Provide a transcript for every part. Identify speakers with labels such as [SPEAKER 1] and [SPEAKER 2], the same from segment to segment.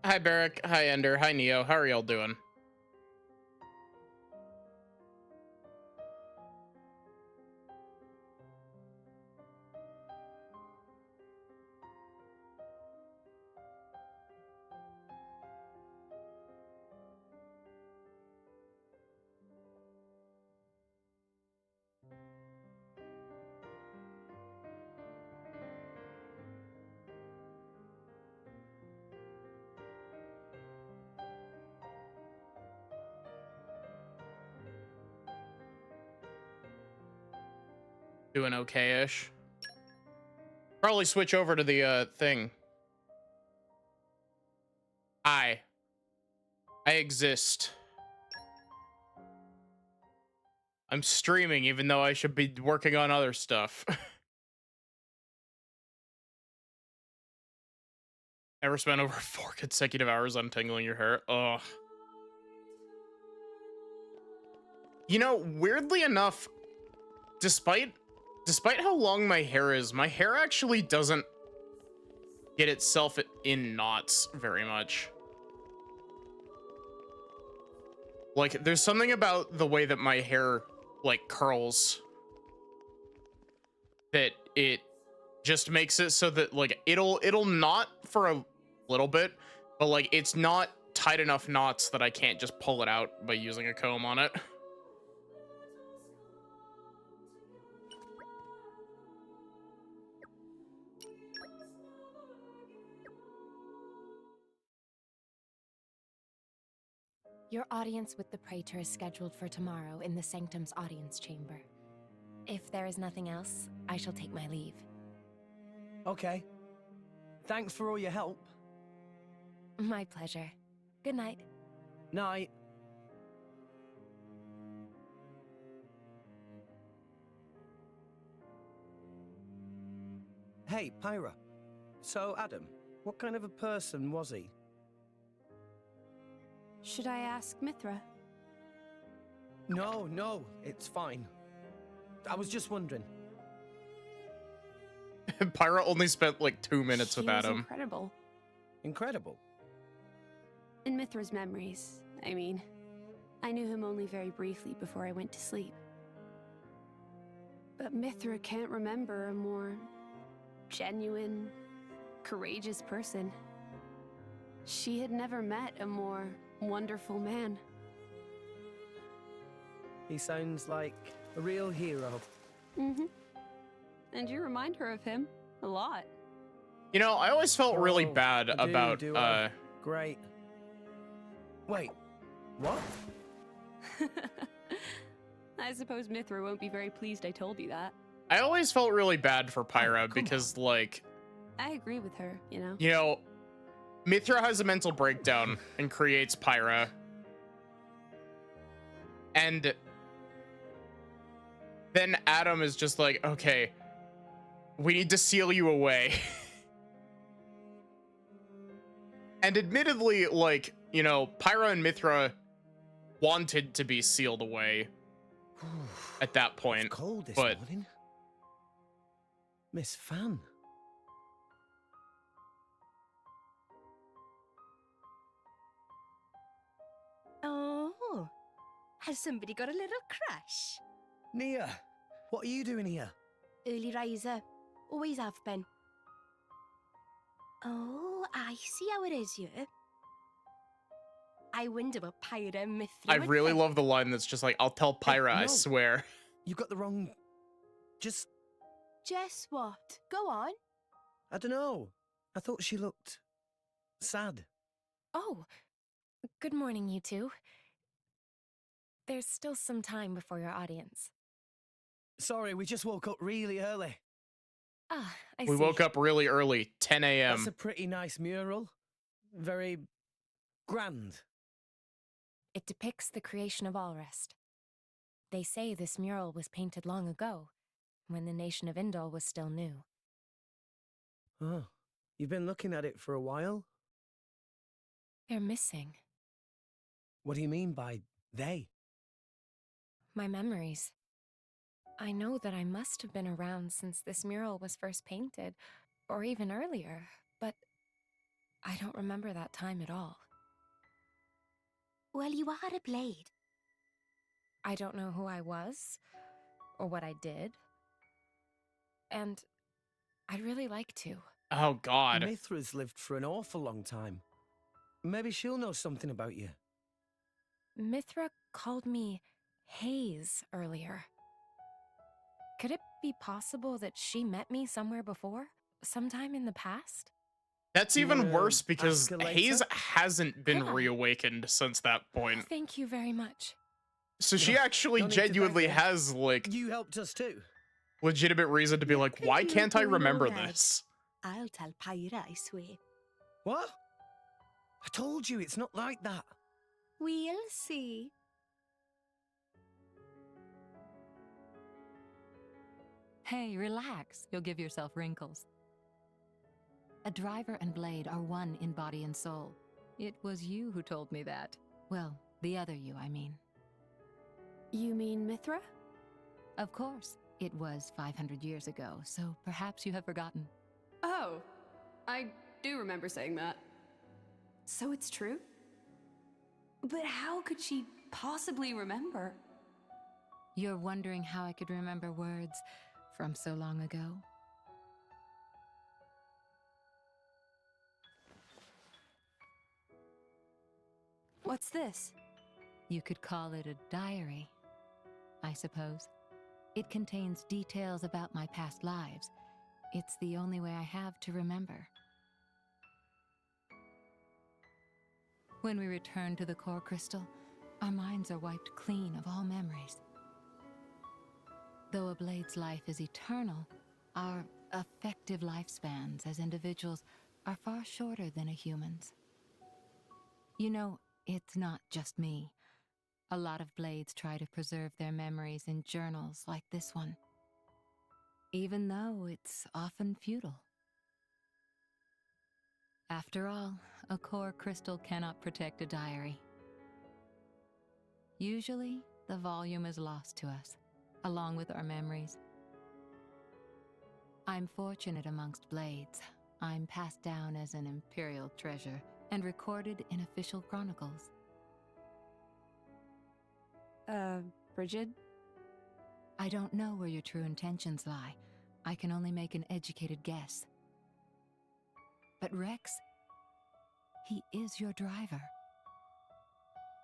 [SPEAKER 1] Hi, Barrick. Hi, Ender. Hi, Neo. How are y'all doing? Doing okay-ish. Probably switch over to the thing. I exist. I'm streaming even though I should be working on other stuff. Ever spent over 4 consecutive hours untangling your hair? Ugh. You know, weirdly enough, despite how long my hair is, my hair actually doesn't get itself in knots very much. Like, there's something about the way that my hair, like, curls that it just makes it so that, like, it'll knot for a little bit, but, like, it's not tight enough knots that I can't just pull it out by using a comb on it.
[SPEAKER 2] Your audience with the Praetor is scheduled for tomorrow in the Sanctum's audience chamber. If there is nothing else, I shall take my leave.
[SPEAKER 3] Okay. Thanks for all your help.
[SPEAKER 2] My pleasure. Good night.
[SPEAKER 3] Night. Hey, Pyra. So, Adam, what kind of a person was he?
[SPEAKER 4] Should I ask Mithra?
[SPEAKER 3] No, it's fine. I was just wondering.
[SPEAKER 1] Pyra only spent like 2 minutes with Adam.
[SPEAKER 4] Incredible.
[SPEAKER 3] Incredible?
[SPEAKER 4] In Mithra's memories, I mean. I knew him only very briefly before I went to sleep. But Mithra can't remember a more genuine, courageous person. She had never met a more wonderful man.
[SPEAKER 3] He sounds like a real hero.
[SPEAKER 4] Mm-hmm. And you remind her of him a lot.
[SPEAKER 1] You know, I always felt really bad about
[SPEAKER 3] Great. Wait, what?
[SPEAKER 4] I suppose Mithra won't be very pleased I told you that.
[SPEAKER 1] I always felt really bad for Pyra because, like,
[SPEAKER 4] I agree with her, you know?
[SPEAKER 1] you know, Mithra has a mental breakdown and creates Pyra. And then Adam is just like, okay, we need to seal you away. And admittedly, like, you know, Pyra and Mithra wanted to be sealed away at that point.
[SPEAKER 3] It's cold this
[SPEAKER 1] but
[SPEAKER 3] morning. Miss Fan.
[SPEAKER 5] Oh, has somebody got a little crush?
[SPEAKER 3] Nia, what are you doing here?
[SPEAKER 5] Early riser, always have been. Oh, I see how it is here. I wonder what Pyra and Mithra
[SPEAKER 1] I
[SPEAKER 5] would
[SPEAKER 1] really
[SPEAKER 5] think.
[SPEAKER 1] love the line that's just like, I'll tell Pyra, I
[SPEAKER 3] no.
[SPEAKER 1] swear.
[SPEAKER 3] You got the wrong... Just...
[SPEAKER 5] Just what? Go on.
[SPEAKER 3] I don't know. I thought she looked... sad.
[SPEAKER 2] Oh, good morning, you two. There's still some time before your audience.
[SPEAKER 3] Sorry, we just woke up really early.
[SPEAKER 2] Ah, I
[SPEAKER 1] We
[SPEAKER 2] see.
[SPEAKER 1] woke up really early, 10 a.m.
[SPEAKER 3] That's a pretty nice mural. Very... grand.
[SPEAKER 2] It depicts the creation of Alrest. They say this mural was painted long ago, when the nation of Indol was still new.
[SPEAKER 3] Oh, you've been looking at it for a while?
[SPEAKER 2] They're missing.
[SPEAKER 3] What do you mean by they?
[SPEAKER 2] My memories. I know that I must have been around since this mural was first painted, or even earlier, but I don't remember that time at all.
[SPEAKER 5] Well, you are a blade.
[SPEAKER 2] I don't know who I was or what I did. And I'd really like to.
[SPEAKER 1] Oh God.
[SPEAKER 3] Mithra's lived for an awful long time. Maybe she'll know something about you.
[SPEAKER 2] Mithra called me Haze earlier. Could it be possible that she met me somewhere before? Sometime in the past?
[SPEAKER 1] That's
[SPEAKER 3] You
[SPEAKER 1] even
[SPEAKER 3] wanna
[SPEAKER 1] worse because
[SPEAKER 3] ask her later?
[SPEAKER 1] Hayes hasn't been
[SPEAKER 2] Yeah.
[SPEAKER 1] reawakened since that point.
[SPEAKER 2] Thank you very much.
[SPEAKER 1] So she
[SPEAKER 3] No,
[SPEAKER 1] actually
[SPEAKER 3] no need to thank
[SPEAKER 1] genuinely
[SPEAKER 3] me.
[SPEAKER 1] has, like,
[SPEAKER 3] You helped us too.
[SPEAKER 1] legitimate reason to be like, why
[SPEAKER 5] think
[SPEAKER 1] can't
[SPEAKER 5] you're
[SPEAKER 1] I
[SPEAKER 5] going
[SPEAKER 1] remember
[SPEAKER 5] all-red.
[SPEAKER 1] this?
[SPEAKER 5] I'll tell Pyra, I swear.
[SPEAKER 3] What? I told you, it's not like that.
[SPEAKER 5] We'll see.
[SPEAKER 6] Hey, relax. You'll give yourself wrinkles. A driver and blade are one in body and soul. It was you who told me that. Well, the other you, I mean.
[SPEAKER 4] You mean Mithra?
[SPEAKER 6] Of course. It was 500 years ago, so perhaps you have forgotten.
[SPEAKER 4] Oh, I do remember saying that. So it's true? But how could she possibly remember?
[SPEAKER 6] You're wondering how I could remember words from so long ago?
[SPEAKER 4] What's this?
[SPEAKER 6] You could call it a diary, I suppose. It contains details about my past lives. It's the only way I have to remember. When we return to the core crystal, our minds are wiped clean of all memories. Though a blade's life is eternal, our effective lifespans as individuals are far shorter than a human's. You know, it's not just me. A lot of blades try to preserve their memories in journals like this one, even though it's often futile. After all, a core crystal cannot protect a diary. Usually, the volume is lost to us, along with our memories. I'm fortunate amongst blades. I'm passed down as an imperial treasure and recorded in official chronicles.
[SPEAKER 4] Bridget?
[SPEAKER 6] I don't know where your true intentions lie. I can only make an educated guess. But Rex, he is your driver.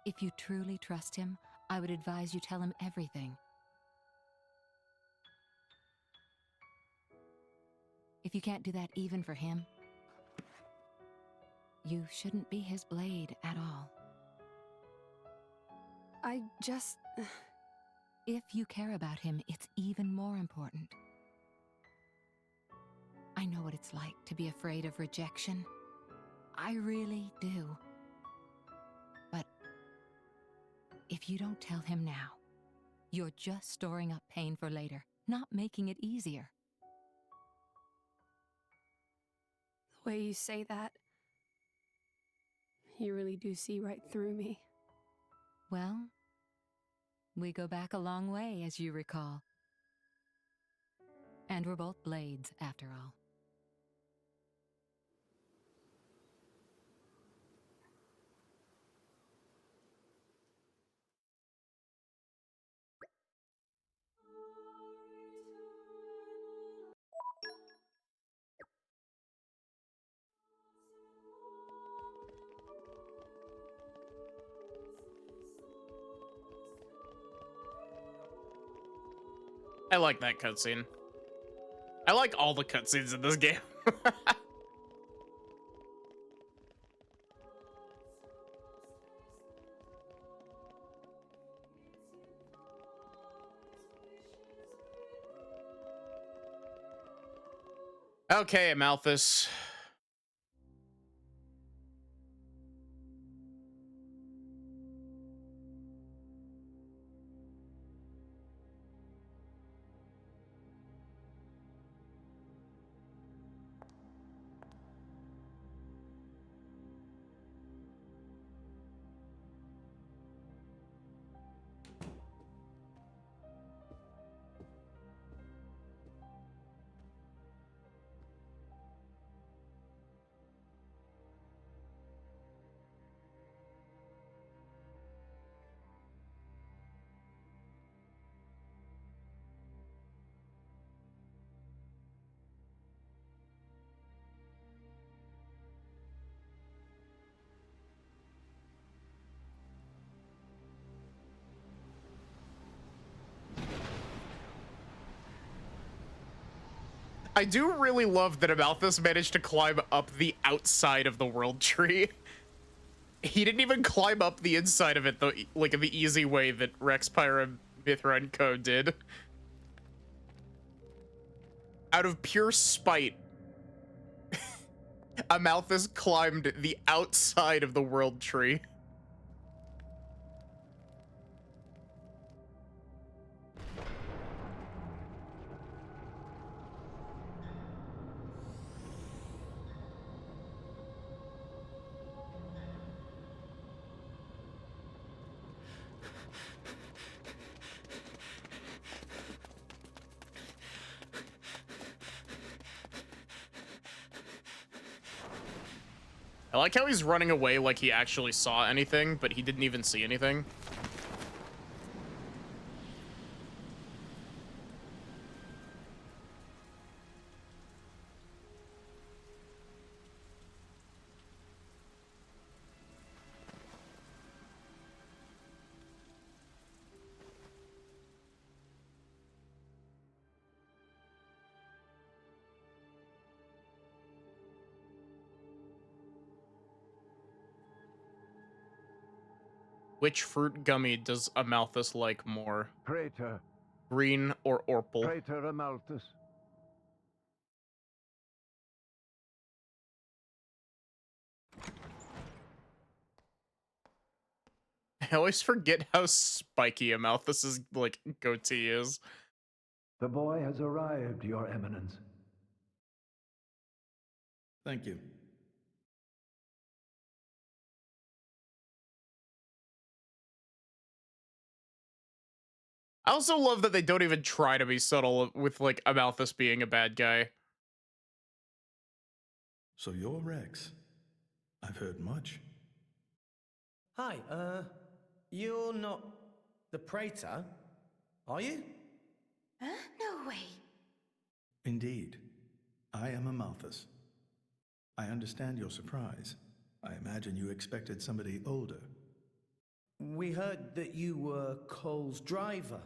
[SPEAKER 6] If you truly trust him, I would advise you tell him everything. If you can't do that even for him, you shouldn't be his blade at all.
[SPEAKER 4] I just...
[SPEAKER 6] If you care about him, it's even more important. I know what it's like to be afraid of rejection. I really do. But if you don't tell him now, you're just storing up pain for later, not making it easier.
[SPEAKER 4] The way you say that, you really do see right through me.
[SPEAKER 6] Well, we go back a long way, as you recall. And we're both blades, after all.
[SPEAKER 1] I like that cutscene. I like all the cutscenes in this game. Okay, Malthus. I do really love that Amalthus managed to climb up the outside of the world tree. He didn't even climb up the inside of it, though, like in the easy way that Rex, Pyra, Mithra, and Co. did. Out of pure spite, Amalthus climbed the outside of the world tree. I like how he's running away like he actually saw anything, but he didn't even see anything. Which fruit gummy does Amalthus like more?
[SPEAKER 7] Praetor,
[SPEAKER 1] Green or Orpal?
[SPEAKER 7] Praetor Amalthus.
[SPEAKER 1] I always forget how spiky Amalthus's like goatee is.
[SPEAKER 7] The boy has arrived, Your Eminence.
[SPEAKER 8] Thank you.
[SPEAKER 1] I also love that they don't even try to be subtle with like Amalthus being a bad guy.
[SPEAKER 8] So you're Rex. I've heard much.
[SPEAKER 3] Hi, you're not the Praetor, are you?
[SPEAKER 5] Huh? No way.
[SPEAKER 8] Indeed. I am Amalthus. I understand your surprise. I imagine you expected somebody older.
[SPEAKER 3] We heard that you were Cole's driver.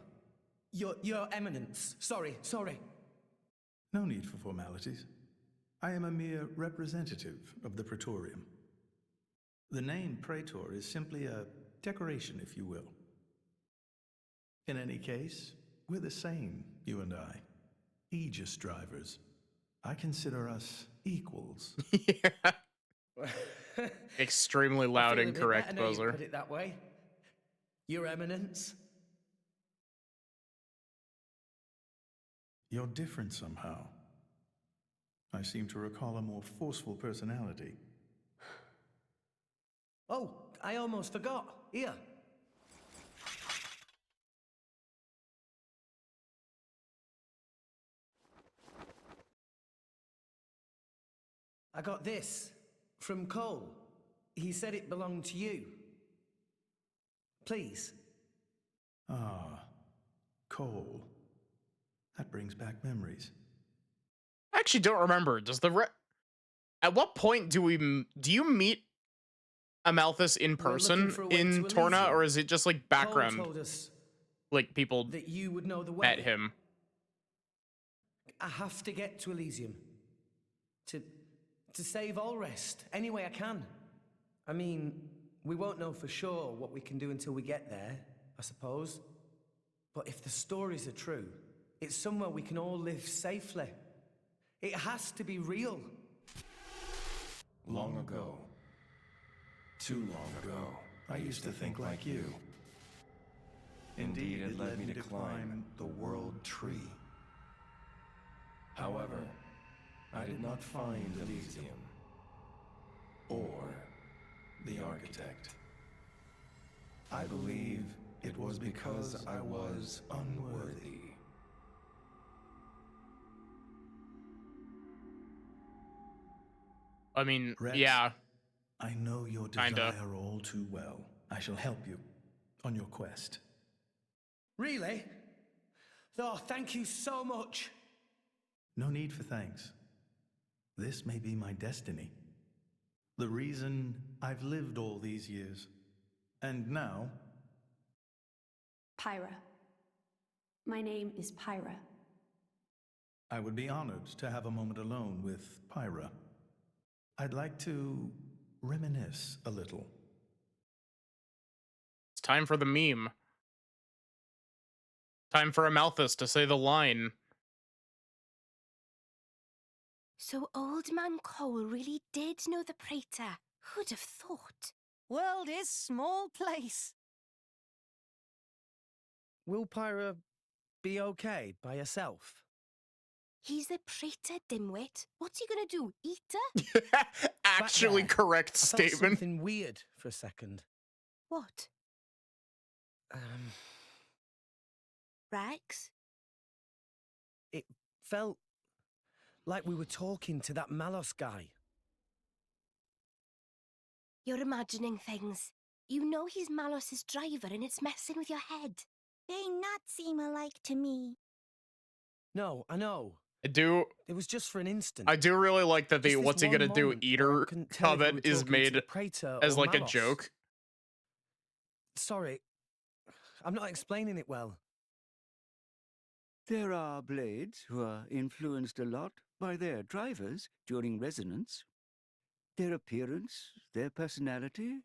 [SPEAKER 3] Your Eminence. Sorry.
[SPEAKER 8] No need for formalities. I am a mere representative of the Praetorium. The name Praetor is simply a decoration, if you will. In any case, we're the same, you and I. Aegis drivers. I consider us equals.
[SPEAKER 1] Yeah. Extremely loud and correct
[SPEAKER 3] Now you
[SPEAKER 1] buzzer.
[SPEAKER 3] put it that way. Your Eminence.
[SPEAKER 8] You're different somehow. I seem to recall a more forceful personality.
[SPEAKER 3] Oh, I almost forgot. Here. I got this from Cole. He said it belonged to you. Please.
[SPEAKER 8] Ah, Cole. That brings back memories.
[SPEAKER 1] I actually don't remember. Does the at what point do you meet Amalthus in
[SPEAKER 3] We're looking
[SPEAKER 1] person
[SPEAKER 3] for a way
[SPEAKER 1] in
[SPEAKER 3] to
[SPEAKER 1] Torna,
[SPEAKER 3] Elysium.
[SPEAKER 1] or is it just like background?
[SPEAKER 3] Cole told us
[SPEAKER 1] Like people
[SPEAKER 3] that you would know the way.
[SPEAKER 1] met him.
[SPEAKER 3] I have to get to Elysium. To save Allrest any way I can. I mean, we won't know for sure what we can do until we get there, I suppose. But if the stories are true, it's somewhere we can all live safely. It has to be real.
[SPEAKER 9] Long ago. Too long ago. I used to think like you. Indeed, it led me to climb the world tree. However, I did not find Elysium. Or the architect. I believe it was because I was unworthy.
[SPEAKER 1] I mean,
[SPEAKER 8] Rex,
[SPEAKER 1] yeah.
[SPEAKER 8] I know your
[SPEAKER 1] Kinda.
[SPEAKER 8] desire all too well. I shall help you on your quest.
[SPEAKER 3] Really? Oh, thank you so much.
[SPEAKER 8] No need for thanks. This may be my destiny. The reason I've lived all these years. And now...
[SPEAKER 4] Pyra. My name is Pyra.
[SPEAKER 8] I would be honored to have a moment alone with Pyra. I'd like to reminisce a little.
[SPEAKER 1] It's time for the meme. Time for Amalthus to say the line.
[SPEAKER 5] So Old Man Cole really did know the Praetor. Who'd have thought?
[SPEAKER 10] World is small place.
[SPEAKER 3] Will Pyra be okay by herself?
[SPEAKER 5] He's the Praetor, dimwit. What's he gonna do? Eat her?
[SPEAKER 1] Actually
[SPEAKER 3] there,
[SPEAKER 1] correct
[SPEAKER 3] I felt
[SPEAKER 1] statement.
[SPEAKER 3] something weird for a second.
[SPEAKER 5] What? Rex?
[SPEAKER 3] It felt like we were talking to that Malos guy.
[SPEAKER 5] You're imagining things. You know he's Malos's driver and it's messing with your head.
[SPEAKER 10] They not seem alike to me.
[SPEAKER 3] No, I know.
[SPEAKER 1] I do
[SPEAKER 3] It was just for an instant.
[SPEAKER 1] really like that the
[SPEAKER 3] Just this
[SPEAKER 1] what's he
[SPEAKER 3] one
[SPEAKER 1] gonna do
[SPEAKER 3] moment where I
[SPEAKER 1] eater
[SPEAKER 3] couldn't tell if we
[SPEAKER 1] comment
[SPEAKER 3] were
[SPEAKER 1] is
[SPEAKER 3] talking to
[SPEAKER 1] made
[SPEAKER 3] the Praetor
[SPEAKER 1] as
[SPEAKER 3] or
[SPEAKER 1] like a
[SPEAKER 3] Malos.
[SPEAKER 1] joke.
[SPEAKER 3] Sorry, I'm not explaining it well.
[SPEAKER 11] There are blades who are influenced a lot by their drivers during resonance. Their appearance, their personality.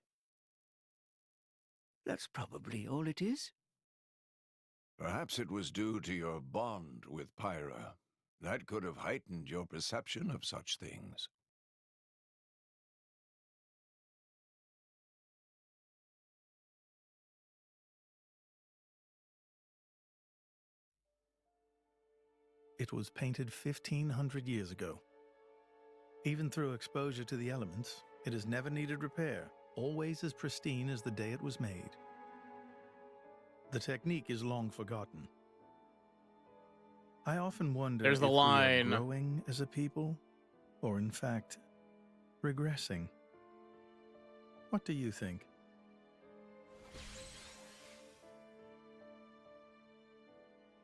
[SPEAKER 11] That's probably all it is.
[SPEAKER 9] Perhaps it was due to your bond with Pyra. That could have heightened your perception of such things.
[SPEAKER 8] It was painted 1,500 years ago. Even through exposure to the elements, it has never needed repair, always as pristine as the day it was made. The technique is long forgotten. I often wonder
[SPEAKER 1] There's the
[SPEAKER 8] if
[SPEAKER 1] line.
[SPEAKER 8] we are growing as a people, or in fact, regressing. What do you think?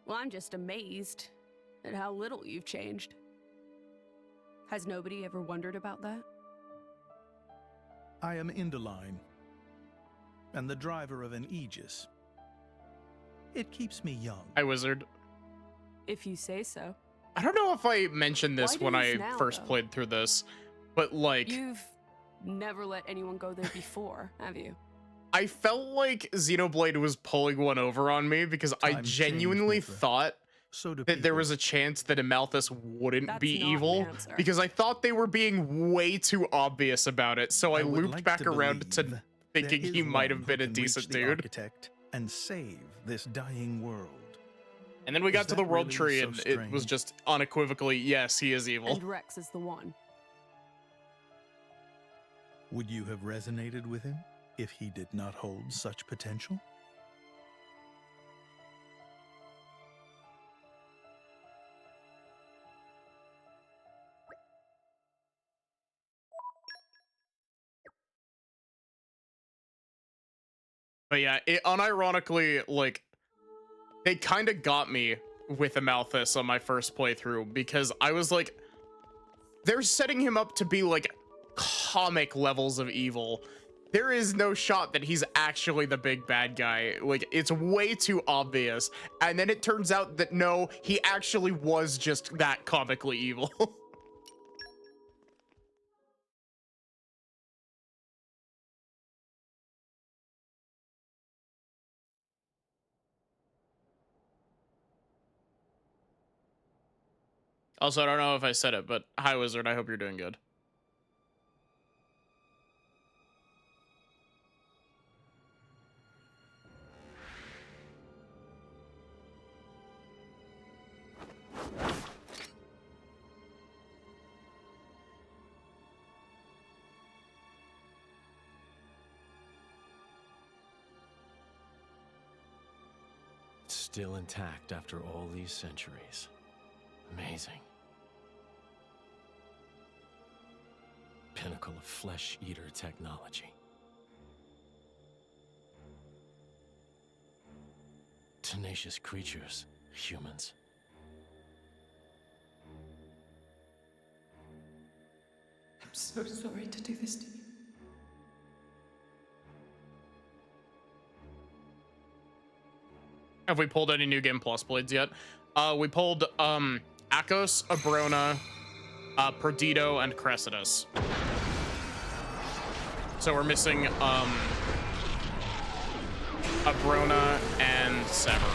[SPEAKER 4] Well, I'm just amazed at how little you've changed. Has nobody ever wondered about that?
[SPEAKER 8] I am Indaline, and the driver of an Aegis. It keeps me young.
[SPEAKER 1] Hi, Wizard.
[SPEAKER 4] If you say so.
[SPEAKER 1] I don't know if I mentioned this
[SPEAKER 4] Why do
[SPEAKER 1] when
[SPEAKER 4] this
[SPEAKER 1] I
[SPEAKER 4] now,
[SPEAKER 1] first
[SPEAKER 4] though?
[SPEAKER 1] played through this, but like
[SPEAKER 4] You've never let anyone go there before, have you?
[SPEAKER 1] I felt like Xenoblade was pulling one over on me because I
[SPEAKER 8] Times
[SPEAKER 1] genuinely
[SPEAKER 8] change, Mithra.
[SPEAKER 1] thought
[SPEAKER 8] So do
[SPEAKER 1] that there
[SPEAKER 8] people.
[SPEAKER 1] was a chance that Amalthus wouldn't
[SPEAKER 4] That's
[SPEAKER 1] be
[SPEAKER 4] not an
[SPEAKER 1] evil
[SPEAKER 4] answer.
[SPEAKER 1] because I thought they were being way too obvious about it. So I
[SPEAKER 8] would
[SPEAKER 1] looped
[SPEAKER 8] like
[SPEAKER 1] back
[SPEAKER 8] to
[SPEAKER 1] around to
[SPEAKER 8] believe
[SPEAKER 1] thinking
[SPEAKER 8] there
[SPEAKER 1] he
[SPEAKER 8] is
[SPEAKER 1] might
[SPEAKER 8] one
[SPEAKER 1] have
[SPEAKER 8] who
[SPEAKER 1] been a
[SPEAKER 8] can reach
[SPEAKER 1] decent
[SPEAKER 8] the
[SPEAKER 1] dude.
[SPEAKER 8] architect and save this dying world.
[SPEAKER 1] And then we got to the
[SPEAKER 8] that
[SPEAKER 1] world
[SPEAKER 8] really
[SPEAKER 1] tree
[SPEAKER 8] so
[SPEAKER 1] and it was
[SPEAKER 8] strange?
[SPEAKER 1] just unequivocally, yes, he is evil.
[SPEAKER 4] And Rex is the one.
[SPEAKER 8] Would you have resonated with him if he did not hold such potential?
[SPEAKER 1] But yeah, it unironically, like, they kind of got me with Amalthus on my first playthrough because I was like, they're setting him up to be like comic levels of evil. There is no shot that he's actually the big bad guy. Like, it's way too obvious. And then it turns out that no, he actually was just that comically evil. Also, I don't know if I said it, but hi, Wizard. I hope you're doing good.
[SPEAKER 12] Still intact after all these centuries. Amazing. Pinnacle of flesh-eater technology. Tenacious creatures, humans.
[SPEAKER 13] I'm so sorry to do this to you.
[SPEAKER 1] Have we pulled any new game plus blades yet? We pulled Akos, Abrona, Perdido, and Cressidas. So we're missing Abrona and Sever.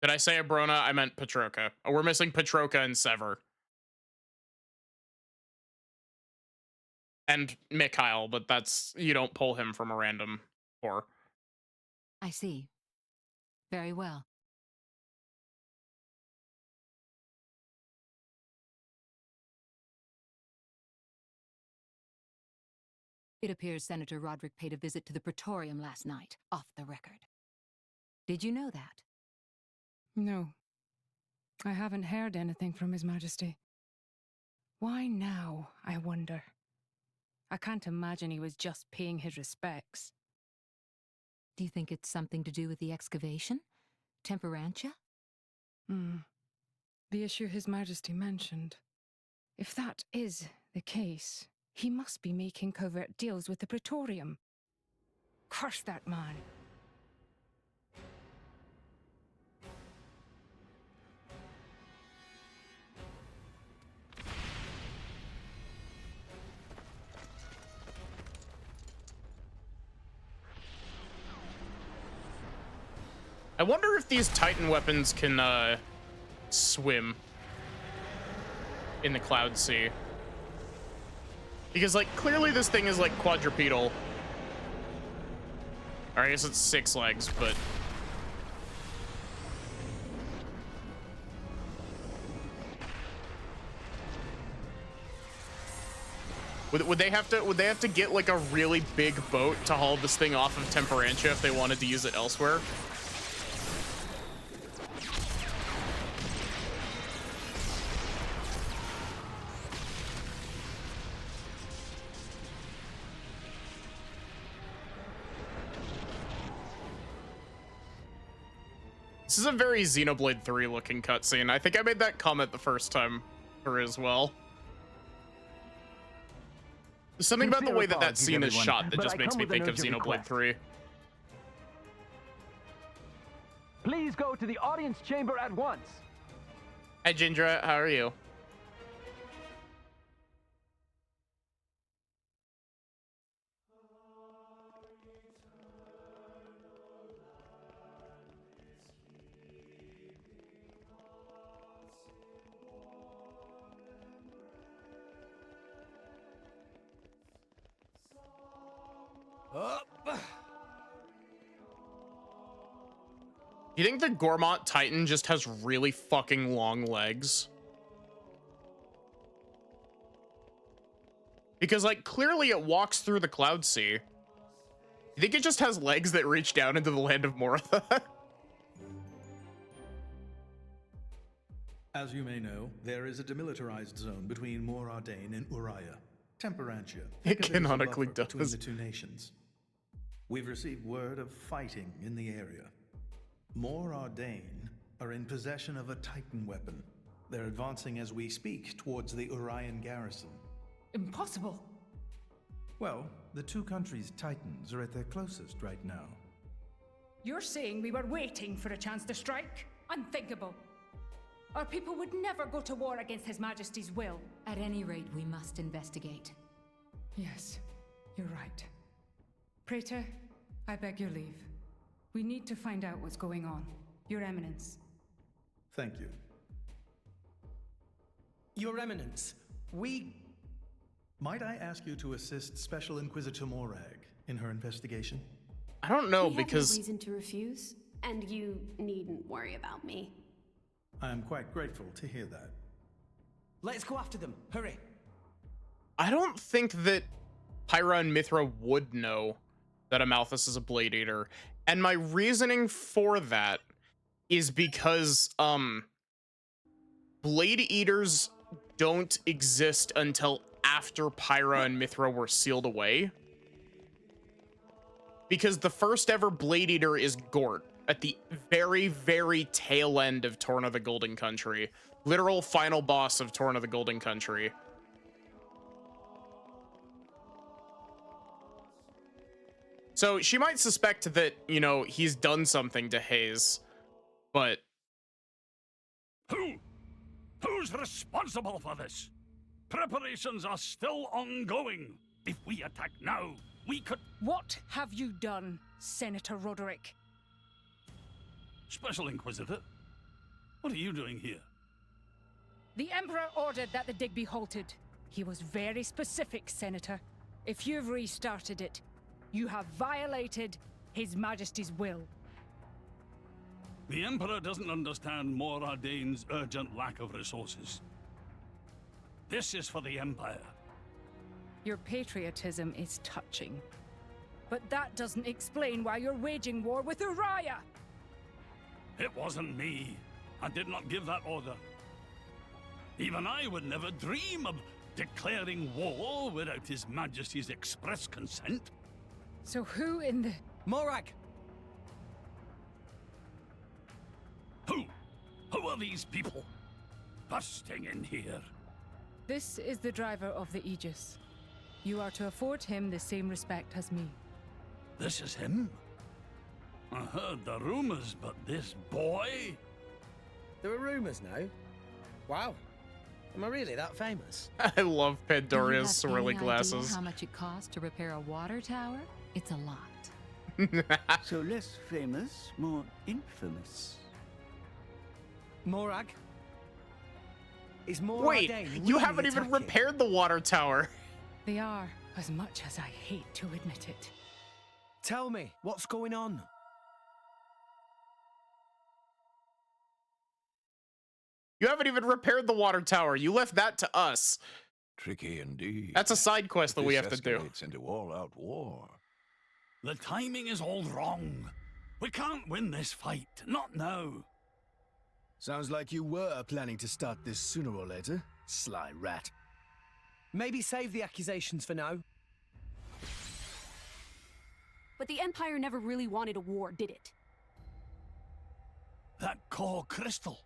[SPEAKER 1] Did I say Abrona? I meant Petroka. Oh, we're missing Petroka and Sever. And Mikhail, but that's, you don't pull him from a random core.
[SPEAKER 6] I see. Very well. It appears Senator Roderick paid a visit to the Praetorium last night, off the record. Did you know that?
[SPEAKER 2] No. I haven't heard anything from His Majesty. Why now, I wonder? I can't imagine he was just paying his respects.
[SPEAKER 6] Do you think it's something to do with the excavation? Temperantia?
[SPEAKER 2] The issue His Majesty mentioned. If that is the case, he must be making covert deals with the Praetorium. Curse that man.
[SPEAKER 1] I wonder if these Titan weapons can swim in the Cloud Sea. Because, like, clearly this thing is, like, quadrupedal. Or I guess it's 6 legs, but... Would they have to get, like, a really big boat to haul this thing off of Temperantia if they wanted to use it elsewhere? This is a very Xenoblade 3 looking cutscene. I think I made that comment the first time through as well. There's something about the way that that scene is shot that just makes me think of Xenoblade 3.
[SPEAKER 7] Please go to the audience chamber at once.
[SPEAKER 1] Hi, Jindra. How are you? You think the Gormont Titan just has really fucking long legs? Because, like, clearly it walks through the Cloud Sea. You think it just has legs that reach down into the land of Moratha?
[SPEAKER 8] As you may know, there is a demilitarized zone between Morardain and Uriah. Temperantia.
[SPEAKER 1] It canonically does.
[SPEAKER 8] Between the two nations. We've received word of fighting in the area. Morardain are in possession of a Titan weapon. They're advancing as we speak towards the Urian garrison.
[SPEAKER 13] Impossible.
[SPEAKER 8] Well, the two countries' Titans are at their closest right now.
[SPEAKER 13] You're saying we were waiting for a chance to strike? Unthinkable. Our people would never go to war against His Majesty's will.
[SPEAKER 6] At any rate, we must investigate.
[SPEAKER 2] Yes, you're right. Praetor, I beg your leave. We need to find out what's going on. Your Eminence.
[SPEAKER 8] Thank you.
[SPEAKER 3] Your Eminence, we...
[SPEAKER 8] Might I ask you to assist Special Inquisitor Morag in her investigation?
[SPEAKER 1] I don't know,
[SPEAKER 4] We
[SPEAKER 1] because...
[SPEAKER 4] have no reason to refuse, and you needn't worry about me.
[SPEAKER 8] I am quite grateful to hear that.
[SPEAKER 3] Let's go after them. Hurry.
[SPEAKER 1] I don't think that Pyra and Mithra would know that Amalthus is a Blade Eater. And my reasoning for that is because, Blade Eaters don't exist until after Pyra and Mithra were sealed away. Because the first ever Blade Eater is Gort at the very, very tail end of Torn of the Golden Country. Literal final boss of Torn of the Golden Country. So she might suspect that, you know, he's done something to Hayes, but...
[SPEAKER 14] Who's responsible for this? Preparations are still ongoing. If we attack now, we could...
[SPEAKER 13] What have you done, Senator Roderick?
[SPEAKER 14] Special Inquisitor, what are you doing here?
[SPEAKER 13] The Emperor ordered that the dig be halted. He was very specific, Senator. If you've restarted it, you have violated His Majesty's will.
[SPEAKER 14] The Emperor doesn't understand Mor Ardane's urgent lack of resources. This is for the Empire.
[SPEAKER 13] Your patriotism is touching. But that doesn't explain why you're waging war with Uriah!
[SPEAKER 14] It wasn't me. I did not give that order. Even I would never dream of declaring war without His Majesty's express consent.
[SPEAKER 13] So who in the...
[SPEAKER 3] Morag!
[SPEAKER 14] Who are these people? Busting in here.
[SPEAKER 13] This is the driver of the Aegis. You are to afford him the same respect as me.
[SPEAKER 14] This is him? I heard the rumors, but this boy?
[SPEAKER 3] There are rumors now? Wow. Am I really that famous?
[SPEAKER 1] I love Pandoria's
[SPEAKER 6] Do you have
[SPEAKER 1] swirly
[SPEAKER 6] any idea
[SPEAKER 1] glasses.
[SPEAKER 6] how much it costs to repair a water tower? It's a lot.
[SPEAKER 11] So less famous, more infamous.
[SPEAKER 3] Morag? Is Mor
[SPEAKER 1] Wait,
[SPEAKER 3] Ardane
[SPEAKER 1] you
[SPEAKER 3] really
[SPEAKER 1] haven't even
[SPEAKER 3] attacking?
[SPEAKER 1] repaired the water tower.
[SPEAKER 13] They are, as much as I hate to admit it.
[SPEAKER 3] Tell me, what's going on?
[SPEAKER 1] You haven't even repaired the water tower. You left that to us.
[SPEAKER 9] Tricky indeed.
[SPEAKER 1] That's a side quest that we have to do.
[SPEAKER 9] This escalates into all-out war.
[SPEAKER 14] The timing is all wrong. We can't win this fight. Not now.
[SPEAKER 15] Sounds like you were planning to start this sooner or later, sly rat.
[SPEAKER 3] Maybe save the accusations for now.
[SPEAKER 4] But the Empire never really wanted a war, did it?
[SPEAKER 14] That core crystal.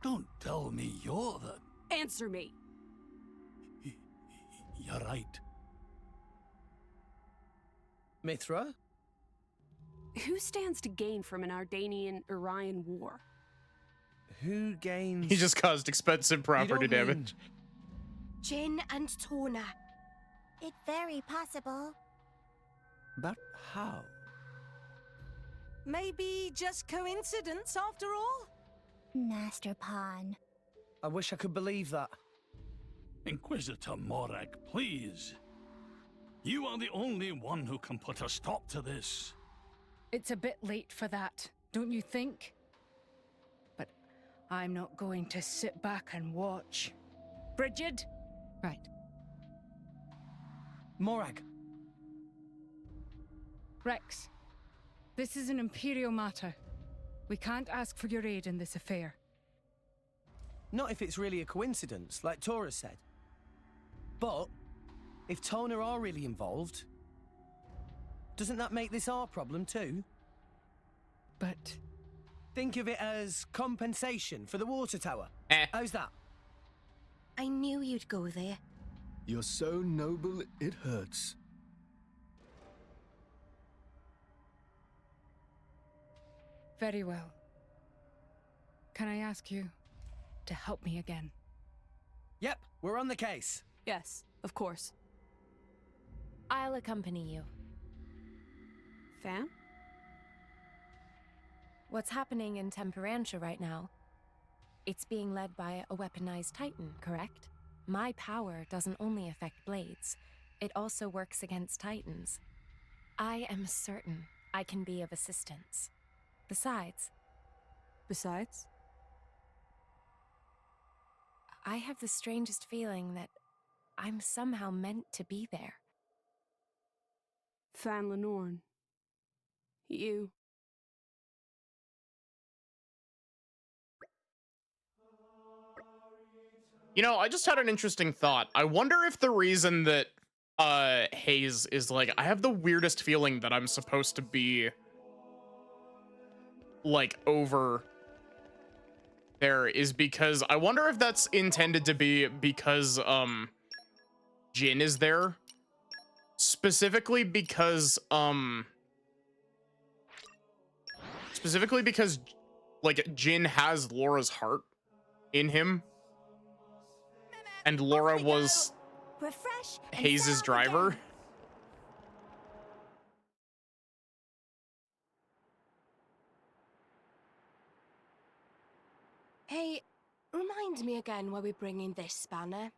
[SPEAKER 14] Don't tell me you're the...
[SPEAKER 4] Answer me!
[SPEAKER 14] You're right.
[SPEAKER 3] Mithra?
[SPEAKER 4] Who stands to gain from an Ardanian-Urian war?
[SPEAKER 3] Who gains...
[SPEAKER 1] He just caused expensive property damage.
[SPEAKER 5] Jin and Tona.
[SPEAKER 10] It's very possible.
[SPEAKER 11] But how?
[SPEAKER 10] Maybe just coincidence after all? Master Pawn.
[SPEAKER 3] I wish I could believe that.
[SPEAKER 14] Inquisitor Morag, please. You are the only one who can put a stop to this.
[SPEAKER 13] It's a bit late for that, don't you think? But I'm not going to sit back and watch. Brigid?
[SPEAKER 6] Right.
[SPEAKER 3] Morag.
[SPEAKER 13] Rex, this is an Imperial matter. We can't ask for your aid in this affair.
[SPEAKER 3] Not if it's really a coincidence, like Tora said. But, if Tona are really involved, doesn't that make this our problem too?
[SPEAKER 13] But...
[SPEAKER 3] Think of it as compensation for the water tower. How's that?
[SPEAKER 5] I knew you'd go there.
[SPEAKER 15] You're so noble, it hurts.
[SPEAKER 13] Very well. Can I ask you to help me again?
[SPEAKER 3] Yep, we're on the case.
[SPEAKER 4] Yes, of course.
[SPEAKER 5] I'll accompany you.
[SPEAKER 4] Fam?
[SPEAKER 5] What's happening in Temperantia right now? It's being led by a weaponized Titan, correct? My power doesn't only affect blades, it also works against Titans. I am certain I can be of assistance. Besides? I have the strangest feeling that I'm somehow meant to be there.
[SPEAKER 4] Fan Lenorn. You.
[SPEAKER 1] You know, I just had an interesting thought. I wonder if the reason that Hayes is like, I have the weirdest feeling that I'm supposed to be like over there is because I wonder if that's intended to be because Jin is there specifically because like Jin has Laura's heart in him, and Laura was
[SPEAKER 10] Refresh and
[SPEAKER 1] Hayes's
[SPEAKER 10] set off
[SPEAKER 1] driver.
[SPEAKER 10] again.
[SPEAKER 16] Hey, remind me again why we're bringing this spanner.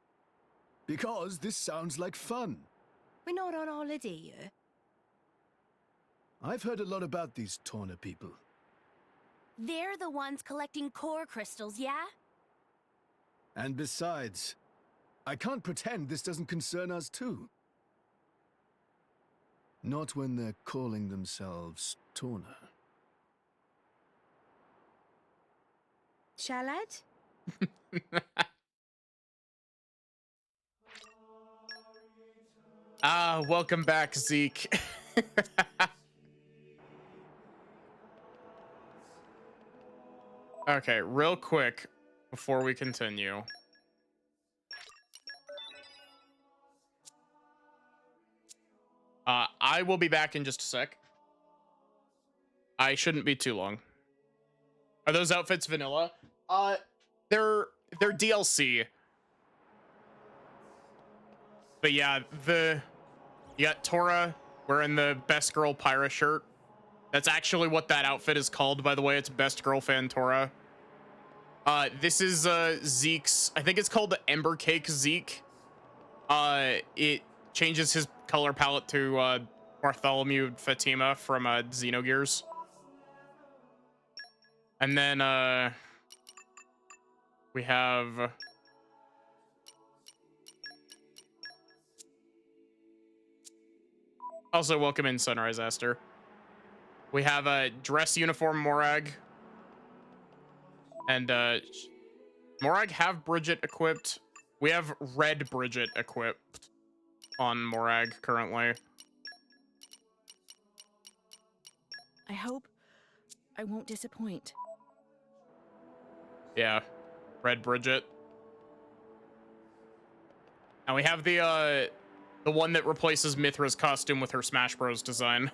[SPEAKER 15] Because this sounds like fun.
[SPEAKER 16] We're not on holiday here.
[SPEAKER 15] I've heard a lot about these Torna people.
[SPEAKER 10] They're the ones collecting core crystals, yeah?
[SPEAKER 15] And besides, I can't pretend this doesn't concern us too. Not when they're calling themselves Torna.
[SPEAKER 16] Shalad?
[SPEAKER 1] Ah, welcome back, Zeke. Okay, real quick before we continue. I will be back in just a sec. I shouldn't be too long. Are those outfits vanilla? They're DLC. But yeah, you got Tora wearing the Best Girl Pyra shirt. That's actually what that outfit is called, by the way. It's Best Girl Fan Tora. This is Zeke's, I think it's called the Ember Cake Zeke. It changes his color palette to Bartholomew Fatima from Xenogears. And then we have also welcome in Sunrise Aster. We have a dress uniform Morag. And Morag have Bridget equipped. We have red Bridget equipped on Morag currently.
[SPEAKER 17] I hope I won't disappoint.
[SPEAKER 1] Yeah, red Bridget. And we have the one that replaces Mithra's costume with her Smash Bros design.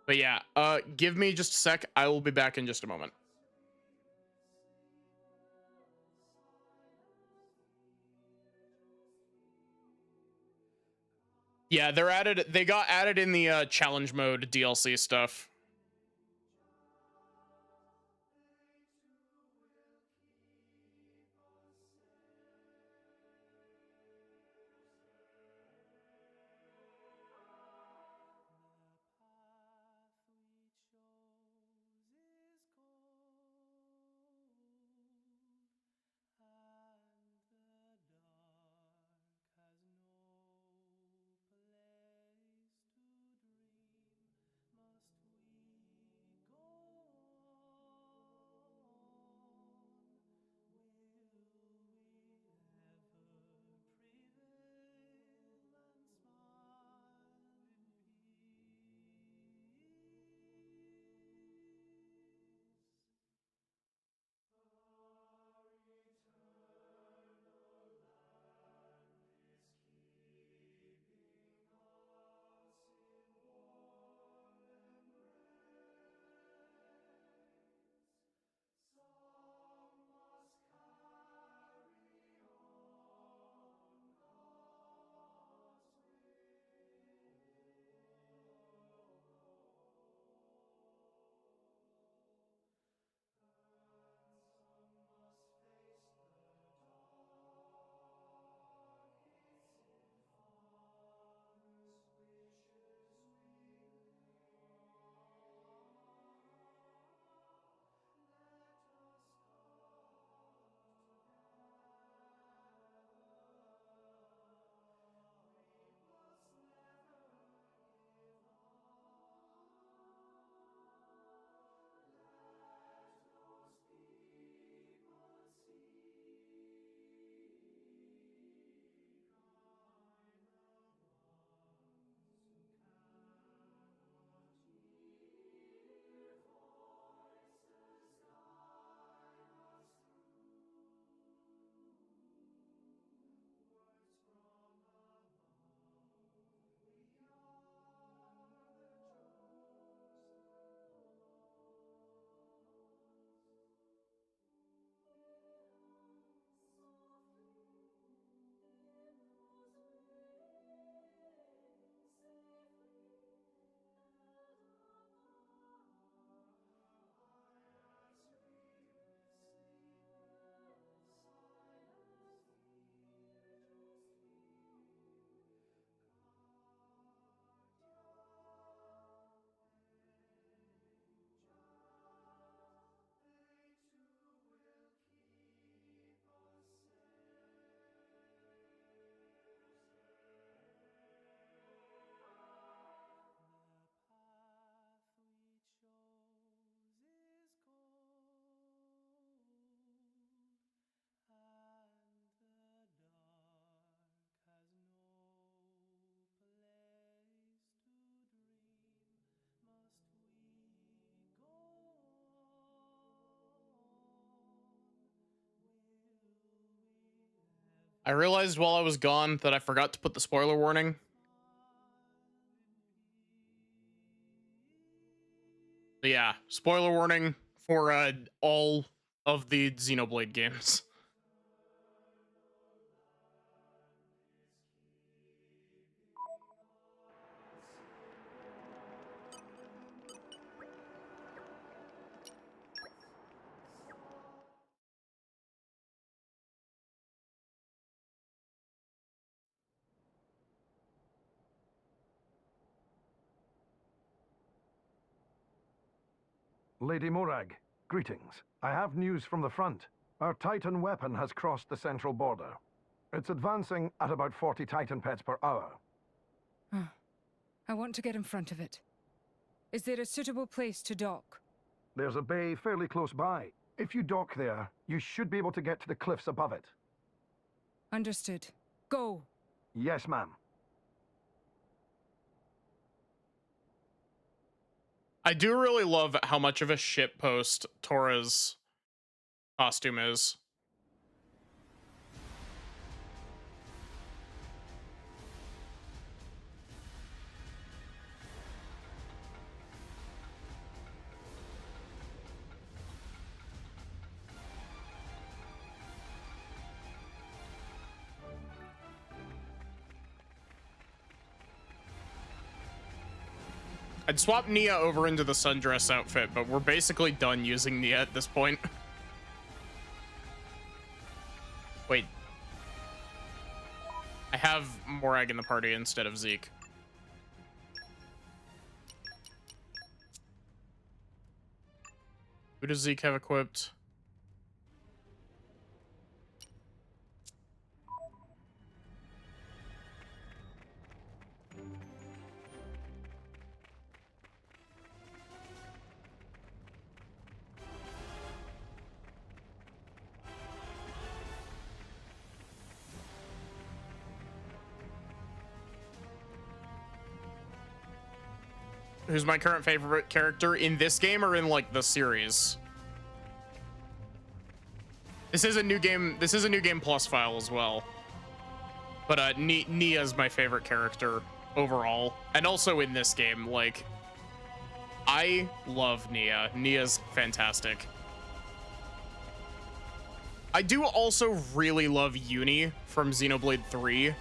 [SPEAKER 1] But yeah, give me just a sec. I will be back in just a moment. Yeah, they got added in the challenge mode DLC stuff. I realized while I was gone that I forgot to put the spoiler warning. But yeah, spoiler warning for all of the Xenoblade games.
[SPEAKER 7] Lady Morag, greetings. I have news from the front. Our Titan weapon has crossed the central border. It's advancing at about 40 Titan pets per hour.
[SPEAKER 2] I want to get in front of it. Is there a suitable place to dock?
[SPEAKER 7] There's a bay fairly close by. If you dock there, you should be able to get to the cliffs above it.
[SPEAKER 2] Understood. Go!
[SPEAKER 7] Yes, ma'am.
[SPEAKER 1] I do really love how much of a shitpost Tora's costume is. I'd swap Nia over into the sundress outfit, but we're basically done using Nia at this point. Wait. I have Morag in the party instead of Zeke. Who does Zeke have equipped? Who's my current favorite character in this game or in like the series? This is a new game. This is a new game plus file as well. But Nia's my favorite character overall, and also in this game. Like, I love Nia. Nia's fantastic. I do also really love Uni from Xenoblade 3.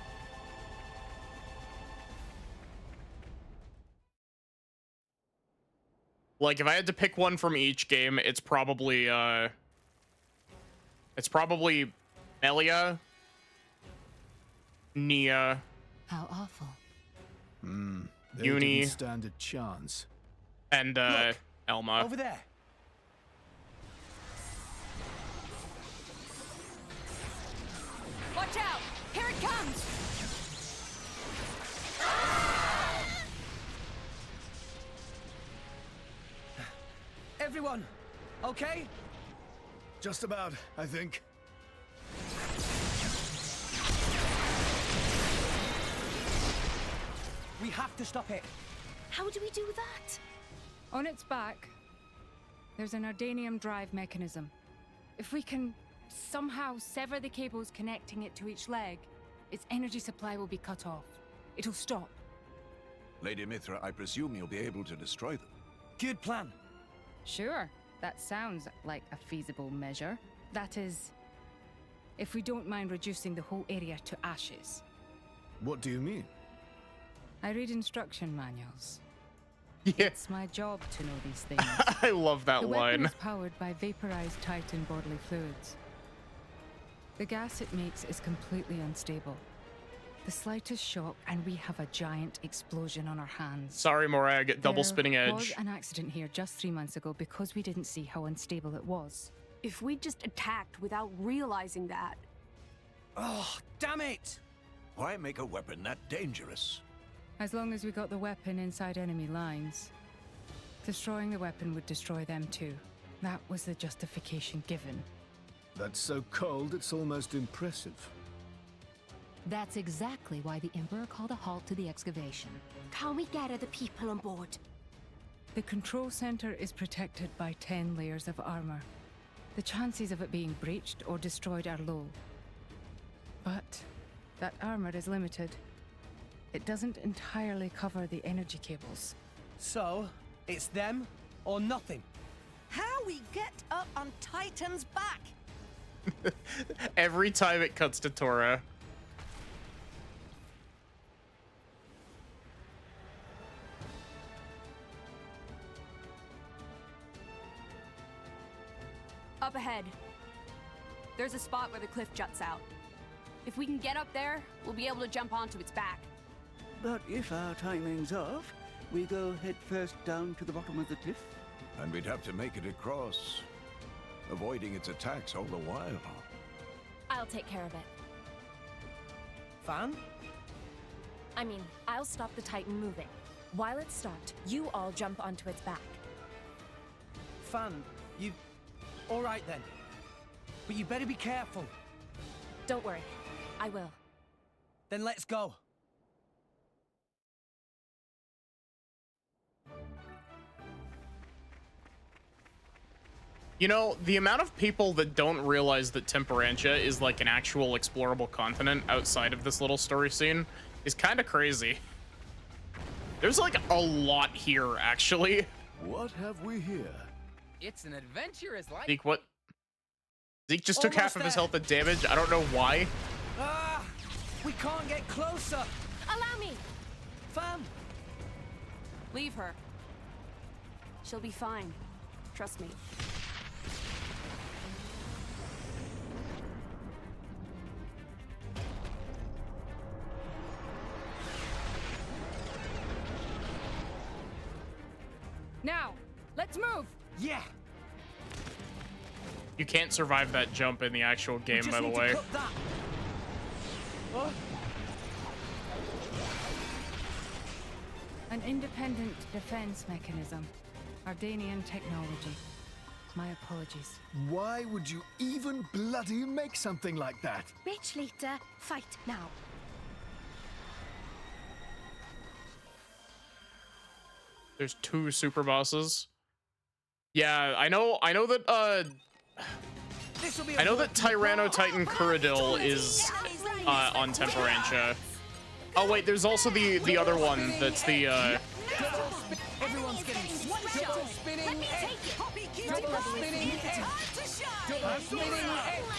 [SPEAKER 1] Like, if I had to pick one from each game, it's probably Melia, Nia.
[SPEAKER 6] How awful.
[SPEAKER 15] They
[SPEAKER 1] Uni.
[SPEAKER 15] didn't stand a chance.
[SPEAKER 1] And
[SPEAKER 3] Look,
[SPEAKER 1] Elma.
[SPEAKER 3] over there.
[SPEAKER 13] Watch out! Here it comes!
[SPEAKER 3] Everyone, okay?
[SPEAKER 15] Just about, I think.
[SPEAKER 3] We have to stop it.
[SPEAKER 16] How do we do that?
[SPEAKER 2] On its back, there's an Ardanium drive mechanism. If we can somehow sever the cables connecting it to each leg, its energy supply will be cut off. It'll stop.
[SPEAKER 9] Lady Mithra, I presume you'll be able to destroy them.
[SPEAKER 3] Good plan.
[SPEAKER 2] Sure, that sounds like a feasible measure. That is, if we don't mind reducing the whole area to ashes.
[SPEAKER 15] What do you mean?
[SPEAKER 2] I read instruction manuals.
[SPEAKER 1] Yeah.
[SPEAKER 2] It's my job to know these things.
[SPEAKER 1] I love that
[SPEAKER 2] The
[SPEAKER 1] line.
[SPEAKER 2] weapon is powered by vaporized Titan bodily fluids. The gas it makes is completely unstable. The slightest shock and we have a giant explosion on our hands.
[SPEAKER 1] Sorry, Morag, double spinning
[SPEAKER 2] There was
[SPEAKER 1] edge.
[SPEAKER 2] an accident here just 3 months ago because we didn't see how unstable it was.
[SPEAKER 4] If we just attacked without realizing that.
[SPEAKER 3] Oh, damn it!
[SPEAKER 9] Why make a weapon that dangerous?
[SPEAKER 2] As long as we got the weapon inside enemy lines, destroying the weapon would destroy them too. That was the justification given.
[SPEAKER 15] That's so cold, it's almost impressive.
[SPEAKER 6] That's exactly why the Emperor called a halt to the excavation.
[SPEAKER 16] Can we get other people on board?
[SPEAKER 2] The control center is protected by 10 layers of armor. The chances of it being breached or destroyed are low. But that armor is limited. It doesn't entirely cover the energy cables.
[SPEAKER 3] So, it's them or nothing.
[SPEAKER 10] How we get up on Titan's back?
[SPEAKER 1] Every time it cuts to Tora.
[SPEAKER 18] Up ahead. There's a spot where the cliff juts out. If we can get up there, we'll be able to jump onto its back.
[SPEAKER 11] But if our timing's off, we go head first down to the bottom of the cliff?
[SPEAKER 9] And we'd have to make it across, avoiding its attacks all the while.
[SPEAKER 5] I'll take care of it.
[SPEAKER 3] Fan?
[SPEAKER 5] I mean, I'll stop the Titan moving. While it's stopped, you all jump onto its back.
[SPEAKER 3] Fan, you... All right then. But you better be careful.
[SPEAKER 5] Don't worry. I will.
[SPEAKER 3] Then let's go.
[SPEAKER 1] You know, the amount of people that don't realize that Temperantia is like an actual explorable continent outside of this little story scene is kind of crazy. There's like a lot here, actually.
[SPEAKER 15] What have we here?
[SPEAKER 19] It's an adventurous life.
[SPEAKER 1] Zeke, what? Zeke just took half of his health and damage. I don't know why.
[SPEAKER 3] Ah! We can't get closer!
[SPEAKER 5] Allow me!
[SPEAKER 3] Fam!
[SPEAKER 18] Leave her. She'll be fine. Trust me.
[SPEAKER 13] Now, let's move!
[SPEAKER 3] Yeah!
[SPEAKER 1] You can't survive that jump in the actual game, by the way.
[SPEAKER 2] An independent defense mechanism. Ardanian technology. My apologies.
[SPEAKER 15] Why would you even bloody make something like that?
[SPEAKER 16] Bitch leader, fight now.
[SPEAKER 1] There's 2 super bosses. Yeah, I know that I know that Tyranno Titan Kuradil is on Temperantia. Oh wait, there's also the other one that's the
[SPEAKER 10] Everyone's getting spinning.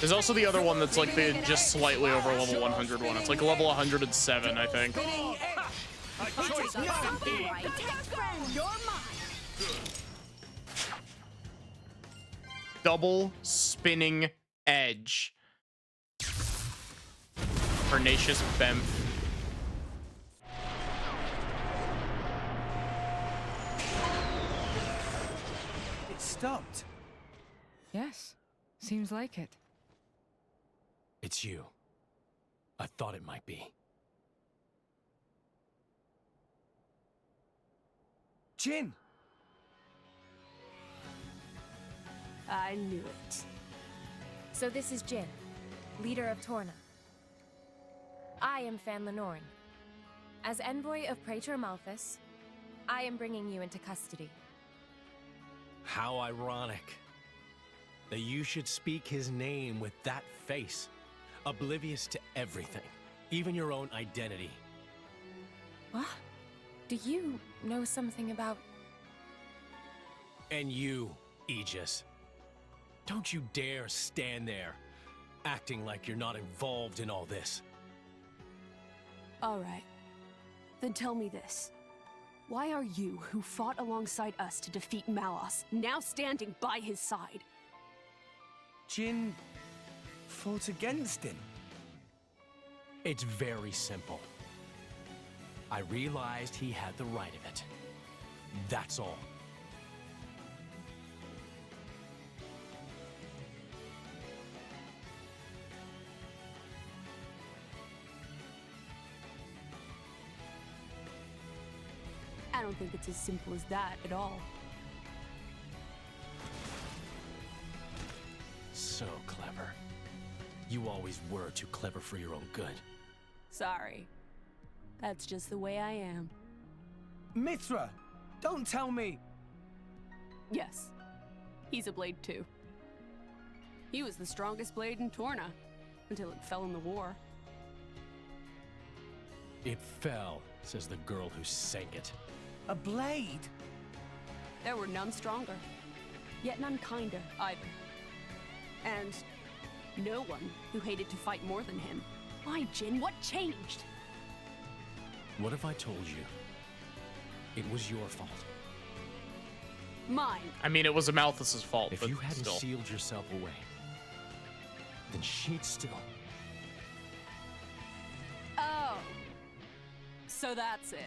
[SPEAKER 1] there's also the other one that's like the just slightly over level 100 one. It's like level 107, I think. Double spinning edge. Pernicious Bemf.
[SPEAKER 3] It stopped.
[SPEAKER 2] Yes, seems like it.
[SPEAKER 12] It's you. I thought it might be.
[SPEAKER 3] Jin!
[SPEAKER 18] I knew it.
[SPEAKER 5] So this is Jin, leader of Torna. I am Fan Lenoren. As envoy of Praetor Malphus, I am bringing you into custody.
[SPEAKER 12] How ironic that you should speak his name with that face, oblivious to everything, even your own identity.
[SPEAKER 5] What? Do you know something about...
[SPEAKER 12] And you, Aegis. Don't you dare stand there, acting like you're not involved in all this.
[SPEAKER 18] All right. Then tell me this. Why are you, who fought alongside us to defeat Malos, now standing by his side?
[SPEAKER 3] Jin fought against him.
[SPEAKER 12] It's very simple. I realized he had the right of it. That's all.
[SPEAKER 18] I don't think it's as simple as that at all.
[SPEAKER 12] So clever. You always were too clever for your own good.
[SPEAKER 18] Sorry. That's just the way I am.
[SPEAKER 3] Mithra! Don't tell me!
[SPEAKER 18] Yes. He's a blade too. He was the strongest blade in Torna, until it fell in the war.
[SPEAKER 12] It fell, says the girl who sank it.
[SPEAKER 3] A blade?
[SPEAKER 18] There were none stronger, yet none kinder either. And no one who hated to fight more than him. Why, Jin? What changed?
[SPEAKER 12] What if I told you it was your fault?
[SPEAKER 18] Mine.
[SPEAKER 1] I mean, it was Amalthus's fault,
[SPEAKER 12] If
[SPEAKER 1] but
[SPEAKER 12] you hadn't
[SPEAKER 1] still.
[SPEAKER 12] sealed yourself away, then she'd still...
[SPEAKER 18] Oh. So that's it.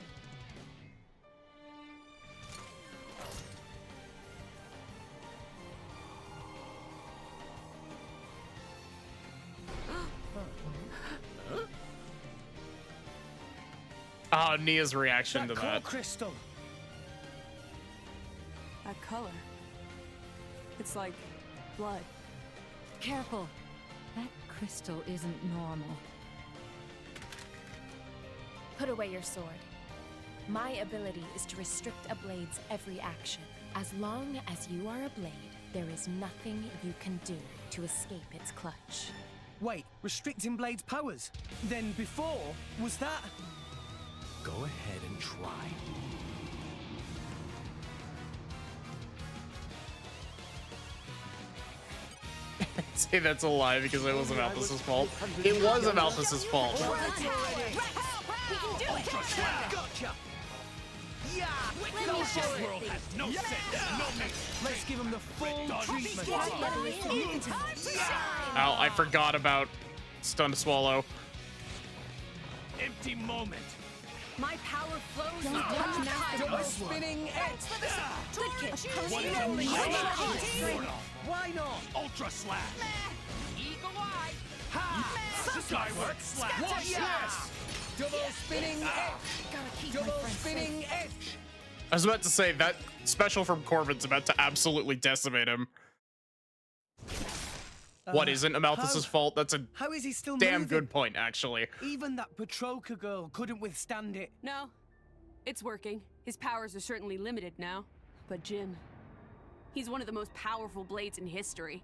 [SPEAKER 1] Oh, Nia's reaction to
[SPEAKER 3] Core
[SPEAKER 1] that.
[SPEAKER 3] crystal.
[SPEAKER 18] That color. It's like blood.
[SPEAKER 6] Careful. That crystal isn't normal.
[SPEAKER 5] Put away your sword. My ability is to restrict a blade's every action. As long as you are a blade, there is nothing you can do to escape its clutch.
[SPEAKER 3] Wait, restricting Blade's powers? Then before, was that...
[SPEAKER 12] Go ahead and try.
[SPEAKER 1] Say that's a lie because it wasn't Amalthus's fault. It was Amalthus's fault.
[SPEAKER 10] We can do it!
[SPEAKER 3] Gotcha! Yeah!
[SPEAKER 10] Go
[SPEAKER 14] This
[SPEAKER 10] for it!
[SPEAKER 14] world has no sense, no meaning.
[SPEAKER 3] Let's give him the full treatment.
[SPEAKER 10] Time to shine!
[SPEAKER 1] Oh, I forgot about Stunned Swallow.
[SPEAKER 14] Empty moment.
[SPEAKER 18] My power flows
[SPEAKER 10] Don't
[SPEAKER 18] with
[SPEAKER 10] touch
[SPEAKER 18] one
[SPEAKER 10] Master
[SPEAKER 18] power.
[SPEAKER 3] Double spinning edge!
[SPEAKER 10] Good kid.
[SPEAKER 14] What is
[SPEAKER 10] Zero,
[SPEAKER 14] it?
[SPEAKER 10] zero,
[SPEAKER 3] Why not?
[SPEAKER 14] Ultra slash.
[SPEAKER 19] Eagle eye.
[SPEAKER 3] Ha!
[SPEAKER 14] Skyward slash.
[SPEAKER 3] What? Yes! Double spinning edge! Double spinning edge!
[SPEAKER 1] I was about to say that special from Corbin's about to absolutely decimate him. What isn't Amalthus's fault? That's a
[SPEAKER 3] How is he still
[SPEAKER 1] damn
[SPEAKER 3] moving?
[SPEAKER 1] good point, actually.
[SPEAKER 3] Even that Petroka girl couldn't withstand it.
[SPEAKER 18] No, it's working. His powers are certainly limited now. But Jin, he's one of the most powerful blades in history.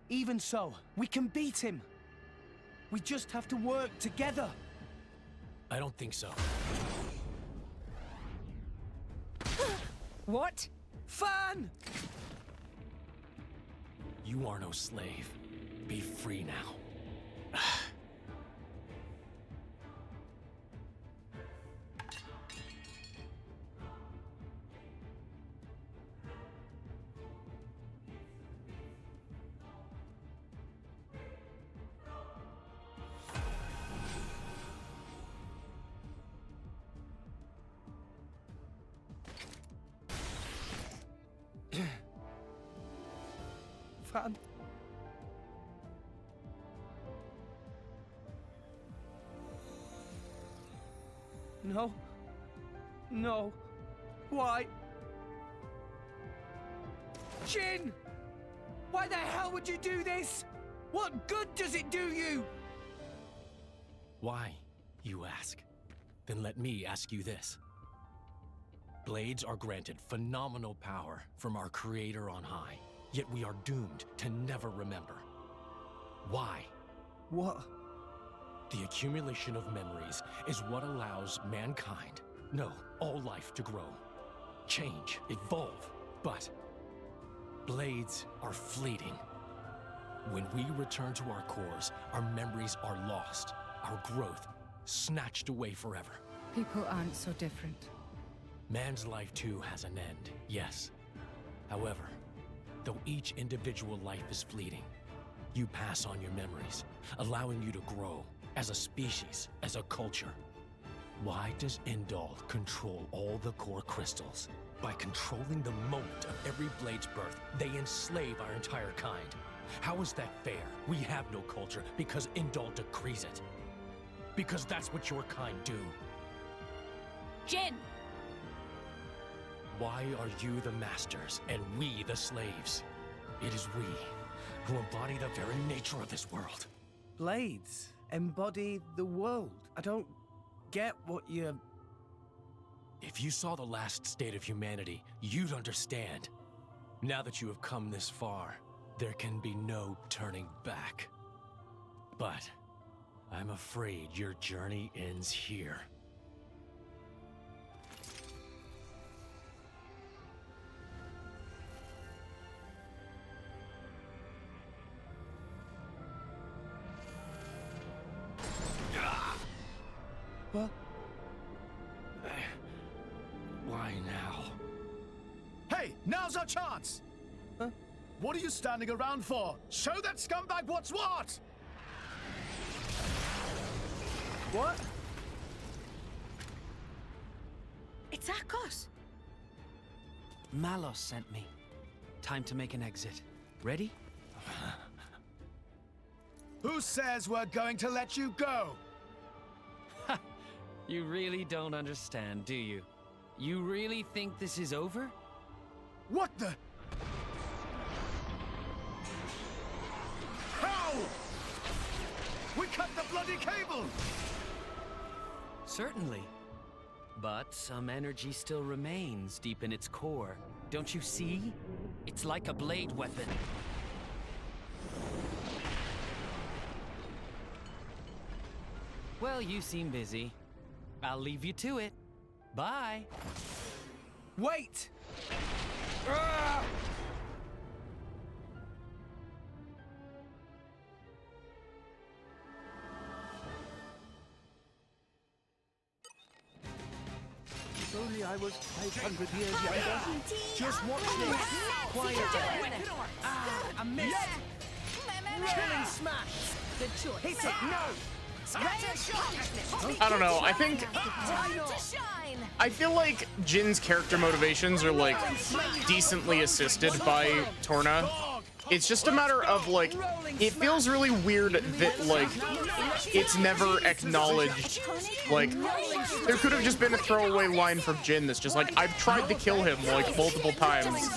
[SPEAKER 3] Even so, we can beat him. We just have to work together.
[SPEAKER 12] I don't think so.
[SPEAKER 13] What?
[SPEAKER 3] Fan!
[SPEAKER 12] You are no slave. Be free now.
[SPEAKER 3] Fan. No. No. Why? Jin! Why the hell would you do this? What good does it do you?
[SPEAKER 12] Why, you ask? Then let me ask you this. Blades are granted phenomenal power from our Creator on high, yet we are doomed to never remember. Why?
[SPEAKER 3] What?
[SPEAKER 12] The accumulation of memories is what allows mankind, no, all life to grow, change, evolve. But blades are fleeting. When we return to our cores, our memories are lost, our growth snatched away forever.
[SPEAKER 2] People aren't so different.
[SPEAKER 12] Man's life too has an end, yes. However, though each individual life is fleeting, you pass on your memories, allowing you to grow as a species, as a culture. Why does Indal control all the core crystals? By controlling the moment of every blade's birth, they enslave our entire kind. How is that fair? We have no culture because Indal decrees it. Because that's what your kind do.
[SPEAKER 18] Jin!
[SPEAKER 12] Why are you the masters and we the slaves? It is we who embody the very nature of this world.
[SPEAKER 3] Blades embody the world. I don't get what you're...
[SPEAKER 12] If you saw the last state of humanity, you'd understand. Now that you have come this far, there can be no turning back. But I'm afraid your journey ends here.
[SPEAKER 15] What?
[SPEAKER 12] Why now?
[SPEAKER 15] Hey, now's our chance! Huh? What are you standing around for? Show that scumbag what's what! What?
[SPEAKER 17] It's Akos!
[SPEAKER 20] Malos sent me. Time to make an exit. Ready?
[SPEAKER 15] Who says we're going to let you go?
[SPEAKER 20] You really don't understand, do you? You really think this is over?
[SPEAKER 15] What the? How? We cut the bloody cable!
[SPEAKER 20] Certainly. But some energy still remains deep in its core. Don't you see? It's like a blade weapon. Well, you seem busy. I'll leave you to it. Bye.
[SPEAKER 15] Wait!
[SPEAKER 11] If only I was 500 years younger.
[SPEAKER 15] Just watch this.
[SPEAKER 11] Quiet.
[SPEAKER 20] I missed.
[SPEAKER 15] Killing smash!
[SPEAKER 16] Good choice.
[SPEAKER 15] Hit it! No!
[SPEAKER 1] I don't know. I feel like Jin's character motivations are like decently assisted by Torna. It's just a matter of like, it feels really weird that like it's never acknowledged. Like, there could have just been a throwaway line from Jin that's just like, I've tried to kill him like multiple times.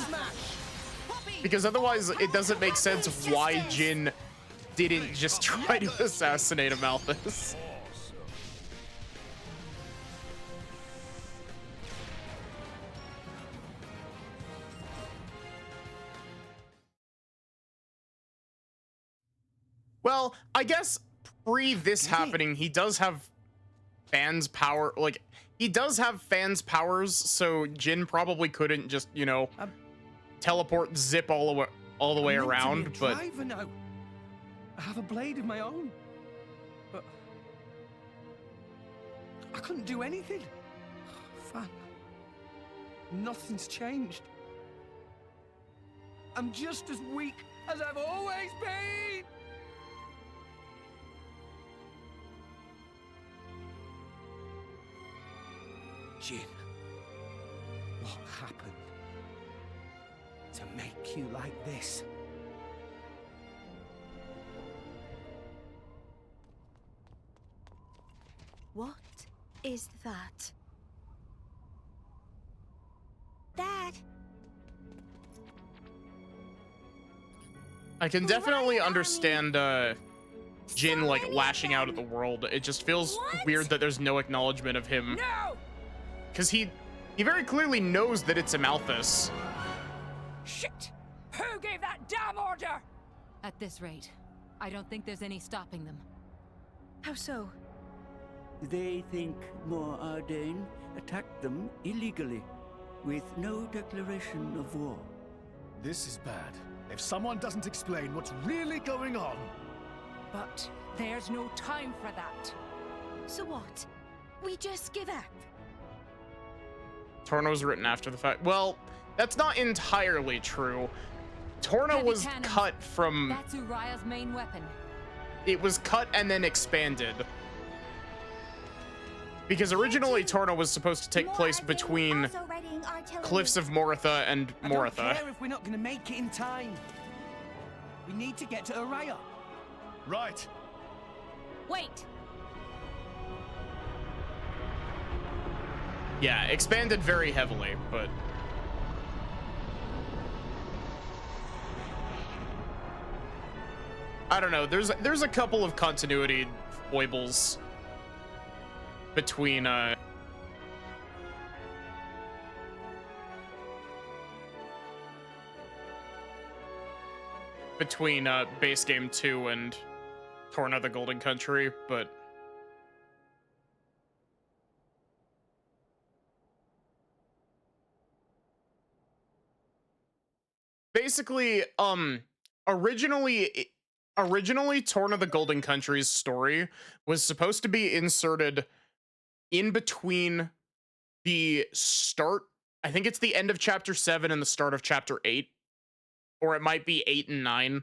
[SPEAKER 1] Because otherwise it doesn't make sense why Jin didn't just try to assassinate Amalthus. Well, I guess pre this happening, he does have fans power, like he does have fans powers, so Jin probably couldn't just, you know, teleport zip all the way around, but
[SPEAKER 3] I have a blade of my own. But I couldn't do anything. Fan. Nothing's changed. I'm just as weak as I've always been. Jin, what happened to make you like this?
[SPEAKER 10] What is that? Dad!
[SPEAKER 1] I can definitely understand Jin like lashing out at the world. It just feels weird that there's no acknowledgement of him.
[SPEAKER 13] No!
[SPEAKER 1] Because he very clearly knows that it's Amalthus.
[SPEAKER 13] Shit! Who gave that damn order?
[SPEAKER 6] At this rate, I don't think there's any stopping them.
[SPEAKER 17] How so?
[SPEAKER 11] They think Mor Ardain attacked them illegally, with no declaration of war.
[SPEAKER 15] This is bad. If someone doesn't explain what's really going on...
[SPEAKER 13] But there's no time for that.
[SPEAKER 10] So what? We just give up?
[SPEAKER 1] Torna was written after the fact. Well, that's not entirely true. Torna was cut from...
[SPEAKER 6] That's Uriah's main weapon.
[SPEAKER 1] It was cut and then expanded. Because originally Torna was supposed to take place between Cliffs of Moratha and Moratha.
[SPEAKER 3] I don't care if we're not going to make it in time. We need to get to Uriah.
[SPEAKER 15] Right.
[SPEAKER 13] Wait.
[SPEAKER 1] Yeah, expanded very heavily, but... I don't know, there's a couple of continuity foibles between base game 2 and Torn of the Golden Country, but basically, originally Torn of the Golden Country's story was supposed to be inserted in between the start, I think it's the end of chapter 7 and the start of chapter 8, or it might be 8 and 9.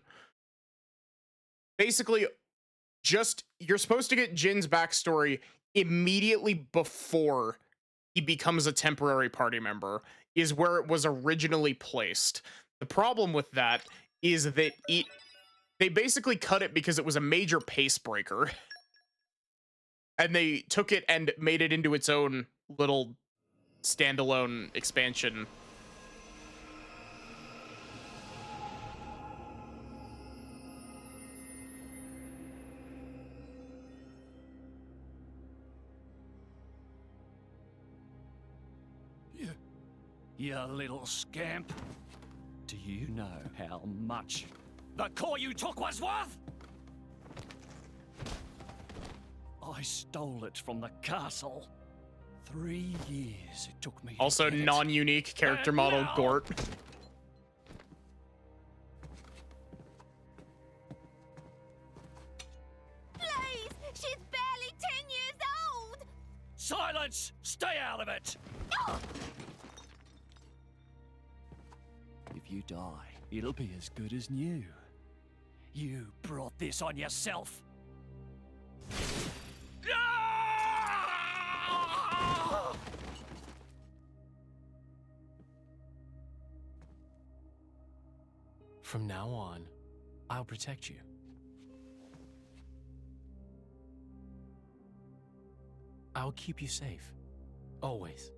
[SPEAKER 1] Basically, just you're supposed to get Jin's backstory immediately before he becomes a temporary party member, is where it was originally placed. The problem with that is that they basically cut it because it was a major pace breaker. And they took it and made it into its own little standalone expansion.
[SPEAKER 14] You little scamp. Do you know how much the core you took was worth? I stole it from the castle. 3 years it took me.
[SPEAKER 1] Also, non-unique character model Gort.
[SPEAKER 10] Please! She's barely 10 years old!
[SPEAKER 14] Silence! Stay out of it! If you die, it'll be as good as new. You brought this on yourself.
[SPEAKER 12] From now on, I'll protect you. I'll keep you safe. Always.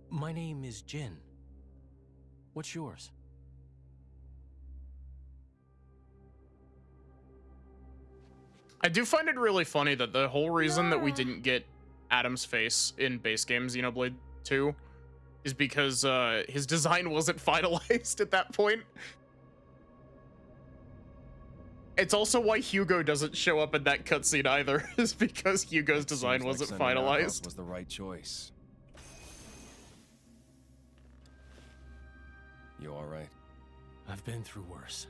[SPEAKER 12] My name is Jin. What's yours?
[SPEAKER 1] I do find it really funny that the whole reason that we didn't get Adam's face in base game Xenoblade 2 is because his design wasn't finalized at that point. It's also why Hugo doesn't show up in that cutscene either, is because Hugo's design wasn't finalized.
[SPEAKER 21] Was the right choice. You all right?
[SPEAKER 12] I've been through worse.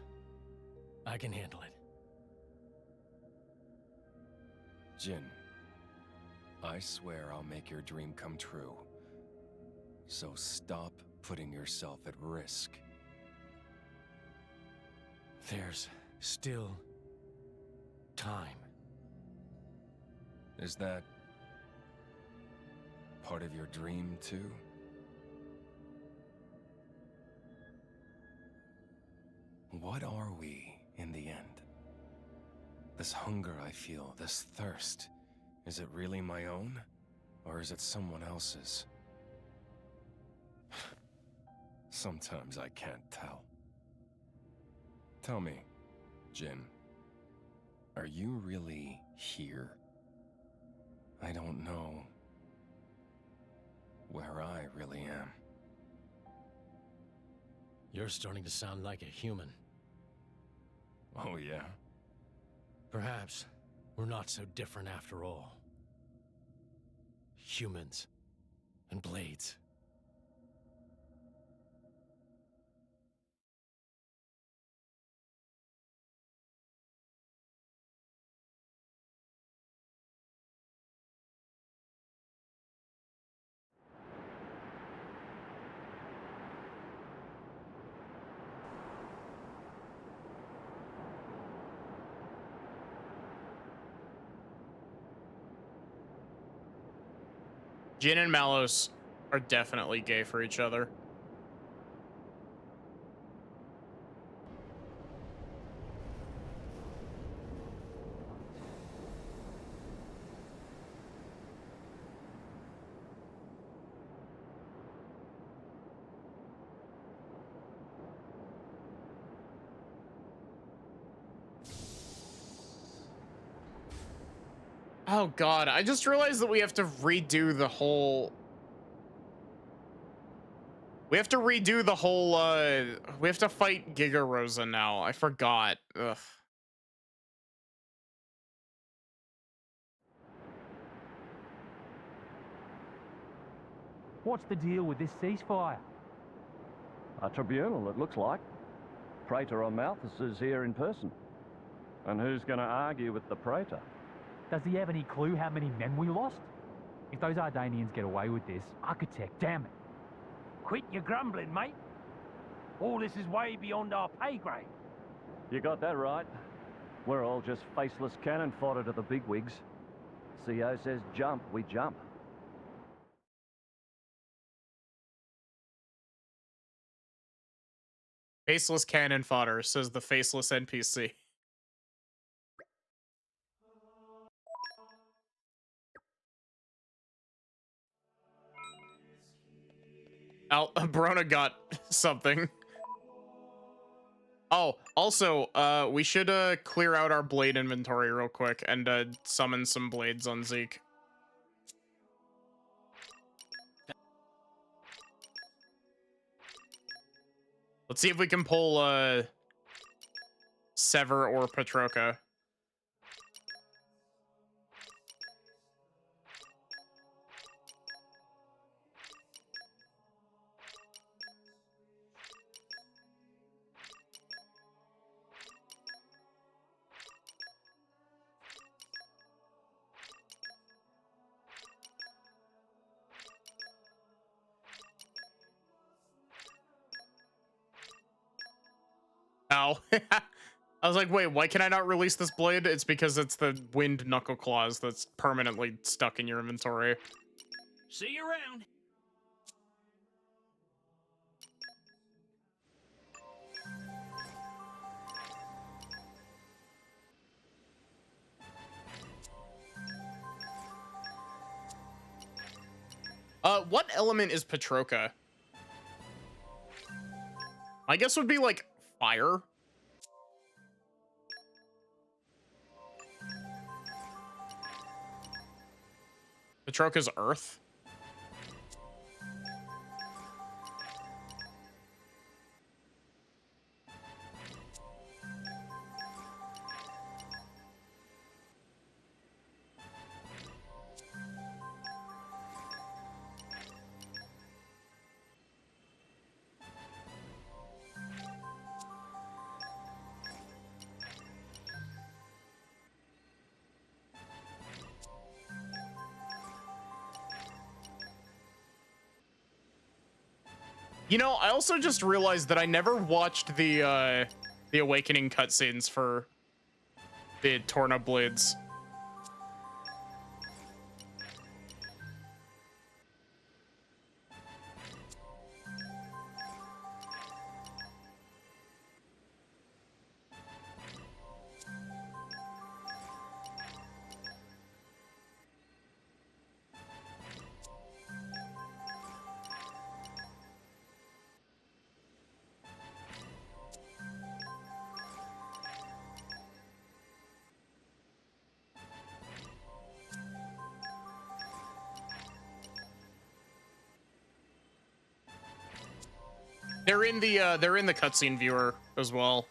[SPEAKER 12] I can handle it.
[SPEAKER 21] Jin, I swear I'll make your dream come true. So stop putting yourself at risk.
[SPEAKER 12] There's still time.
[SPEAKER 21] Is that part of your dream, too? What are we, in the end? This hunger I feel, this thirst, is it really my own? Or is it someone else's? Sometimes I can't tell. Tell me, Jin, are you really here? I don't know where I really am.
[SPEAKER 12] You're starting to sound like a human.
[SPEAKER 21] Oh, yeah?
[SPEAKER 12] Perhaps we're not so different after all. Humans and blades.
[SPEAKER 1] Jin and Malos are definitely gay for each other. Oh god, I just realized that we have to redo the whole... We have to redo the whole, we have to fight Giga Rosa now. I forgot. Ugh.
[SPEAKER 8] What's the deal with this ceasefire?
[SPEAKER 22] A tribunal, it looks like. Praetor on Malthus is here in person. And who's going to argue with the Praetor?
[SPEAKER 8] Does he have any clue how many men we lost? If those Ardanians get away with this, Architect, damn it. Quit your grumbling, mate. All this is way beyond our pay grade.
[SPEAKER 22] You got that right. We're all just faceless cannon fodder to the bigwigs. CO says jump, we jump.
[SPEAKER 1] Faceless cannon fodder, says the faceless NPC. Brona got something. Oh, also, we should clear out our blade inventory real quick and summon some blades on Zeke. Let's see if we can pull Sever or Patroka. Ow. I was like, wait, why can I not release this blade? It's because it's the wind knuckle claws that's permanently stuck in your inventory.
[SPEAKER 14] See you around.
[SPEAKER 1] What element is Patroka? I guess would be like fire. Patroka's earth. You know, I also just realized that I never watched the Awakening cutscenes for the Torna Blades. They're in the cutscene viewer as well.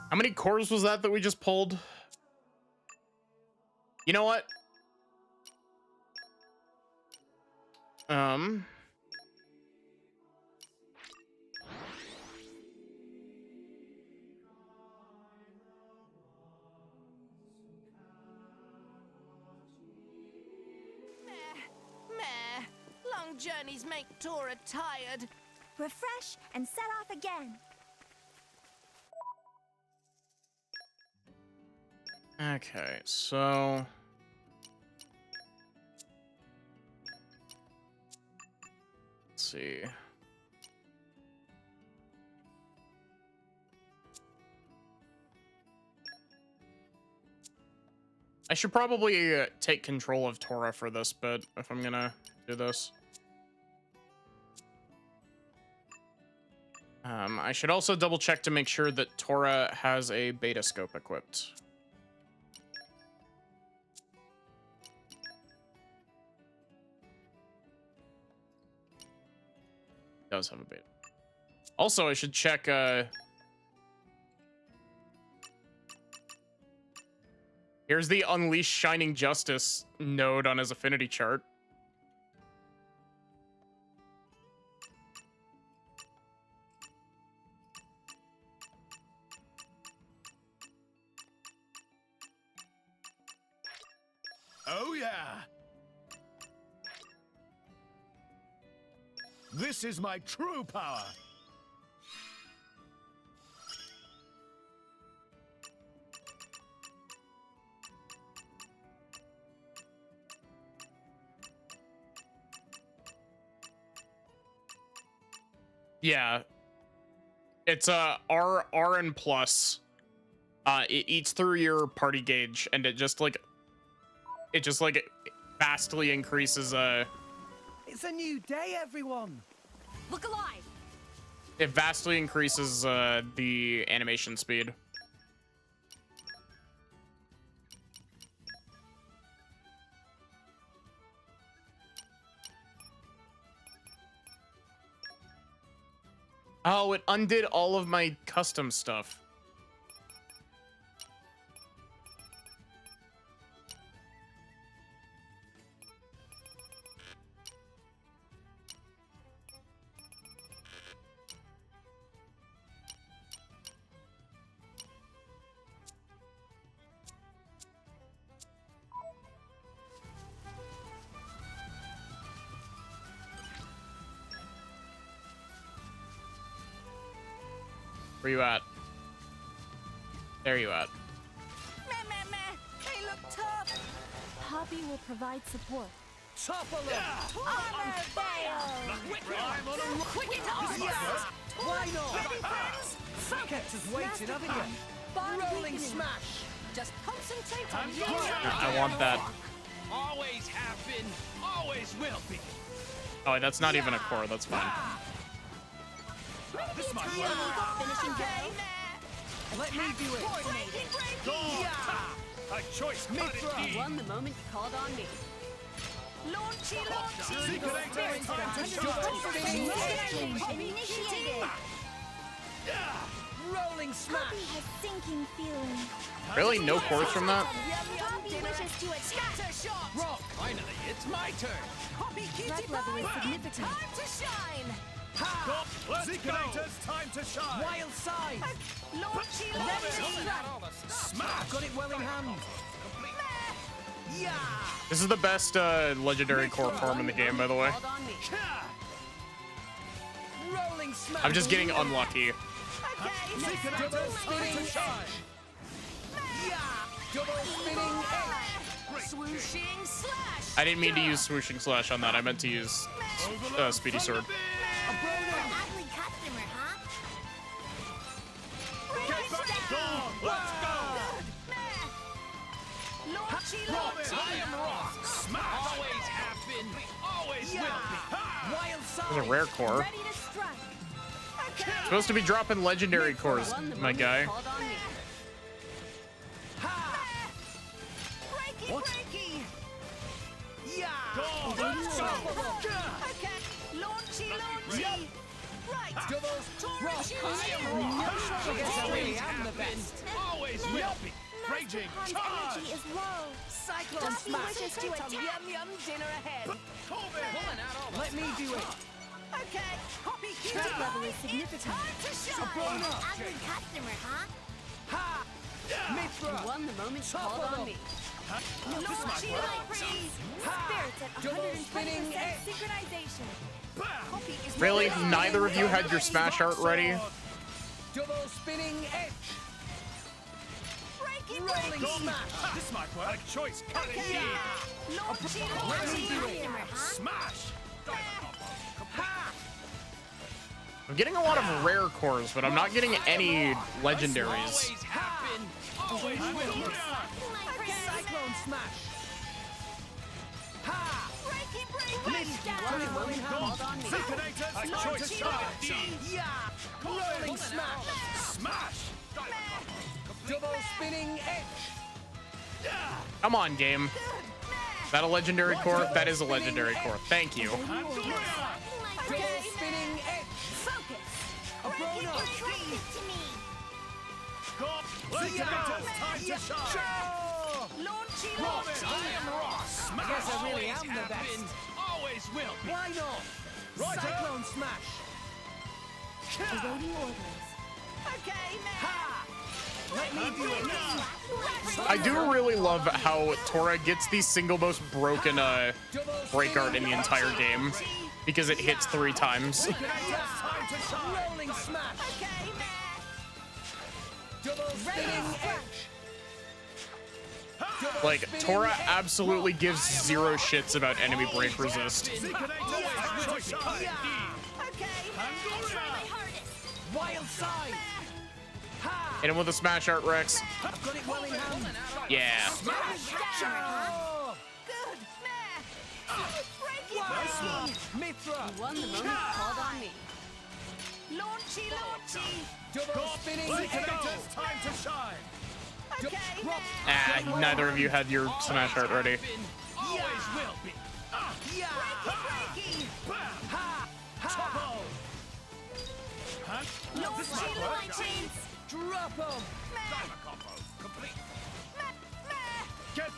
[SPEAKER 1] How many cores was that we just pulled? You know what?
[SPEAKER 10] Meh. Long journeys make Tora tired. Refresh and set off again.
[SPEAKER 1] Okay, so let's see. I should probably take control of Tora for this bit if I'm gonna do this. I should also double check to make sure that Tora has a beta scope equipped. Does have a beta. Also, I should check here's the Unleash Shining Justice node on his affinity chart.
[SPEAKER 15] Oh, yeah. This is my true power.
[SPEAKER 1] Yeah. It's R and plus. It eats through your party gauge and it just like vastly increases
[SPEAKER 3] It's a new day, everyone.
[SPEAKER 18] Look alive.
[SPEAKER 1] it vastly increases the animation speed. Oh, it undid all of my custom stuff. Where you at? There you at.
[SPEAKER 10] They look tough.
[SPEAKER 5] Poppy will provide support.
[SPEAKER 3] Topple
[SPEAKER 10] Honor fail.
[SPEAKER 3] I'm on a
[SPEAKER 10] Quick into
[SPEAKER 3] Yes. Why not?
[SPEAKER 10] Ready, friends?
[SPEAKER 3] Kept us waiting, haven't you? Rolling smash.
[SPEAKER 18] Just concentrate on
[SPEAKER 1] I want that.
[SPEAKER 20] Always have been, always will be.
[SPEAKER 1] Oh, that's not even a core. That's fine.
[SPEAKER 15] This might
[SPEAKER 10] Time
[SPEAKER 15] work.
[SPEAKER 10] finishing go.
[SPEAKER 3] Let me do it.
[SPEAKER 15] Go. A choice card indeed.
[SPEAKER 18] You won the moment you called on me.
[SPEAKER 10] Launchy, launchy.
[SPEAKER 15] Secret time to shine.
[SPEAKER 10] Initiated.
[SPEAKER 3] Rolling smash.
[SPEAKER 10] Poppy has sinking feeling.
[SPEAKER 1] Really? No cores from that?
[SPEAKER 10] Poppy wishes to attack.
[SPEAKER 20] Rock, finally, it's my turn.
[SPEAKER 10] Poppy
[SPEAKER 5] Threat level is significant.
[SPEAKER 10] Time to shine.
[SPEAKER 15] Let's go. Time to shine.
[SPEAKER 3] Wild side.
[SPEAKER 10] Launchy, launchy.
[SPEAKER 3] Smash. Got it well in hand. Yeah.
[SPEAKER 1] This is the best legendary core form in the game, by the way.
[SPEAKER 18] Called on me.
[SPEAKER 3] Rolling smash.
[SPEAKER 1] I'm just getting unlucky.
[SPEAKER 3] Double spinning shine. Yeah. Double spinning edge.
[SPEAKER 10] Swooshing slash.
[SPEAKER 1] I didn't mean to use swooshing slash on that. I meant to use speedy sword.
[SPEAKER 10] Ugly customer, huh?
[SPEAKER 15] Let's go.
[SPEAKER 10] Launchy, launchy.
[SPEAKER 20] I am rock. Smash. Always have been, always will be.
[SPEAKER 3] Wild side.
[SPEAKER 1] There's a rare core.
[SPEAKER 10] Ready to strike. Okay.
[SPEAKER 1] Supposed to be dropping legendary cores,
[SPEAKER 18] Won the
[SPEAKER 1] my
[SPEAKER 18] moment
[SPEAKER 1] guy.
[SPEAKER 18] you called on me.
[SPEAKER 10] Breaky, breaky.
[SPEAKER 3] Yeah.
[SPEAKER 15] Let's go.
[SPEAKER 10] Okay. Launchy, launchy. Right.
[SPEAKER 3] Double rock.
[SPEAKER 10] No
[SPEAKER 3] I am the best.
[SPEAKER 20] Always will be.
[SPEAKER 15] Raging
[SPEAKER 10] Han's
[SPEAKER 15] charge.
[SPEAKER 10] energy is low.
[SPEAKER 3] Cyclone
[SPEAKER 10] Poppy
[SPEAKER 3] smash.
[SPEAKER 10] wishes to attack.
[SPEAKER 18] Yum yum dinner ahead.
[SPEAKER 20] Pulling out all
[SPEAKER 3] Let me do it.
[SPEAKER 10] Okay. Poppy
[SPEAKER 5] Threat level is significant.
[SPEAKER 10] Time to shine. Ugly customer, huh?
[SPEAKER 3] Ha. Mithra.
[SPEAKER 18] You won the moment you called on me.
[SPEAKER 10] Launchy, launchy. Spirits at
[SPEAKER 3] Double
[SPEAKER 10] 120%
[SPEAKER 3] spinning edge.
[SPEAKER 10] synchronization. Poppy is
[SPEAKER 1] Really?
[SPEAKER 10] ready.
[SPEAKER 1] Neither of you had your smash art ready?
[SPEAKER 3] Double spinning edge. Rolling smash.
[SPEAKER 15] This might work.
[SPEAKER 14] A choice cut it Smash!
[SPEAKER 1] I'm getting a lot of rare cores, but I'm not getting any legendaries.
[SPEAKER 3] Cyclone smash. Ha!
[SPEAKER 14] A choice cut it
[SPEAKER 3] Rolling smash.
[SPEAKER 14] Smash!
[SPEAKER 3] Double spinning edge.
[SPEAKER 1] Come on, game. Is that a legendary core? That is a legendary core. Thank you.
[SPEAKER 3] Double spinning edge. Focus. A Bruno.
[SPEAKER 15] Liquidators, time to shine.
[SPEAKER 3] Launchy launch.
[SPEAKER 14] I am Ross. Smash!
[SPEAKER 3] Guess I really am the
[SPEAKER 14] Always have
[SPEAKER 3] best.
[SPEAKER 14] been, always will be.
[SPEAKER 3] Why not?
[SPEAKER 15] Right,
[SPEAKER 3] Cyclone smash.
[SPEAKER 5] Awaiting orders.
[SPEAKER 3] Okay, man. Ha! Let me do it.
[SPEAKER 1] I do really love how Tora gets the single most broken break art in the entire game because it hits 3 times.
[SPEAKER 3] Rolling smash. Okay, man. Double spinning edge.
[SPEAKER 1] Like, Tora absolutely gives 0 shits about enemy break resist.
[SPEAKER 3] Wild side.
[SPEAKER 1] Hit him with a smash art, Rex.
[SPEAKER 3] I've got it well in hand.
[SPEAKER 1] Yeah.
[SPEAKER 3] Good. Nice one. Mithra.
[SPEAKER 18] You won the moment called on me.
[SPEAKER 3] Launchy. Double spinning
[SPEAKER 15] Liquidators, time to shine.
[SPEAKER 1] Ah, neither of you had your smash art ready.
[SPEAKER 14] Always will be.
[SPEAKER 15] This might work.
[SPEAKER 3] Drop 'em.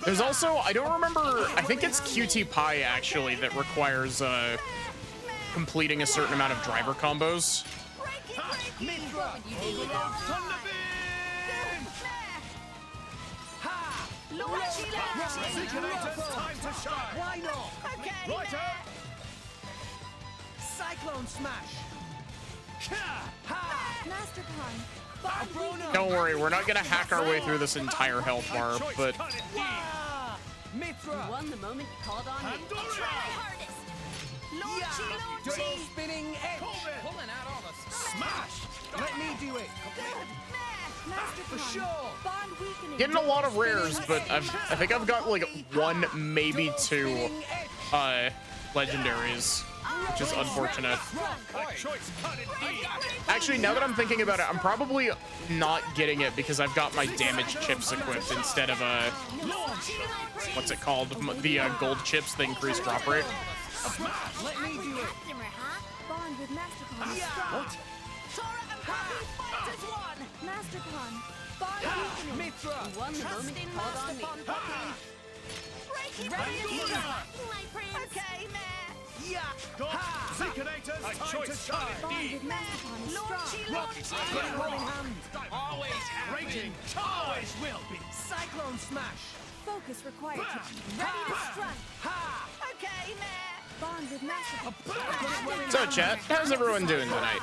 [SPEAKER 1] There's also, I don't remember, I think it's QT Pie actually that requires completing a certain amount of driver combos.
[SPEAKER 3] Mithra.
[SPEAKER 15] Liquidators, time to shine.
[SPEAKER 3] Why not?
[SPEAKER 15] Righto.
[SPEAKER 3] Cyclone smash.
[SPEAKER 5] Master Pun.
[SPEAKER 1] Don't worry, we're not gonna hack our way through this entire health bar, but
[SPEAKER 3] Mithra.
[SPEAKER 18] You won the moment you called on me.
[SPEAKER 3] Double spinning edge.
[SPEAKER 19] Pulling out all the
[SPEAKER 15] Smash.
[SPEAKER 3] Let me do it. For sure.
[SPEAKER 5] Bond weakening.
[SPEAKER 1] getting a lot of rares, but I think I've got like 1, maybe 2 legendaries, which is unfortunate. Actually, now that I'm thinking about it, I'm probably not getting it because I've got my damage chips equipped instead of what's it called? The gold chips that increase drop rate.
[SPEAKER 3] Let me do it.
[SPEAKER 5] Bond with Master Pun.
[SPEAKER 3] What?
[SPEAKER 5] Tora and Poppy fight as one. Master Pun. Bond weakening.
[SPEAKER 3] Mithra.
[SPEAKER 18] You won the moment you called on me.
[SPEAKER 5] Ready to strike, my prince. Okay, man.
[SPEAKER 15] Liquidators, time to shine.
[SPEAKER 5] Bond with Master Pun is strong.
[SPEAKER 3] I've got it well in hand.
[SPEAKER 14] Always have been, always will be.
[SPEAKER 3] Cyclone smash.
[SPEAKER 5] Focus required. Ready to strike. Okay, man. Bond with Master Pun.
[SPEAKER 1] So, chat, how's everyone doing tonight?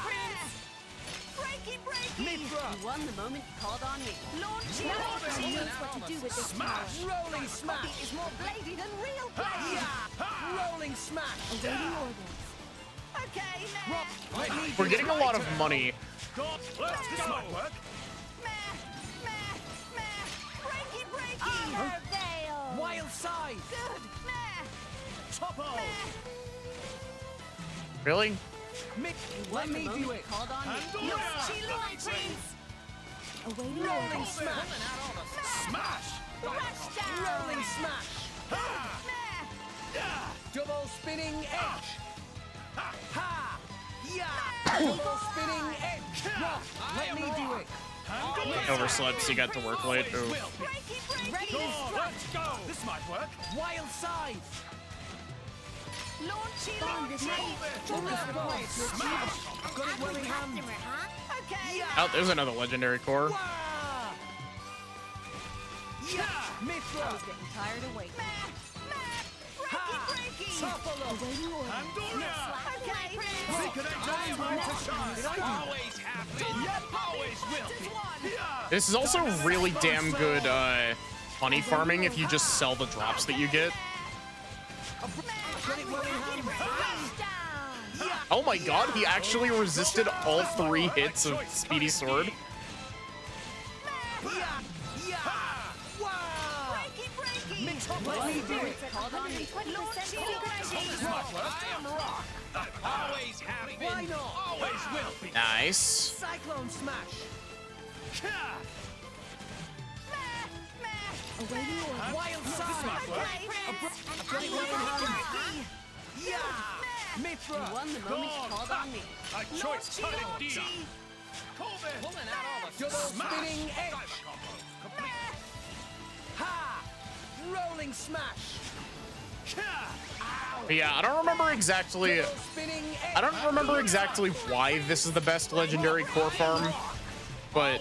[SPEAKER 3] Mithra.
[SPEAKER 18] You won the moment you called on me.
[SPEAKER 5] Master Pun knows what to do with this power.
[SPEAKER 3] Rolling smash.
[SPEAKER 5] Is more bladey than real blade.
[SPEAKER 3] Rolling smash.
[SPEAKER 5] Awaiting orders. Okay, man.
[SPEAKER 1] We're getting a lot of money.
[SPEAKER 15] This might work.
[SPEAKER 5] Armor veil.
[SPEAKER 3] Wild side.
[SPEAKER 5] Good.
[SPEAKER 15] Topo.
[SPEAKER 1] Really?
[SPEAKER 3] Let me do it.
[SPEAKER 18] Called on me.
[SPEAKER 5] Awaiting
[SPEAKER 3] Rolling
[SPEAKER 5] orders.
[SPEAKER 3] smash.
[SPEAKER 15] Smash.
[SPEAKER 5] Rush down.
[SPEAKER 3] Rolling smash. Double spinning edge. Double spinning edge. Let me do it.
[SPEAKER 1] Overslept, so you got to work late. Ooh.
[SPEAKER 3] Ready to strike.
[SPEAKER 15] Let's go. This might work.
[SPEAKER 3] Wild side.
[SPEAKER 5] Bond with Master Focus required to achieve.
[SPEAKER 3] Got it well in hand.
[SPEAKER 1] Oh, there's another legendary core.
[SPEAKER 3] Mithra.
[SPEAKER 18] Getting tired of waiting.
[SPEAKER 1] This is also really damn good money farming if you just sell the drops that you get. Oh my god, he actually resisted all 3 hits of Speedy Sword. Nice.
[SPEAKER 3] Cyclone smash. Wild yeah. Mithra.
[SPEAKER 18] You won the moment you called on me.
[SPEAKER 14] A choice cut indeed.
[SPEAKER 19] Pulling out all the
[SPEAKER 3] Double spinning edge. Ha! Rolling smash.
[SPEAKER 1] But yeah, I don't remember exactly why this is the best legendary core farm, but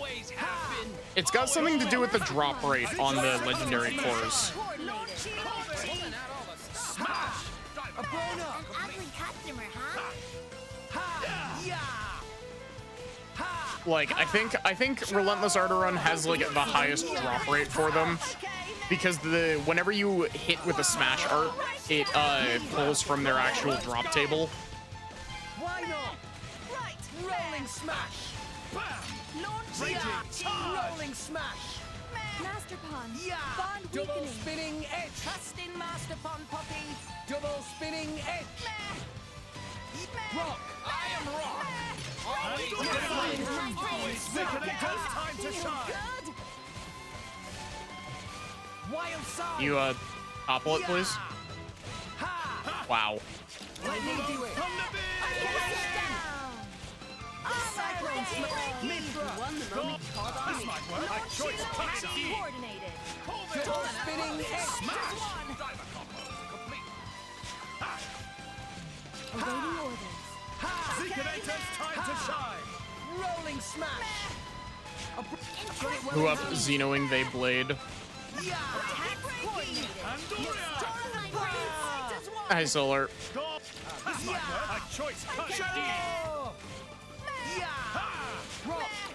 [SPEAKER 1] it's got something to do with the drop rate on the legendary cores. Like, I think Relentless Arterun has like the highest drop rate for them, because whenever you hit with a smash art, it pulls from their actual drop table.
[SPEAKER 3] Why not? Right. Rolling smash. Rolling smash.
[SPEAKER 10] Master Pond.
[SPEAKER 3] Yeah.
[SPEAKER 10] Bond
[SPEAKER 3] Double
[SPEAKER 10] weakening.
[SPEAKER 3] spinning edge.
[SPEAKER 10] Trust in Master Pond, Poppy.
[SPEAKER 3] Double spinning edge. Rock.
[SPEAKER 19] I am rock.
[SPEAKER 3] Always time to shine. Wild side.
[SPEAKER 1] You topple it, please. Wow.
[SPEAKER 3] Let me do it. Cyclone smash. Mithra.
[SPEAKER 18] You won the moment you called on me.
[SPEAKER 10] Coordinated.
[SPEAKER 3] Double spinning edge.
[SPEAKER 19] Smash.
[SPEAKER 10] Awaiting orders.
[SPEAKER 3] Zikinator's time to shine. Rolling smash.
[SPEAKER 1] Who up Xenoing they blade? Hi, Solar.
[SPEAKER 14] A choice cut indeed.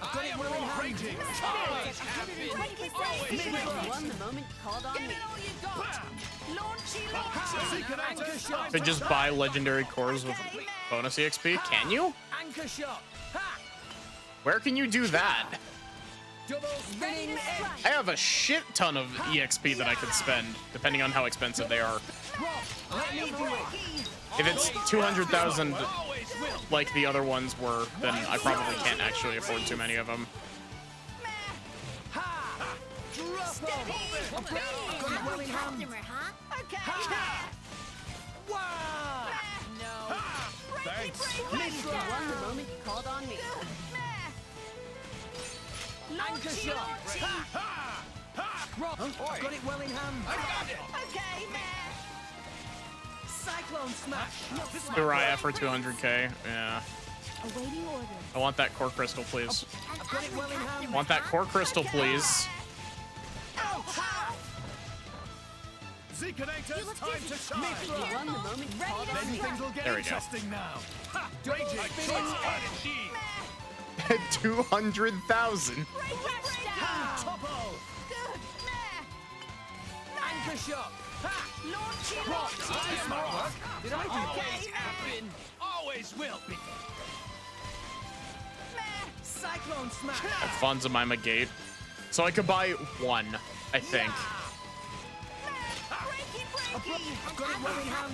[SPEAKER 3] I am raging.
[SPEAKER 19] Always have been. Always
[SPEAKER 18] You won the moment you called on me.
[SPEAKER 1] Could just buy legendary cores with bonus EXP? Can you?
[SPEAKER 3] Anchor shot.
[SPEAKER 1] Where can you do that?
[SPEAKER 3] Double spinning edge.
[SPEAKER 1] I have a shit ton of EXP that I could spend, depending on how expensive they are.
[SPEAKER 3] Let me do it.
[SPEAKER 1] If it's 200,000 like the other ones were, then I probably can't actually afford too many of them.
[SPEAKER 3] Thanks.
[SPEAKER 18] You won the moment you called on me.
[SPEAKER 3] Anchor shot. Rock. I've got it well in hand.
[SPEAKER 19] I got it.
[SPEAKER 10] Okay, man.
[SPEAKER 3] Cyclone smash.
[SPEAKER 1] Uriah for 200k. Yeah.
[SPEAKER 10] Awaiting orders.
[SPEAKER 1] I want that core crystal, please.
[SPEAKER 3] I've got it well in hand.
[SPEAKER 1] Want that core crystal, please.
[SPEAKER 15] Zikinator's time to shine.
[SPEAKER 18] You won the moment you called on
[SPEAKER 15] Then
[SPEAKER 18] me.
[SPEAKER 15] things will get
[SPEAKER 1] There we go.
[SPEAKER 15] interesting now. Ha!
[SPEAKER 3] Double
[SPEAKER 15] Raging.
[SPEAKER 3] spinning edge.
[SPEAKER 1] 200,000.
[SPEAKER 3] Topple. Anchor shot. Rock. Did I do
[SPEAKER 19] Always have been. Always will be.
[SPEAKER 3] Cyclone smash.
[SPEAKER 1] Funds of my gate. So I could buy one, I think.
[SPEAKER 3] I've got it well in hand.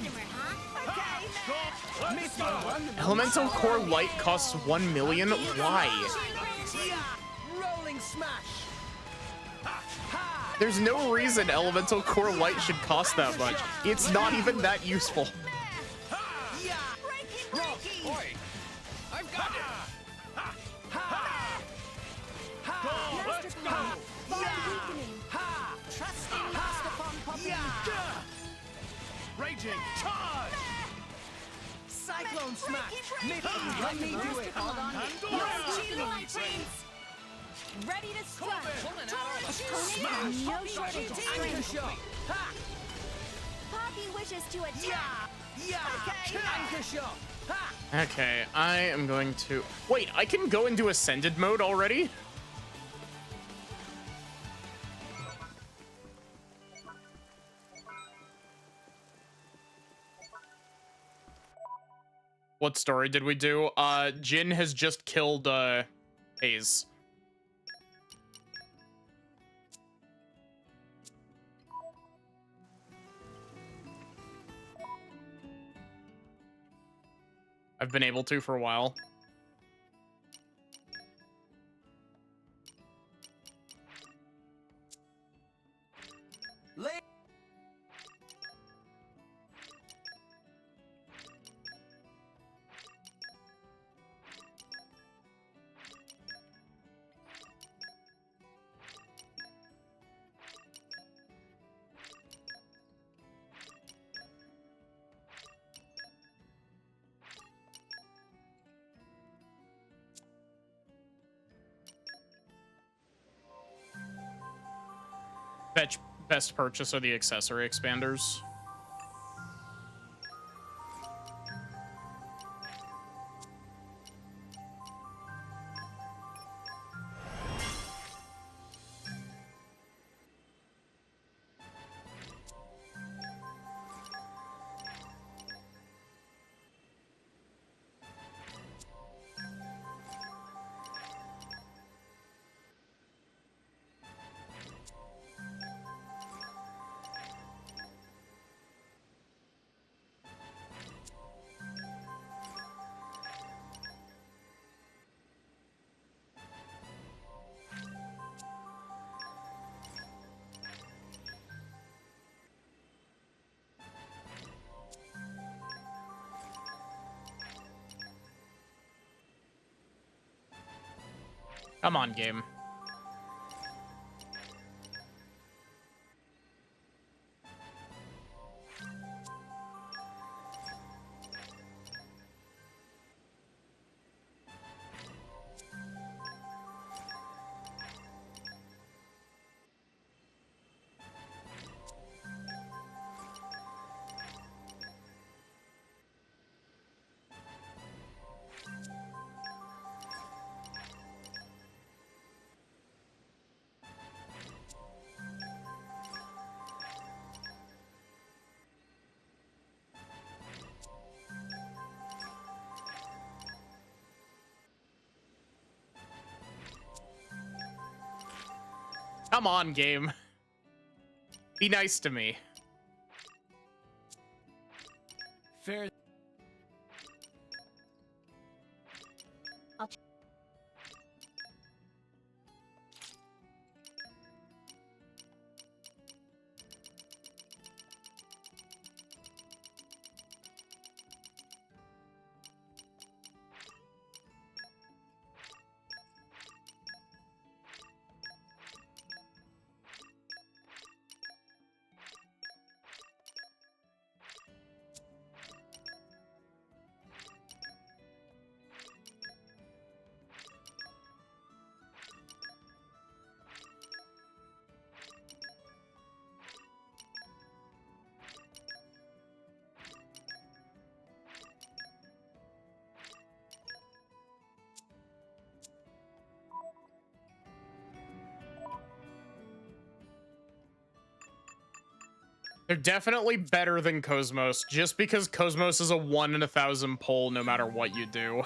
[SPEAKER 1] Elemental Core Light costs 1 million? Why?
[SPEAKER 3] Rolling smash.
[SPEAKER 1] There's no reason Elemental Core Light should cost that much. It's not even that useful.
[SPEAKER 19] Boy, I've got it.
[SPEAKER 3] Let's go.
[SPEAKER 10] Trust in Master Pond, Poppy.
[SPEAKER 15] Raging. Charge.
[SPEAKER 3] Cyclone smash. Let me do it.
[SPEAKER 18] Called on me.
[SPEAKER 10] Ready to strike.
[SPEAKER 19] Pulling out all the
[SPEAKER 10] No shortage of
[SPEAKER 3] Anchor
[SPEAKER 10] strength.
[SPEAKER 3] shot.
[SPEAKER 10] Pop he wishes to attack.
[SPEAKER 1] Okay, I am going to... Wait, I can go into Ascended mode already? What story did we do? Jin has just killed, Hayes. I've been able to for a while. Best purchase are the accessory expanders. Come on, game. Come on, game. Be nice to me.
[SPEAKER 20] Fair.
[SPEAKER 1] They're definitely better than Cosmos, just because Cosmos is a 1 in 1,000 pull no matter what you do.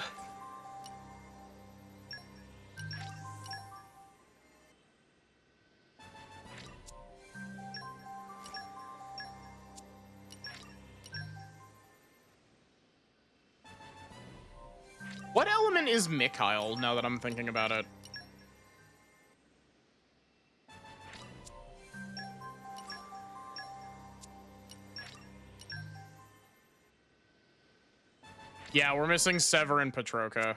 [SPEAKER 1] What element is Mikhail, now that I'm thinking about it? Yeah, we're missing Sever and Petroka.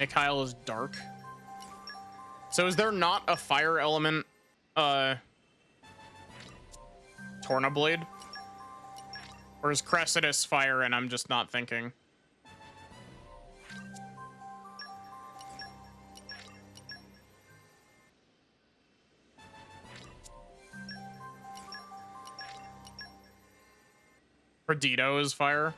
[SPEAKER 1] Mikhail is dark. So is there not a fire element, Tornablade? Or is Cressidus fire and I'm just not thinking? Perdido is fire.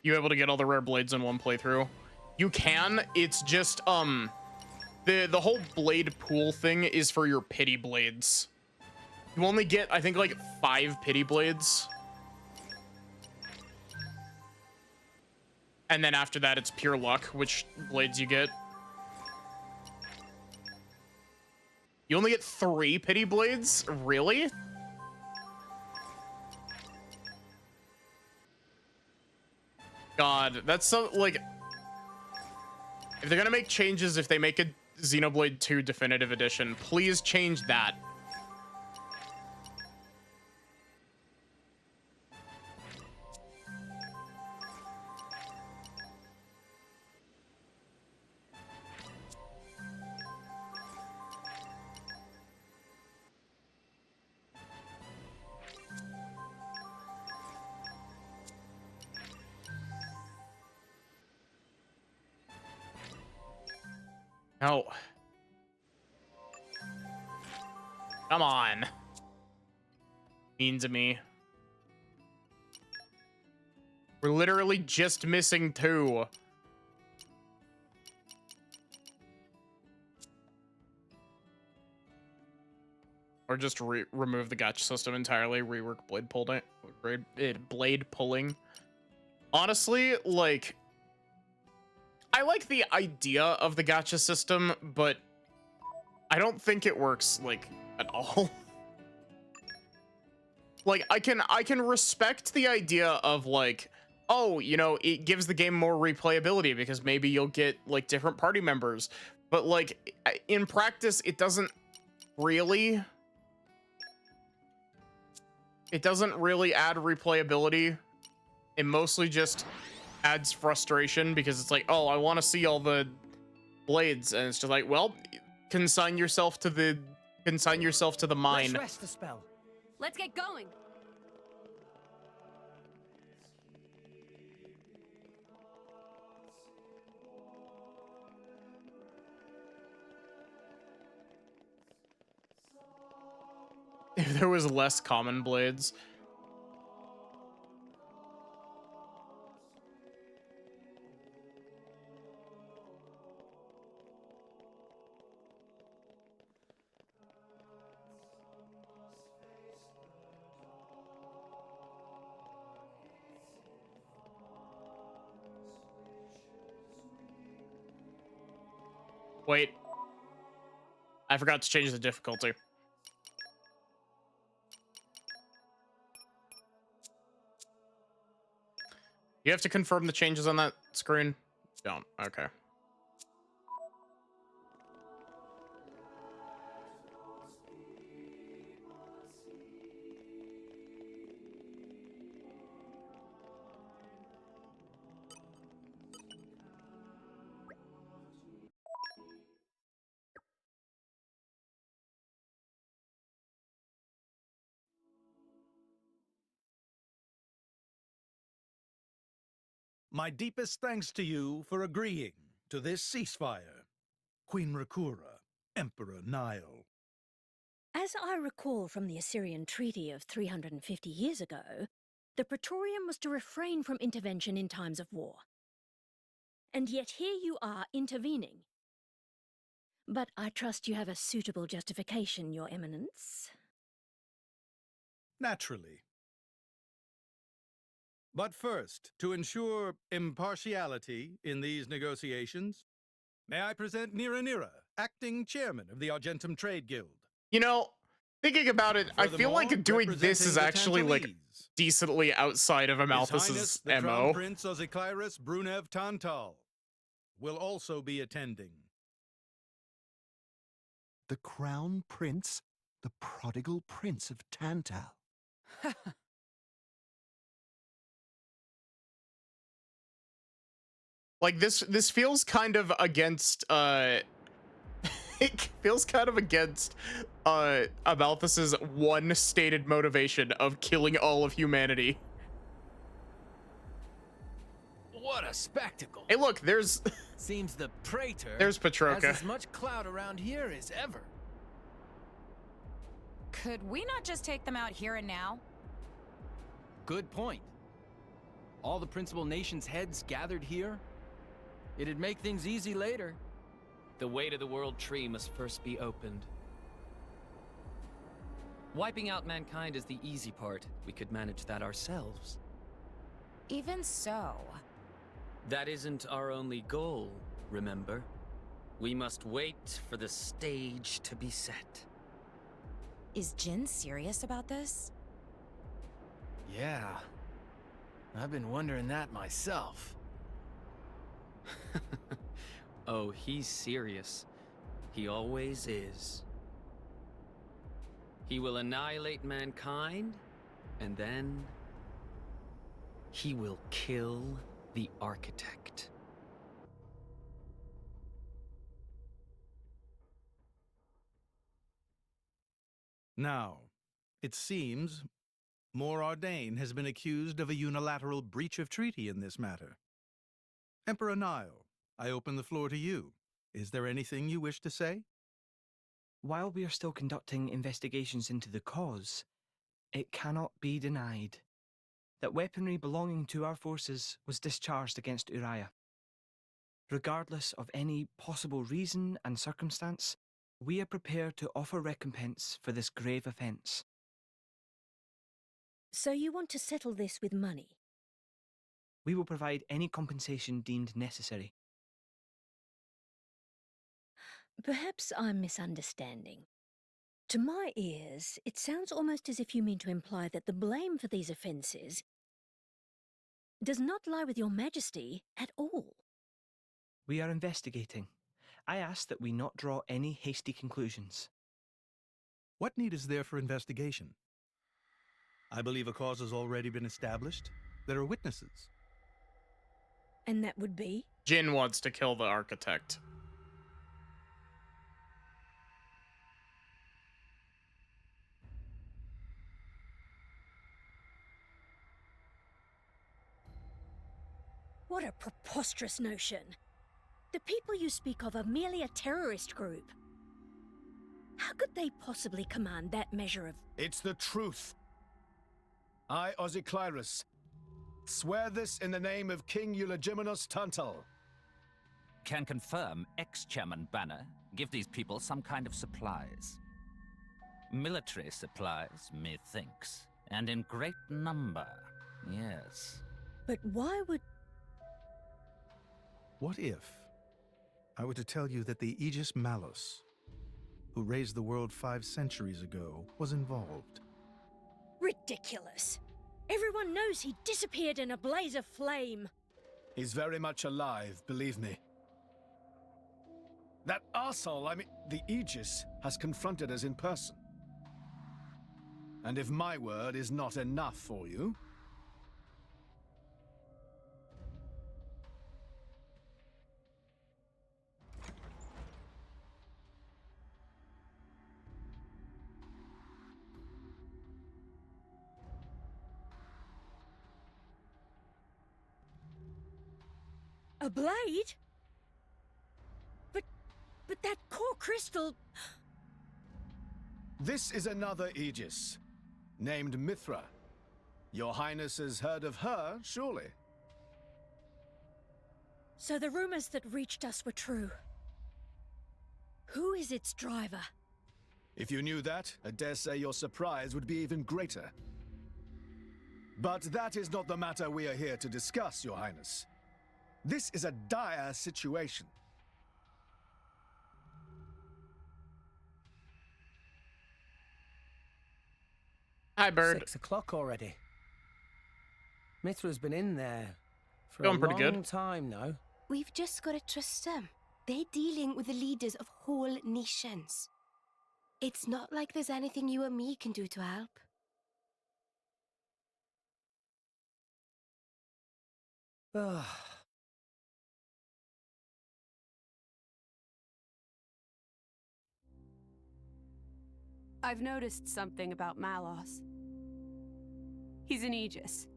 [SPEAKER 1] You able to get all the rare blades in one playthrough? You can. It's just the whole blade pool thing is for your pity blades. You only get, I think, like 5 pity blades. And then after that, it's pure luck which blades you get. You only get 3 pity blades? Really? God, that's so, like, if they're gonna make changes, if they make a Xenoblade 2 Definitive Edition, please change that. No. Come on. Mean to me. We're literally just missing 2. Or just remove the gacha system entirely, rework blade pulling. Honestly, like, I like the idea of the gacha system, but I don't think it works, like, at all. Like, I can respect the idea of, like, oh, you know, it gives the game more replayability because maybe you'll get, like, different party members. But, like, in practice, it doesn't really... It doesn't really add replayability. It mostly just adds frustration because it's like, oh, I want to see all the blades, and it's just like, well, consign yourself to the mine.
[SPEAKER 3] Let's rest a spell.
[SPEAKER 18] Let's get going.
[SPEAKER 1] If there was less common blades. Wait. I forgot to change the difficulty. You have to confirm the changes on that screen? Don't. Okay.
[SPEAKER 15] My deepest thanks to you for agreeing to this ceasefire. Queen Rakura, Emperor Nile.
[SPEAKER 10] As I recall from the Assyrian treaty of 350 years ago, the Praetorium was to refrain from intervention in times of war. And yet here you are intervening. But I trust you have a suitable justification, Your Eminence.
[SPEAKER 15] Naturally. But first, to ensure impartiality in these negotiations, may I present Nira, acting chairman of the Argentum Trade Guild.
[SPEAKER 1] You know, thinking about it, I feel like doing this is actually, like, decently outside of Amalthus's
[SPEAKER 15] the
[SPEAKER 1] MO.
[SPEAKER 15] Crown Prince Ozykairos Brunev Tantal will also be attending.
[SPEAKER 4] The Crown Prince? The prodigal Prince of Tantal.
[SPEAKER 1] Like, this feels kind of against it feels kind of against Amalthus's one stated motivation of killing all of humanity.
[SPEAKER 19] What a spectacle.
[SPEAKER 1] Hey, look, there's
[SPEAKER 19] Seems the Praetor
[SPEAKER 1] there's Petroka.
[SPEAKER 19] has as much clout around here as ever.
[SPEAKER 7] Could we not just take them out here and now?
[SPEAKER 9] Good point. All the principal nations' heads gathered here? It'd make things easy later.
[SPEAKER 20] The way to the World Tree must first be opened. Wiping out mankind is the easy part. We could manage that ourselves.
[SPEAKER 7] Even so.
[SPEAKER 20] That isn't our only goal, remember? We must wait for the stage to be set.
[SPEAKER 7] Is Jin serious about this?
[SPEAKER 19] Yeah. I've been wondering that myself.
[SPEAKER 20] Oh, he's serious. He always is. He will annihilate mankind, and then he will kill the architect.
[SPEAKER 15] Now, it seems Morardain has been accused of a unilateral breach of treaty in this matter. Emperor Nile, I open the floor to you. Is there anything you wish to say?
[SPEAKER 23] While we are still conducting investigations into the cause, it cannot be denied that weaponry belonging to our forces was discharged against Uriah. Regardless of any possible reason and circumstance, we are prepared to offer recompense for this grave offence.
[SPEAKER 10] So you want to settle this with money?
[SPEAKER 23] We will provide any compensation deemed necessary.
[SPEAKER 10] Perhaps I'm misunderstanding. To my ears, it sounds almost as if you mean to imply that the blame for these offences does not lie with your Majesty at all.
[SPEAKER 23] We are investigating. I ask that we not draw any hasty conclusions.
[SPEAKER 15] What need is there for investigation? I believe a cause has already been established. There are witnesses.
[SPEAKER 10] And that would be?
[SPEAKER 1] Jin wants to kill the architect.
[SPEAKER 10] What a preposterous notion. The people you speak of are merely a terrorist group. How could they possibly command that measure of...
[SPEAKER 24] It's the truth. I, Ozyclyrus, swear this in the name of King Eulogimenos Tantal.
[SPEAKER 25] Can confirm ex-chairman Banner give these people some kind of supplies. Military supplies, methinks, and in great number, yes.
[SPEAKER 10] But why would...
[SPEAKER 15] What if I were to tell you that the Aegis Malus, who raised the world 5 centuries ago, was involved?
[SPEAKER 10] Ridiculous. Everyone knows he disappeared in a blaze of flame.
[SPEAKER 24] He's very much alive, believe me. That arsehole, the Aegis, has confronted us in person. And if my word is not enough for you...
[SPEAKER 10] A blade? But that core crystal...
[SPEAKER 24] This is another Aegis, named Mithra. Your Highness has heard of her, surely?
[SPEAKER 10] So the rumors that reached us were true. Who is its driver?
[SPEAKER 24] If you knew that, I dare say your surprise would be even greater. But that is not the matter we are here to discuss, Your Highness. This is a dire situation.
[SPEAKER 1] Hi, Bird.
[SPEAKER 3] 6 o'clock already. Mithra's been in there for
[SPEAKER 1] Going
[SPEAKER 3] a
[SPEAKER 1] pretty
[SPEAKER 3] long
[SPEAKER 1] good.
[SPEAKER 3] time now.
[SPEAKER 16] We've just got to trust them. They're dealing with the leaders of whole nations. It's not like there's anything you or me can do to help.
[SPEAKER 3] Ugh.
[SPEAKER 18] I've noticed something about Malos. He's an Aegis,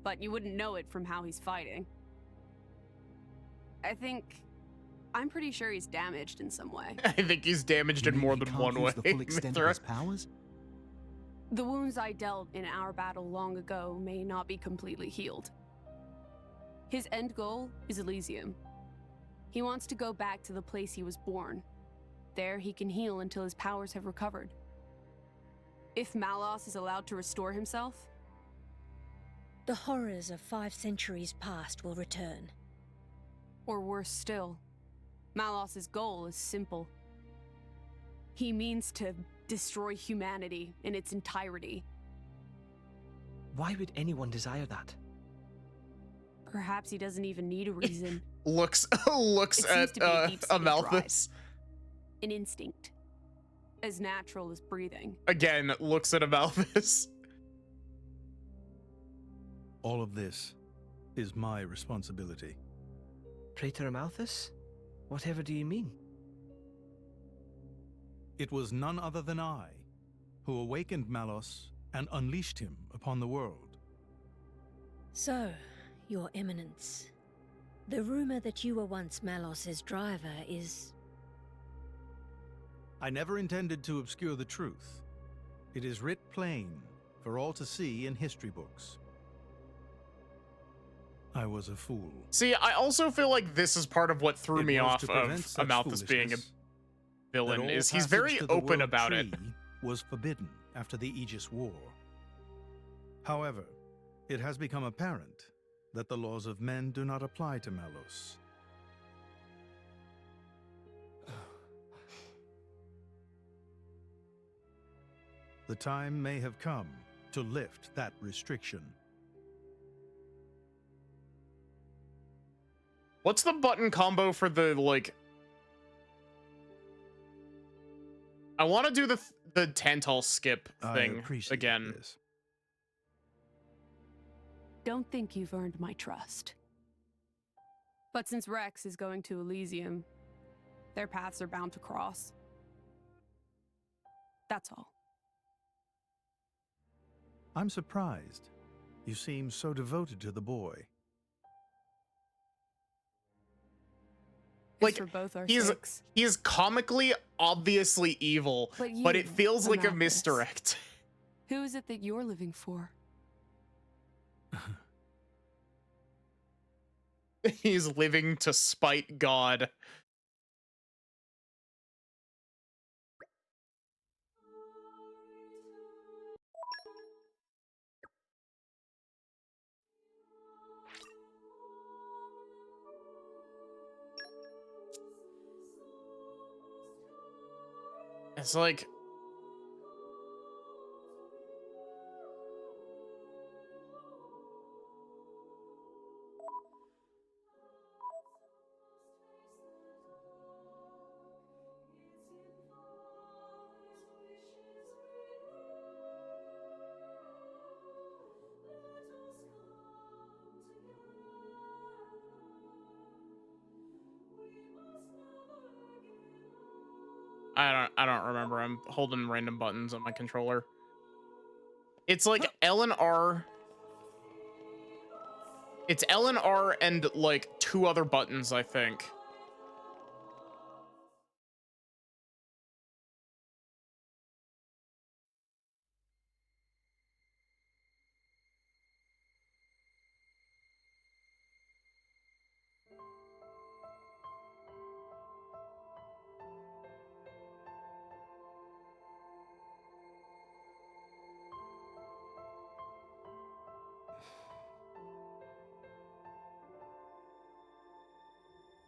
[SPEAKER 18] but you wouldn't know it from how he's fighting. I'm pretty sure he's damaged in some way.
[SPEAKER 1] I think he's damaged in more than one way.
[SPEAKER 4] The full extent of his powers?
[SPEAKER 18] The wounds I dealt in our battle long ago may not be completely healed. His end goal is Elysium. He wants to go back to the place he was born. There he can heal until his powers have recovered. If Malos is allowed to restore himself,
[SPEAKER 10] the horrors of 5 centuries past will return.
[SPEAKER 18] Or worse still, Malos's goal is simple. He means to destroy humanity in its entirety.
[SPEAKER 23] Why would anyone desire that?
[SPEAKER 18] Perhaps he doesn't even need a reason.
[SPEAKER 1] looks at Amalthus.
[SPEAKER 18] An instinct. As natural as breathing.
[SPEAKER 1] Again, looks at Amalthus.
[SPEAKER 15] All of this is my responsibility.
[SPEAKER 23] Praetor Amalthus? Whatever do you mean?
[SPEAKER 15] It was none other than I who awakened Malos and unleashed him upon the world.
[SPEAKER 10] So, Your Eminence, the rumor that you were once Malos's driver is...
[SPEAKER 15] I never intended to obscure the truth. It is writ plain for all to see in history books. I was a fool.
[SPEAKER 1] See, I also feel like this is part of what threw me off of Amalthus being a villain, is he's very open about it.
[SPEAKER 15] Was forbidden after the Aegis War. However, it has become apparent that the laws of men do not apply to Malos. The time may have come to lift that restriction.
[SPEAKER 1] What's the button combo for the, like... I want to do the Tantal skip thing again.
[SPEAKER 15] This.
[SPEAKER 18] Don't think you've earned my trust. But since Rex is going to Elysium, their paths are bound to cross. That's all.
[SPEAKER 15] I'm surprised. You seem so devoted to the boy.
[SPEAKER 1] Like,
[SPEAKER 18] for both our
[SPEAKER 1] he's
[SPEAKER 18] sakes.
[SPEAKER 1] comically obviously evil, but it feels like a
[SPEAKER 18] Amalthus,
[SPEAKER 1] misdirect.
[SPEAKER 18] Who is it that you're living for?
[SPEAKER 1] He's living to spite God. It's like... I don't remember. I'm holding random buttons on my controller. It's like L and R. It's L and R and like 2 other buttons, I think.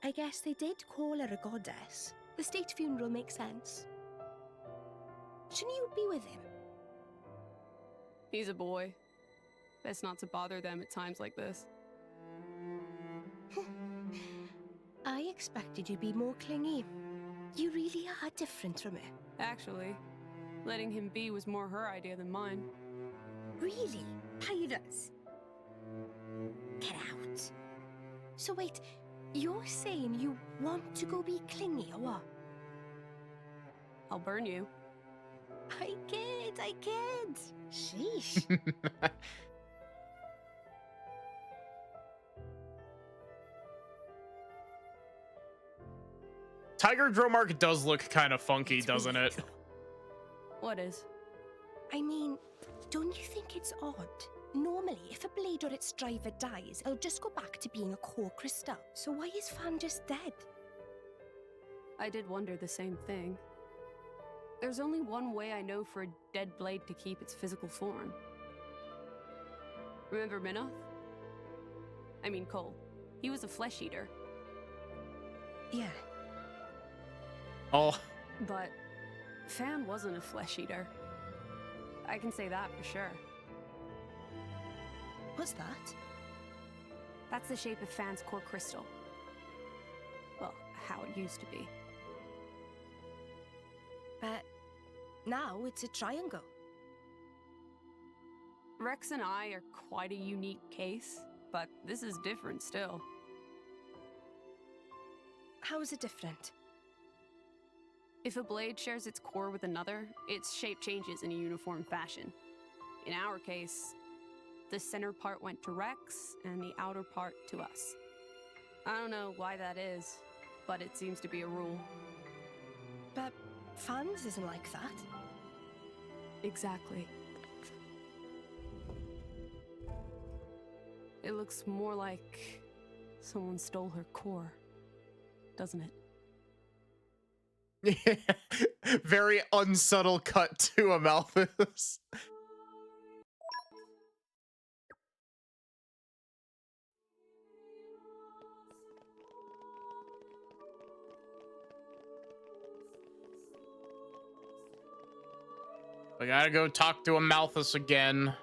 [SPEAKER 16] I guess they did call her a goddess. The state funeral makes sense. Shouldn't you be with him?
[SPEAKER 18] He's a boy. Best not to bother them at times like this.
[SPEAKER 16] I expected you to be more clingy. You really are different from her.
[SPEAKER 18] Actually, letting him be was more her idea than mine.
[SPEAKER 16] Really? Pirates? Get out. So wait, you're saying you want to go be clingy or what?
[SPEAKER 18] I'll burn you.
[SPEAKER 16] I kid.
[SPEAKER 10] Sheesh.
[SPEAKER 1] Tiger Dromark does look kind of funky, doesn't it?
[SPEAKER 18] What is?
[SPEAKER 16] I mean, don't you think it's odd? Normally, if a blade or its driver dies, it'll just go back to being a core crystal. So why is Fan just dead?
[SPEAKER 18] I did wonder the same thing. There's only one way I know for a dead blade to keep its physical form. Remember Minoth? I mean Cole. He was a flesh eater.
[SPEAKER 16] Yeah.
[SPEAKER 1] Oh.
[SPEAKER 18] But Fan wasn't a flesh eater. I can say that for sure.
[SPEAKER 16] What's that?
[SPEAKER 18] That's the shape of Fan's core crystal. Well, how it used to be.
[SPEAKER 16] But now it's a triangle.
[SPEAKER 18] Rex and I are quite a unique case, but this is different still.
[SPEAKER 16] How is it different?
[SPEAKER 18] If a blade shares its core with another, its shape changes in a uniform fashion. In our case, the center part went to Rex and the outer part to us. I don't know why that is, but it seems to be a rule.
[SPEAKER 16] But Fan's isn't like that.
[SPEAKER 18] Exactly. It looks more like someone stole her core, doesn't it?
[SPEAKER 1] Very unsubtle cut to Amalthus. We gotta go talk to Amalthus again.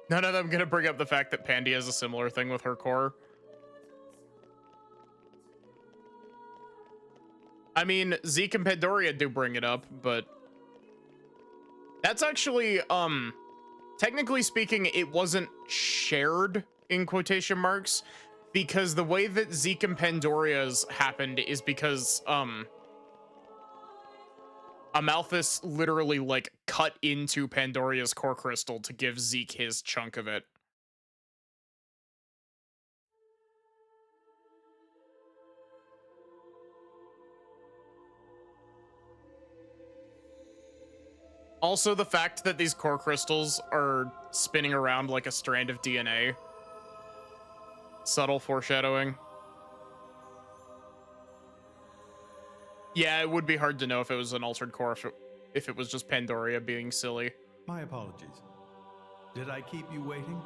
[SPEAKER 1] None of them gonna bring up the fact that Pandy has a similar thing with her core. I mean, Zeke and Pandoria do bring it up, but that's actually, technically speaking, it wasn't shared in quotation marks, because the way that Zeke and Pandoria's happened is because, Amalthus literally, like, cut into Pandoria's core crystal to give Zeke his chunk of it. Also, the fact that these core crystals are spinning around like a strand of DNA. Subtle foreshadowing. Yeah, it would be hard to know if it was an altered core, if it was just Pandoria being silly.
[SPEAKER 15] My apologies. Did I keep you waiting?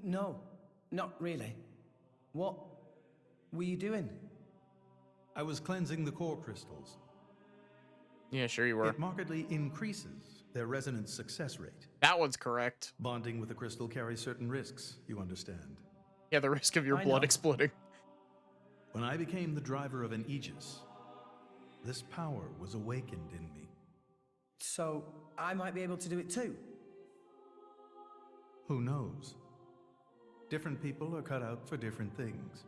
[SPEAKER 3] No, not really. What were you doing?
[SPEAKER 15] I was cleansing the core crystals.
[SPEAKER 1] Yeah, sure you were.
[SPEAKER 15] It markedly increases their resonance success rate.
[SPEAKER 1] That one's correct.
[SPEAKER 15] Bonding with a crystal carries certain risks, you understand.
[SPEAKER 1] Yeah, the risk of your blood exploding.
[SPEAKER 15] When I became the driver of an Aegis, this power was awakened in me.
[SPEAKER 3] So, I might be able to do it too?
[SPEAKER 15] Who knows? Different people are cut out for different things.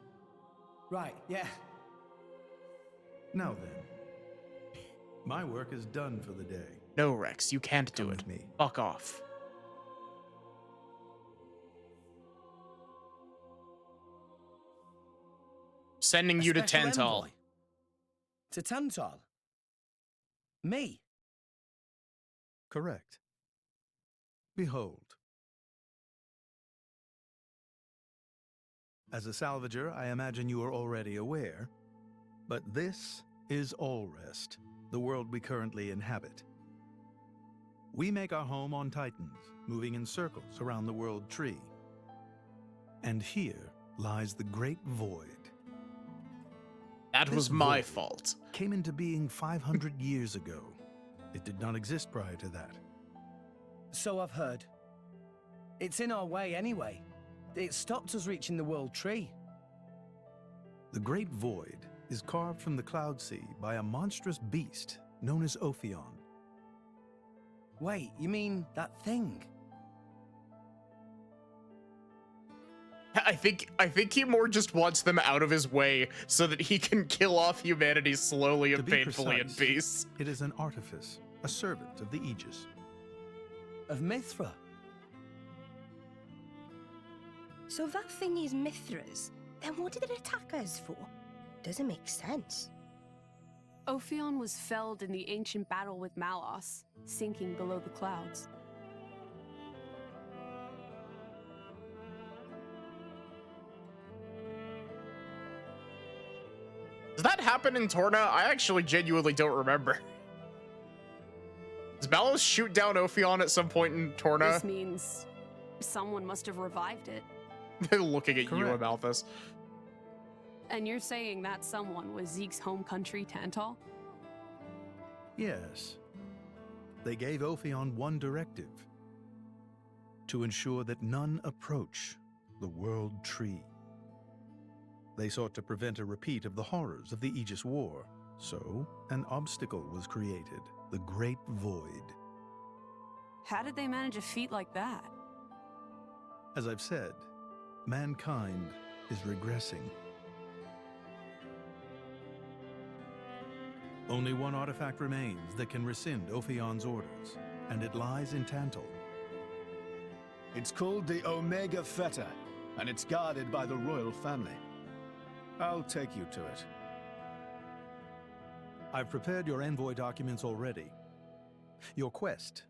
[SPEAKER 3] Right, yeah.
[SPEAKER 15] Now then, my work is done for the day.
[SPEAKER 1] No, Rex, you can't do it. Fuck off. Sending you to Tantal.
[SPEAKER 3] To Tantal? Me?
[SPEAKER 15] Correct. Behold. As a salvager, I imagine you are already aware, but this is Allrest, the world we currently inhabit. We make our home on Titans, moving in circles around the world tree. And here lies the Great Void.
[SPEAKER 1] That was my fault.
[SPEAKER 15] Came into being 500 years ago. It did not exist prior to that.
[SPEAKER 3] So I've heard. It's in our way anyway. It stopped us reaching the world tree.
[SPEAKER 15] The Great Void is carved from the Cloud Sea by a monstrous beast known as Ophion.
[SPEAKER 3] Wait, you mean that thing?
[SPEAKER 1] I think he more just wants them out of his way so that he can kill off humanity slowly and painfully in peace.
[SPEAKER 15] It is an artifice, a servant of the Aegis.
[SPEAKER 3] Of Mithra?
[SPEAKER 16] So if that thing is Mithra's, then what did it attack us for? Doesn't make sense.
[SPEAKER 18] Ophion was felled in the ancient battle with Malos, sinking below the clouds.
[SPEAKER 1] Does that happen in Torna? I actually genuinely don't remember. Does Malos shoot down Ophion at some point in Torna?
[SPEAKER 18] This means someone must have revived it.
[SPEAKER 1] They're looking at you about this.
[SPEAKER 18] And you're saying that someone was Zeke's home country, Tantal?
[SPEAKER 15] Yes. They gave Ophion one directive: to ensure that none approach the World Tree. They sought to prevent a repeat of the horrors of the Aegis War, so an obstacle was created, the Great Void.
[SPEAKER 18] How did they manage a feat like that?
[SPEAKER 15] As I've said, mankind is regressing. Only one artifact remains that can rescind Ophion's orders, and it lies in Tantal.
[SPEAKER 24] It's called the Omega Feta, and it's guarded by the royal family. I'll take you to it.
[SPEAKER 15] I've prepared your envoy documents already. Your quest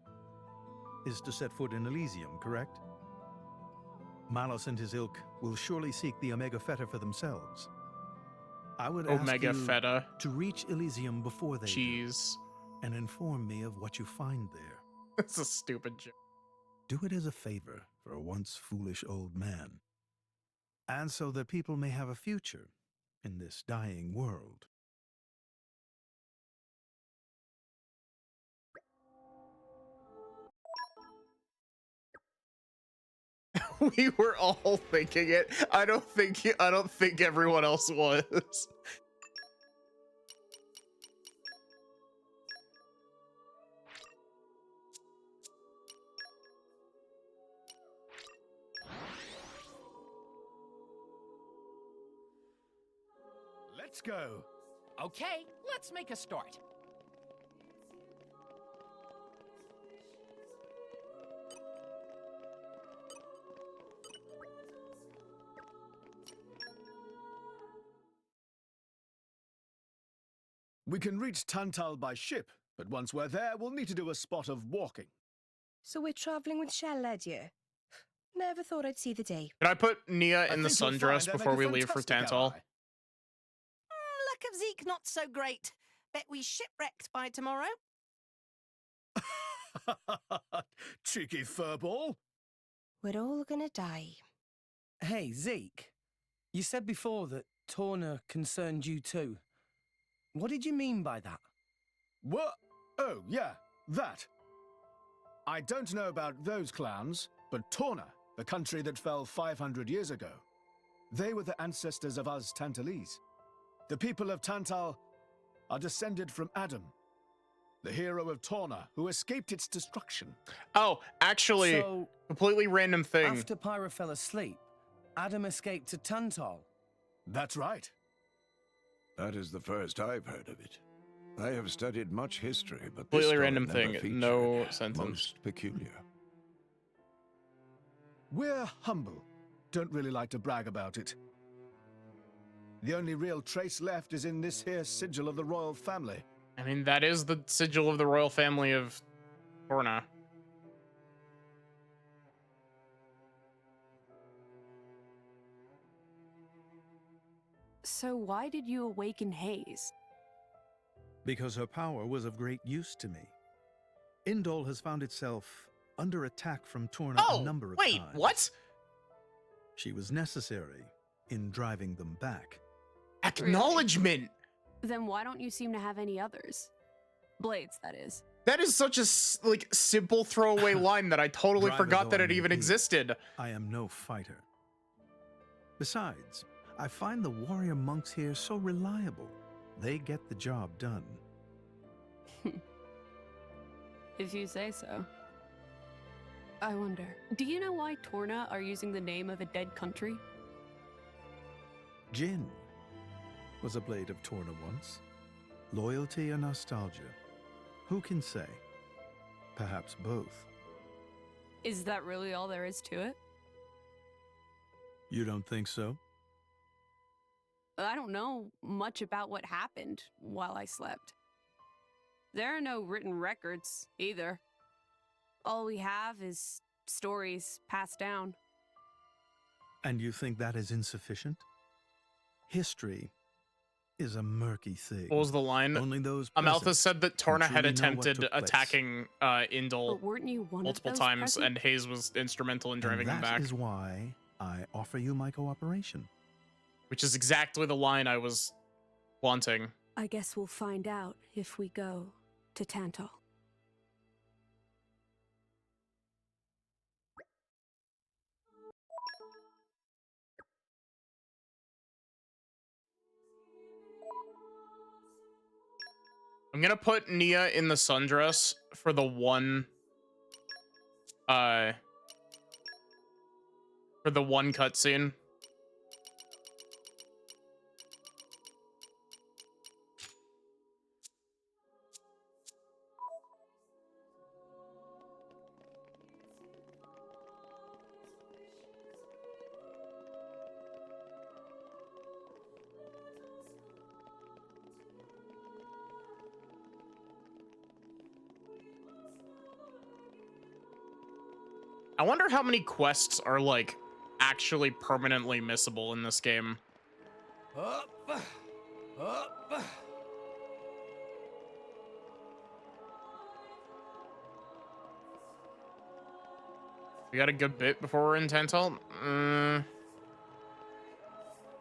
[SPEAKER 15] is to set foot in Elysium, correct? Malos and his ilk will surely seek the Omega Feta for themselves. I would
[SPEAKER 1] Omega
[SPEAKER 15] ask you
[SPEAKER 1] Feta
[SPEAKER 15] to reach Elysium before they
[SPEAKER 1] Jeez.
[SPEAKER 15] do, and inform me of what you find there.
[SPEAKER 1] It's a stupid joke.
[SPEAKER 15] Do it as a favor for a once foolish old man, and so that people may have a future in this dying world.
[SPEAKER 1] We were all thinking it. I don't think everyone else was.
[SPEAKER 24] Let's go.
[SPEAKER 25] Okay, let's make a start.
[SPEAKER 24] We can reach Tantal by ship, but once we're there, we'll need to do a spot of walking.
[SPEAKER 16] So we're traveling with Shell-led here? Never thought I'd see the day.
[SPEAKER 1] Can I put Nia in the sundress before we leave for Tantal?
[SPEAKER 2] Luck of Zeke not so great. Bet we shipwrecked by tomorrow.
[SPEAKER 24] Cheeky furball.
[SPEAKER 16] We're all gonna die.
[SPEAKER 3] Hey, Zeke. You said before that Torna concerned you too. What did you mean by that?
[SPEAKER 24] What? Oh, yeah, that. I don't know about those clans, but Torna, the country that fell 500 years ago, they were the ancestors of us Tantalese. The people of Tantal are descended from Adam, the hero of Torna who escaped its destruction.
[SPEAKER 1] Oh, actually,
[SPEAKER 3] So,
[SPEAKER 1] completely random thing.
[SPEAKER 3] after Pyra fell asleep, Adam escaped to Tantal.
[SPEAKER 24] That's right.
[SPEAKER 6] That is the first I've heard of it. I have studied much history, but
[SPEAKER 1] Completely
[SPEAKER 6] this story
[SPEAKER 1] random
[SPEAKER 6] never
[SPEAKER 1] thing,
[SPEAKER 6] featured.
[SPEAKER 1] no sentence.
[SPEAKER 6] Most peculiar.
[SPEAKER 24] We're humble. Don't really like to brag about it. The only real trace left is in this here sigil of the royal family.
[SPEAKER 1] I mean, that is the sigil of the royal family of Torna.
[SPEAKER 18] So why did you awaken Hayes?
[SPEAKER 15] Because her power was of great use to me. Indol has found itself under attack from Torna a number of times.
[SPEAKER 1] Wait, what?
[SPEAKER 15] She was necessary in driving them back.
[SPEAKER 1] Acknowledgement!
[SPEAKER 18] Then why don't you seem to have any others? Blades, that is.
[SPEAKER 1] That is such a simple throwaway line that I totally
[SPEAKER 15] Driver
[SPEAKER 1] forgot that
[SPEAKER 15] though I
[SPEAKER 1] it
[SPEAKER 15] may
[SPEAKER 1] even
[SPEAKER 15] be,
[SPEAKER 1] existed.
[SPEAKER 15] I am no fighter. Besides, I find the warrior monks here so reliable. They get the job done.
[SPEAKER 18] If you say so. I wonder, do you know why Torna are using the name of a dead country?
[SPEAKER 15] Jin was a blade of Torna once. Loyalty or nostalgia? Who can say? Perhaps both.
[SPEAKER 18] Is that really all there is to it?
[SPEAKER 15] You don't think so?
[SPEAKER 18] I don't know much about what happened while I slept. There are no written records, either. All we have is stories passed down.
[SPEAKER 15] And you think that is insufficient? History is a murky thing.
[SPEAKER 1] What was the line?
[SPEAKER 15] Only those
[SPEAKER 1] Amalthus said that Torna had
[SPEAKER 15] truly know what
[SPEAKER 1] attempted
[SPEAKER 15] took place.
[SPEAKER 1] attacking Indol
[SPEAKER 18] But weren't you one
[SPEAKER 1] multiple
[SPEAKER 18] of those
[SPEAKER 1] times,
[SPEAKER 18] present?
[SPEAKER 1] and Hayes was instrumental in driving him back.
[SPEAKER 15] That is why I offer you my cooperation.
[SPEAKER 1] Which is exactly the line I was wanting.
[SPEAKER 18] I guess we'll find out if we go to Tantal.
[SPEAKER 1] I'm gonna put Nia in the sundress for the one cutscene. I wonder how many quests are like actually permanently missable in this game.
[SPEAKER 3] Up.
[SPEAKER 1] We got a good bit before we're in Tantal.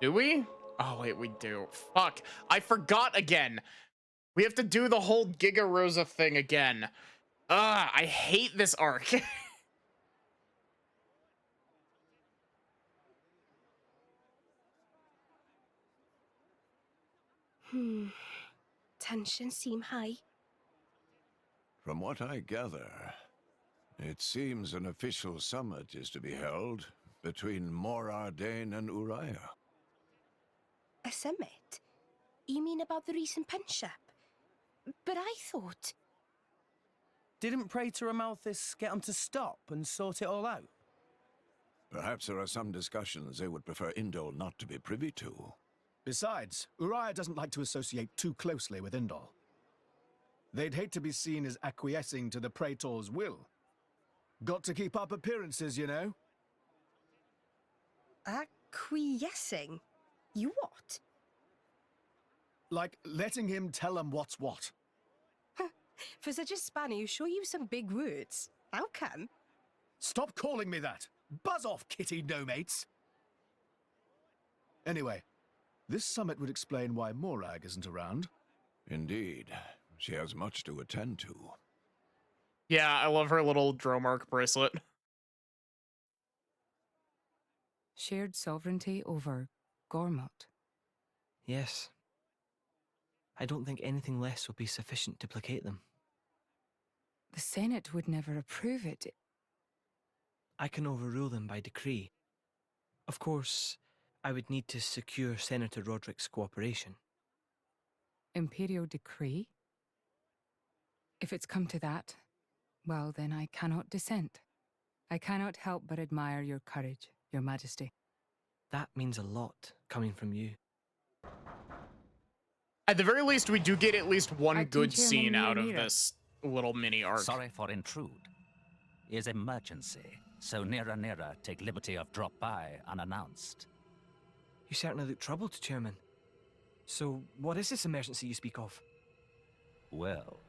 [SPEAKER 1] Do we? Oh wait, we do. Fuck, I forgot again. We have to do the whole Giga Rosa thing again. I hate this arc.
[SPEAKER 16] Tensions seem high.
[SPEAKER 6] From what I gather, it seems an official summit is to be held between Morardain and Uriah.
[SPEAKER 16] A summit? You mean about the recent penship? But I thought...
[SPEAKER 3] Didn't Praetor Amalthus get them to stop and sort it all out?
[SPEAKER 6] Perhaps there are some discussions they would prefer Indol not to be privy to.
[SPEAKER 24] Besides, Uriah doesn't like to associate too closely with Indol. They'd hate to be seen as acquiescing to the Praetor's will. Got to keep up appearances, you know?
[SPEAKER 16] Acquiescing? You what?
[SPEAKER 24] Like letting him tell them what's what.
[SPEAKER 16] For such a spanner, you sure use some big words. How come?
[SPEAKER 24] Stop calling me that! Buzz off, kitty no-mates! Anyway, this summit would explain why Morag isn't around.
[SPEAKER 6] Indeed. She has much to attend to.
[SPEAKER 1] Yeah, I love her little Dromark bracelet.
[SPEAKER 11] Shared sovereignty over Gormott.
[SPEAKER 23] Yes. I don't think anything less will be sufficient to placate them.
[SPEAKER 11] The Senate would never approve it.
[SPEAKER 23] I can overrule them by decree. Of course, I would need to secure Senator Roderick's cooperation.
[SPEAKER 11] Imperial decree? If it's come to that, well, then I cannot dissent. I cannot help but admire your courage, Your Majesty.
[SPEAKER 23] That means a lot, coming from you.
[SPEAKER 1] At the very least, we do get at least one
[SPEAKER 11] Acting
[SPEAKER 1] good
[SPEAKER 11] Chairman
[SPEAKER 1] scene out of
[SPEAKER 11] Mira.
[SPEAKER 1] this little mini arc.
[SPEAKER 25] Sorry for intrude. Is emergency, so Nera take liberty of drop by unannounced.
[SPEAKER 23] You certainly look troubled, Chairman. So, what is this emergency you speak of?
[SPEAKER 25] Well,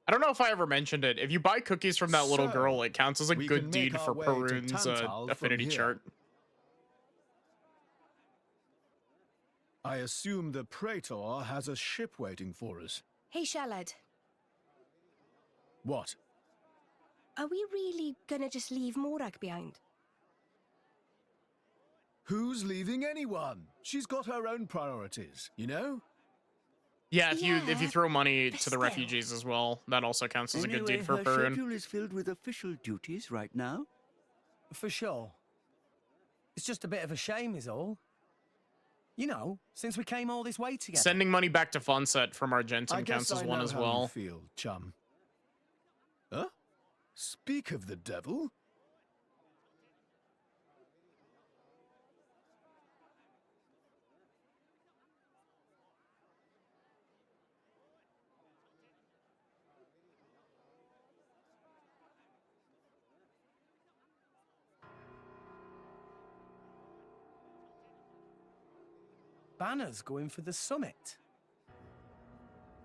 [SPEAKER 1] I don't know if I ever mentioned it. If you buy cookies from that little
[SPEAKER 24] So,
[SPEAKER 1] girl, it counts as a
[SPEAKER 24] we
[SPEAKER 1] good
[SPEAKER 24] can
[SPEAKER 1] deed
[SPEAKER 24] make
[SPEAKER 1] for
[SPEAKER 24] our way to
[SPEAKER 1] Perun's
[SPEAKER 24] Tantal from
[SPEAKER 1] affinity
[SPEAKER 24] here.
[SPEAKER 1] chart.
[SPEAKER 24] I assume the Praetor has a ship waiting for us.
[SPEAKER 16] Hey, Shalad.
[SPEAKER 24] What?
[SPEAKER 16] Are we really gonna just leave Morag behind?
[SPEAKER 24] Who's leaving anyone? She's got her own priorities, you know?
[SPEAKER 1] Yeah, if you throw money
[SPEAKER 16] but
[SPEAKER 1] to the
[SPEAKER 16] still.
[SPEAKER 1] refugees as well, that also counts as a good
[SPEAKER 8] Anyway,
[SPEAKER 1] deed for
[SPEAKER 8] her
[SPEAKER 1] Perun.
[SPEAKER 8] schedule is filled with official duties right now.
[SPEAKER 3] For sure. It's just a bit of a shame is all. You know, since we came all this way together.
[SPEAKER 1] Sending money back to Funset from
[SPEAKER 24] I
[SPEAKER 1] Argentum
[SPEAKER 24] guess
[SPEAKER 1] counts as
[SPEAKER 24] I
[SPEAKER 1] one
[SPEAKER 24] know
[SPEAKER 1] as
[SPEAKER 24] how
[SPEAKER 1] well.
[SPEAKER 24] you feel, chum. Huh? Speak of the devil?
[SPEAKER 3] Banner's going for the summit.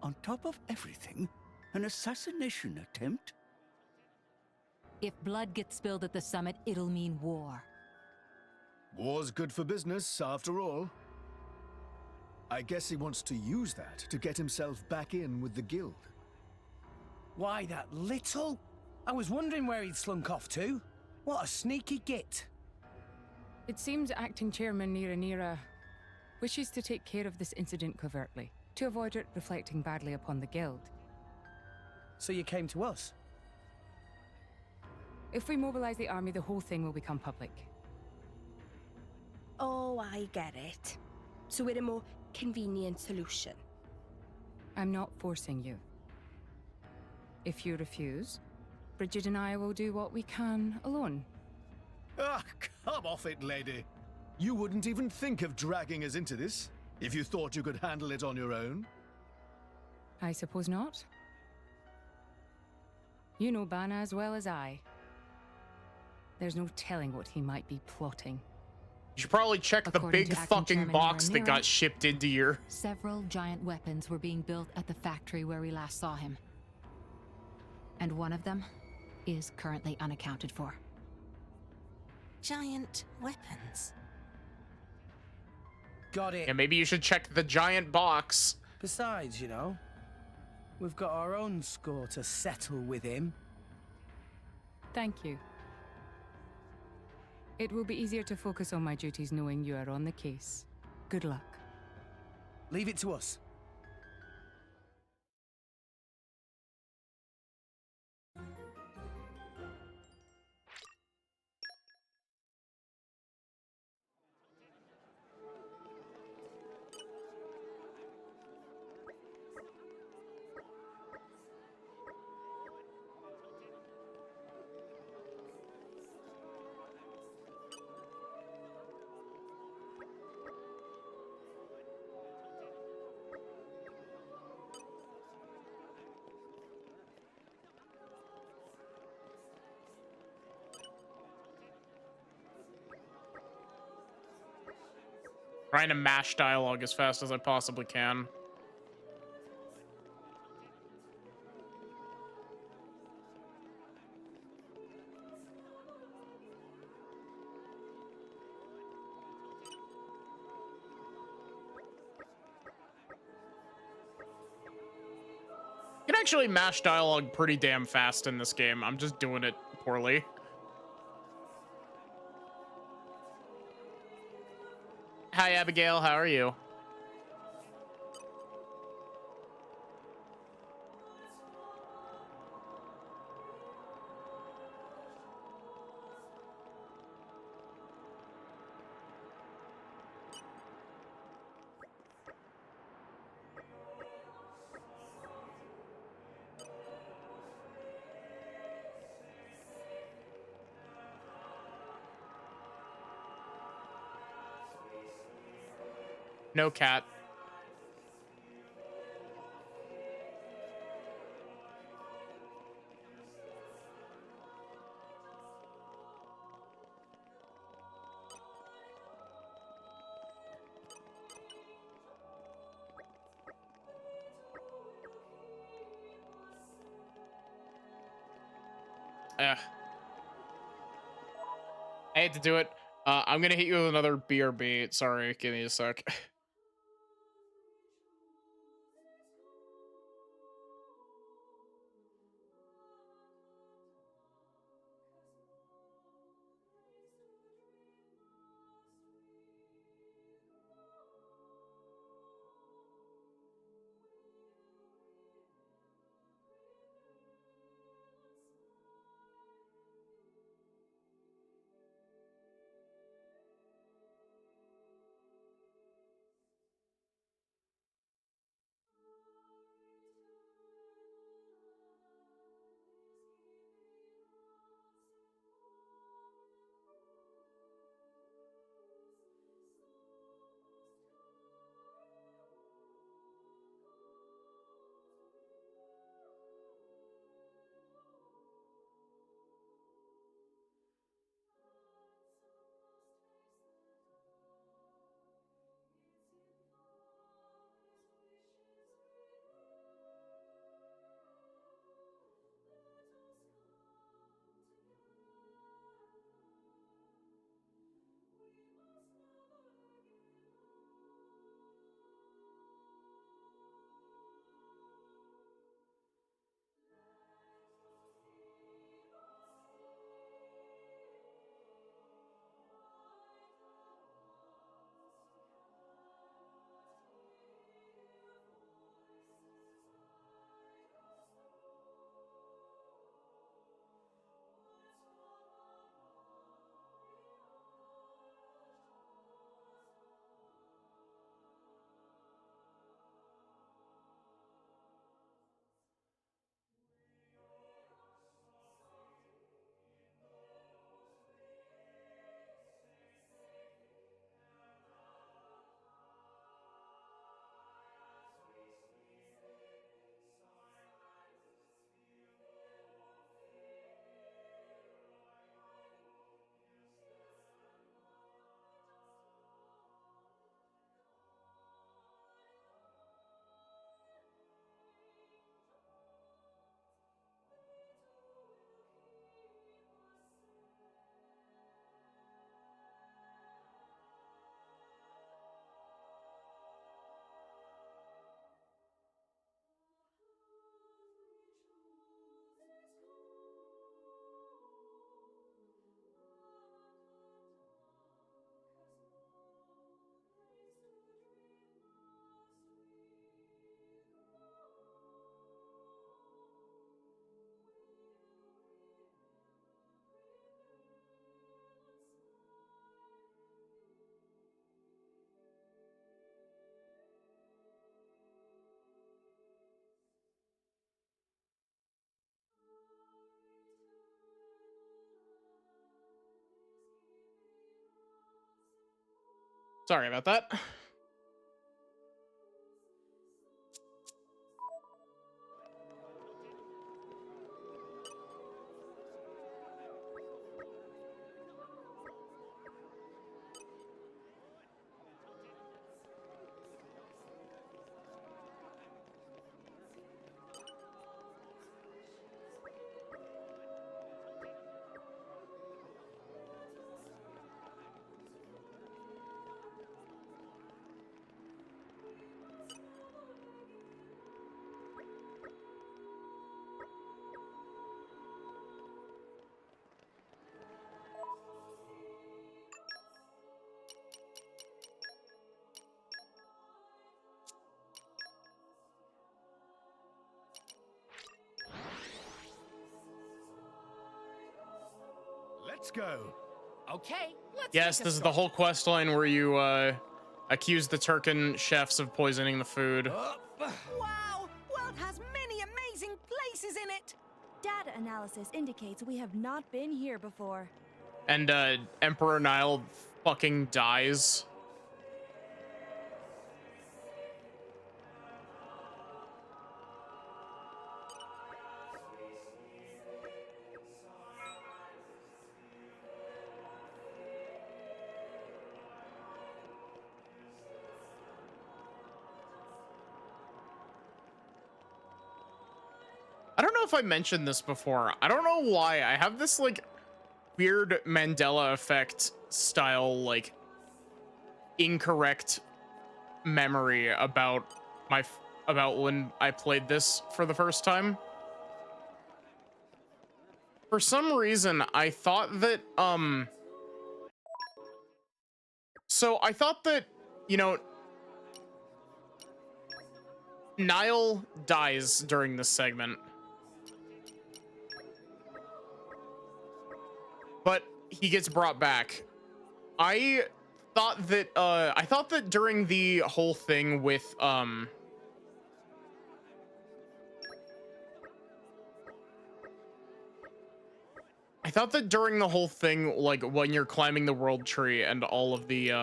[SPEAKER 8] On top of everything, an assassination attempt?
[SPEAKER 12] If blood gets spilled at the summit, it'll mean war.
[SPEAKER 24] War's good for business, after all. I guess he wants to use that to get himself back in with the guild.
[SPEAKER 3] Why, that little? I was wondering where he'd slunk off to. What a sneaky git.
[SPEAKER 11] It seems acting chairman Nira wishes to take care of this incident covertly, to avoid it reflecting badly upon the guild.
[SPEAKER 3] So you came to us?
[SPEAKER 11] If we mobilize the army, the whole thing will become public.
[SPEAKER 16] Oh, I get it. So we're a more convenient solution.
[SPEAKER 11] I'm not forcing you. If you refuse, Bridget and I will do what we can alone.
[SPEAKER 24] Ah, come off it, lady. You wouldn't even think of dragging us into this, if you thought you could handle it on your own.
[SPEAKER 11] I suppose not. You know Bana as well as I. There's no telling what he might be plotting.
[SPEAKER 1] You should probably check the
[SPEAKER 12] According
[SPEAKER 1] big
[SPEAKER 12] to acting
[SPEAKER 1] fucking
[SPEAKER 12] chairman
[SPEAKER 1] box that
[SPEAKER 12] Rhaenyra,
[SPEAKER 1] got shipped into your...
[SPEAKER 12] Several giant weapons were being built at the factory where we last saw him. And one of them is currently unaccounted for.
[SPEAKER 2] Giant weapons.
[SPEAKER 3] Got it.
[SPEAKER 1] Yeah, maybe you should check the giant box.
[SPEAKER 3] Besides, you know, we've got our own score to settle with him.
[SPEAKER 11] Thank you. It will be easier to focus on my duties knowing you are on the case. Good luck.
[SPEAKER 3] Leave it to us.
[SPEAKER 1] Trying to mash dialogue as fast as I possibly can. You can actually mash dialogue pretty damn fast in this game. I'm just doing it poorly. Hi, Abigail. How are you? No cat. I hate to do it. I'm gonna hit you with another BRB. Sorry, give me a sec. Sorry about that.
[SPEAKER 24] Let's go.
[SPEAKER 20] Okay, let's
[SPEAKER 1] Yes, this is the whole quest line where you accuse the Turkin chefs of poisoning the food.
[SPEAKER 2] Wow! World has many amazing places in it!
[SPEAKER 10] Data analysis indicates we have not been here before.
[SPEAKER 1] And Emperor Nile fucking dies. I don't know if I mentioned this before. I don't know why. I have this like weird Mandela effect style, like incorrect memory about when I played this for the first time. For some reason, I thought that so I thought that, you know, Nile dies during this segment. But he gets brought back. I thought that during the whole thing with I thought that during the whole thing, like when you're climbing the world tree and all of the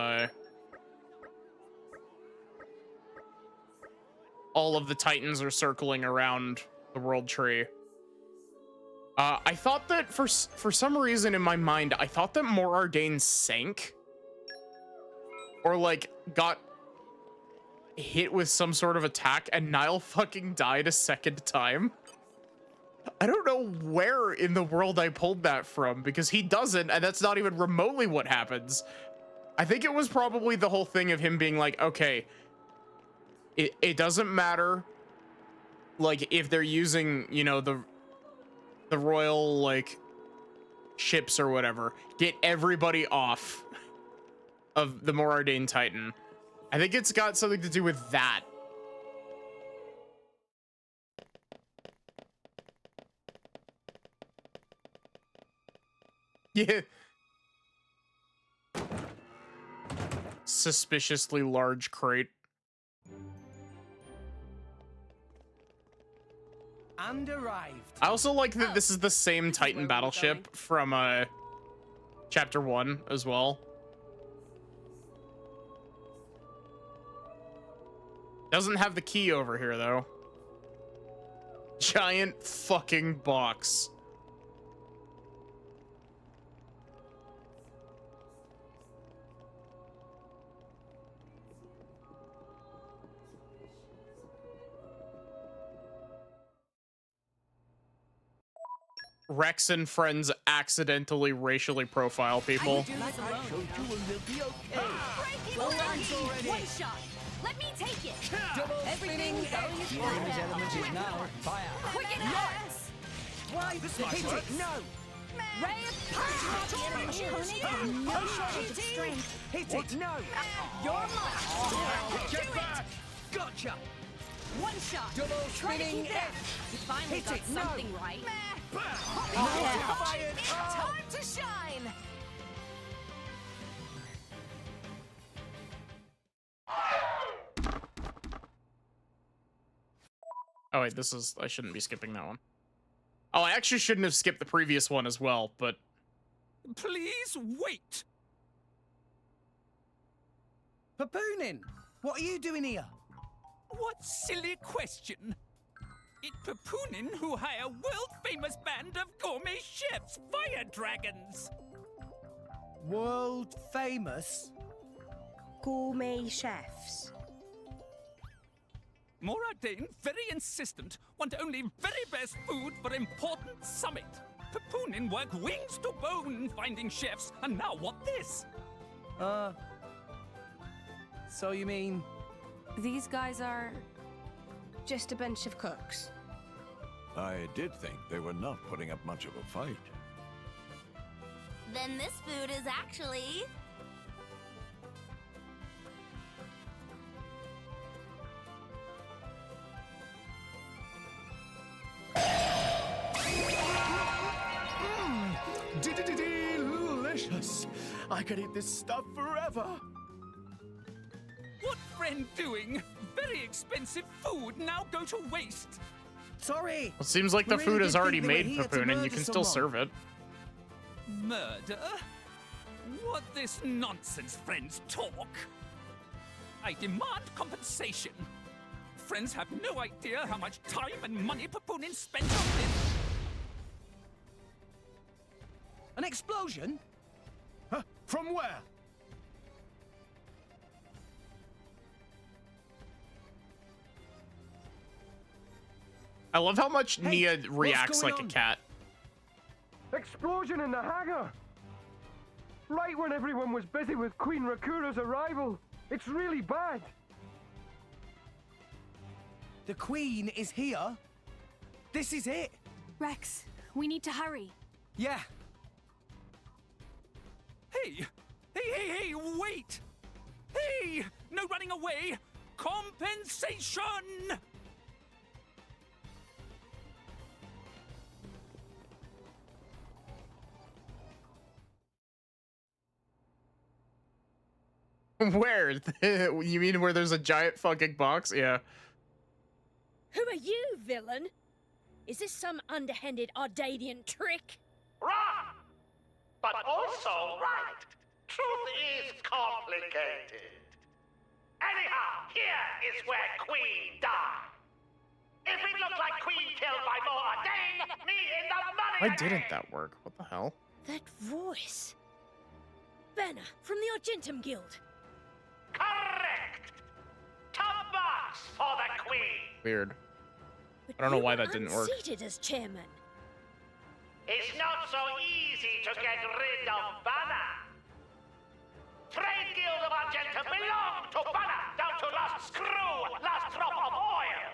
[SPEAKER 1] Titans are circling around the world tree. I thought that for some reason in my mind, I thought that Morardane sank or like got hit with some sort of attack and Nile fucking died a second time. I don't know where in the world I pulled that from because he doesn't, and that's not even remotely what happens. I think it was probably the whole thing of him being like, okay, it doesn't matter like if they're using, you know, the royal like ships or whatever, get everybody off of the Morardane Titan. I think it's got something to do with that. Yeah. Suspiciously large crate.
[SPEAKER 3] And arrived.
[SPEAKER 1] I also like that this is the same Titan battleship from chapter 1 as well. Doesn't have the key over here though. Giant fucking box. Rex and friends accidentally racially profile people.
[SPEAKER 10] One shot. Let me take it. Everything going as planned. Quick and yes.
[SPEAKER 3] Why hit it? No.
[SPEAKER 10] Ray of punch. No shortage of strength.
[SPEAKER 3] Hit it. No.
[SPEAKER 10] You're mine.
[SPEAKER 3] Get back. Gotcha.
[SPEAKER 10] One shot.
[SPEAKER 3] Double
[SPEAKER 10] Try to
[SPEAKER 3] spinning
[SPEAKER 10] keep that. You finally
[SPEAKER 3] Hit
[SPEAKER 10] got
[SPEAKER 3] it. No.
[SPEAKER 10] something right.
[SPEAKER 3] Fired.
[SPEAKER 2] It's time to shine!
[SPEAKER 1] Oh wait, this is, I shouldn't be skipping that one. Oh, I actually shouldn't have skipped the previous one as well, but
[SPEAKER 8] Please wait.
[SPEAKER 3] Papoonin, what are you doing here?
[SPEAKER 25] What silly question! It's Papoonin who hire world-famous band of gourmet chefs, fire dragons!
[SPEAKER 3] World famous?
[SPEAKER 16] Gourmet chefs.
[SPEAKER 25] Moradane, very insistent, want only very best food for important summit. Papoonin work wings to bone finding chefs, and now what this?
[SPEAKER 3] So you mean...
[SPEAKER 18] These guys are just a bunch of cooks.
[SPEAKER 6] I did think they were not putting up much of a fight.
[SPEAKER 5] Then this food is actually...
[SPEAKER 24] Delicious! I could eat this stuff forever!
[SPEAKER 25] What friend doing? Very expensive food now go to waste.
[SPEAKER 3] Sorry!
[SPEAKER 1] Well, it seems like the food is already made, Papoon, and you can still serve it.
[SPEAKER 25] Murder? What this nonsense friends talk? I demand compensation. Friends have no idea how much time and money Papoonin spent on this.
[SPEAKER 3] An explosion?
[SPEAKER 24] Huh? From where?
[SPEAKER 1] I love how much Nia reacts like a cat.
[SPEAKER 13] Explosion in the hangar! Right when everyone was busy with Queen Rakura's arrival. It's really bad.
[SPEAKER 3] The Queen is here? This is it?
[SPEAKER 18] Rex, we need to hurry.
[SPEAKER 3] Yeah.
[SPEAKER 25] Hey! Hey, wait! Hey! No running away! Compensation!
[SPEAKER 1] Where? You mean where there's a giant fucking box? Yeah.
[SPEAKER 10] Who are you, villain? Is this some underhanded Ardanian trick?
[SPEAKER 17] Wrong! But also right. Truth is complicated. Anyhow, here is where Queen died. If it looked like Queen killed by Moradane, me in the money.
[SPEAKER 1] Why didn't that work? What the hell?
[SPEAKER 10] That voice. Banner from the Argentum Guild.
[SPEAKER 17] Correct. Top box for the Queen.
[SPEAKER 1] Weird. I don't know why that didn't work.
[SPEAKER 10] Seated as chairman.
[SPEAKER 17] It's not so easy to get rid of Banner. Trade Guild of Argentum belong to Banner, down to last screw, last drop of oil.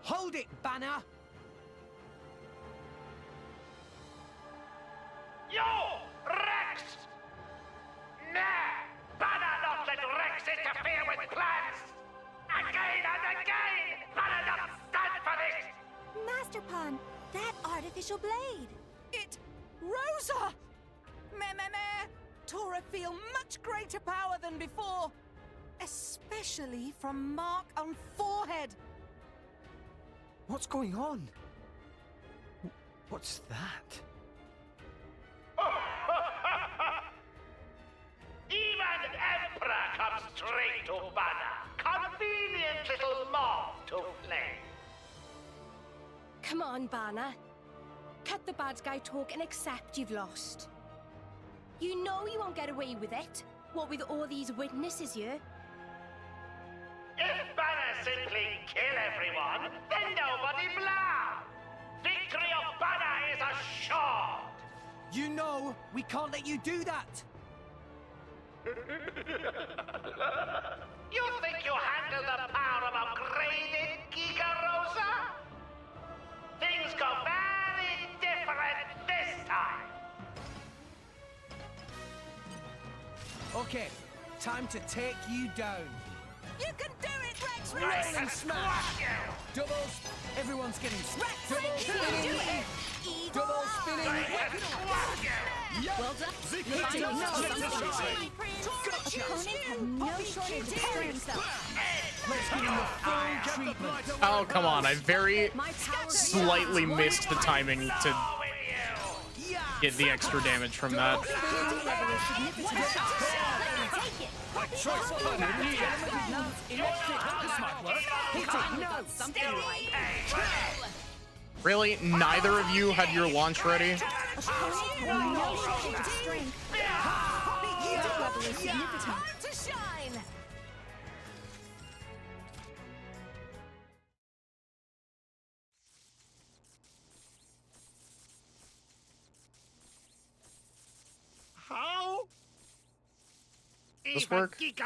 [SPEAKER 3] Hold it, Banner!
[SPEAKER 17] You, Rex! Nah, Banner not let Rex interfere with plans. Again and again, Banner not stand for this.
[SPEAKER 16] Master Pan, that artificial blade.
[SPEAKER 2] It... Rosa! Meh. Tora feel much greater power than before. Especially from mark on forehead.
[SPEAKER 3] What's going on? What's that?
[SPEAKER 17] Even Emperor comes straight to Banner. Convenient little moth to flame.
[SPEAKER 16] Come on, Banner. Cut the bad guy talk and accept you've lost. You know you won't get away with it. What with all these witnesses here?
[SPEAKER 17] If Banner simply kill everyone, then nobody blow. Victory of Banner is assured.
[SPEAKER 3] You know we can't let you do that.
[SPEAKER 17] You think you handle the power of upgraded Giga Rosa? Things go very different this time.
[SPEAKER 3] Okay, time to take you down.
[SPEAKER 2] You can do it, Rex!
[SPEAKER 3] Roll and smash! Doubles! Everyone's getting double spinning! Double spinning!
[SPEAKER 16] Well done.
[SPEAKER 3] Zeke,
[SPEAKER 16] No,
[SPEAKER 3] Gotcha!
[SPEAKER 16] opponents have no shortage of experience, though.
[SPEAKER 3] Let's give him the full treatment.
[SPEAKER 1] Oh, come on. I very slightly missed the timing to get the extra damage from that. Really? Neither of you had your launch ready?
[SPEAKER 17] How?
[SPEAKER 1] This work?
[SPEAKER 17] Defeated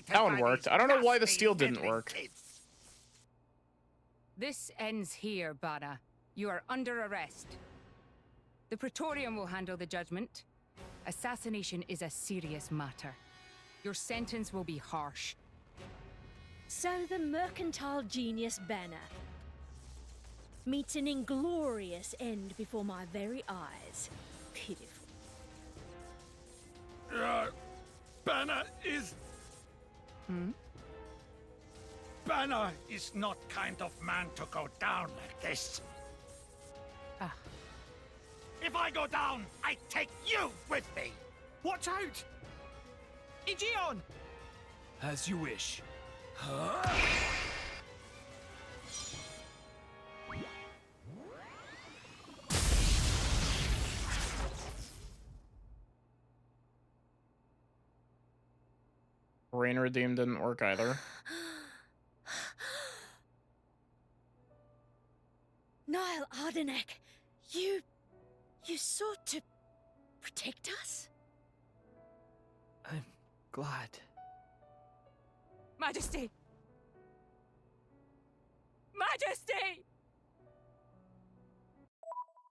[SPEAKER 1] That one
[SPEAKER 17] by
[SPEAKER 1] worked.
[SPEAKER 17] these
[SPEAKER 1] I don't know why the
[SPEAKER 17] nasty
[SPEAKER 1] steel didn't
[SPEAKER 17] meddling
[SPEAKER 1] work.
[SPEAKER 17] kids.
[SPEAKER 11] This ends here, Bana. You are under arrest. The Praetorium will handle the judgment. Assassination is a serious matter. Your sentence will be harsh.
[SPEAKER 10] So the mercantile genius Banner meets an inglorious end before my very eyes. Pitiful.
[SPEAKER 17] Banner is... Banner is not kind of man to go down like this. If I go down, I take you with me.
[SPEAKER 19] Watch out! Aegeon! As you wish.
[SPEAKER 1] Rain Redeem didn't work either.
[SPEAKER 10] Niall Ardenek, you sought to protect us?
[SPEAKER 23] I'm glad.
[SPEAKER 11] Majesty! Majesty!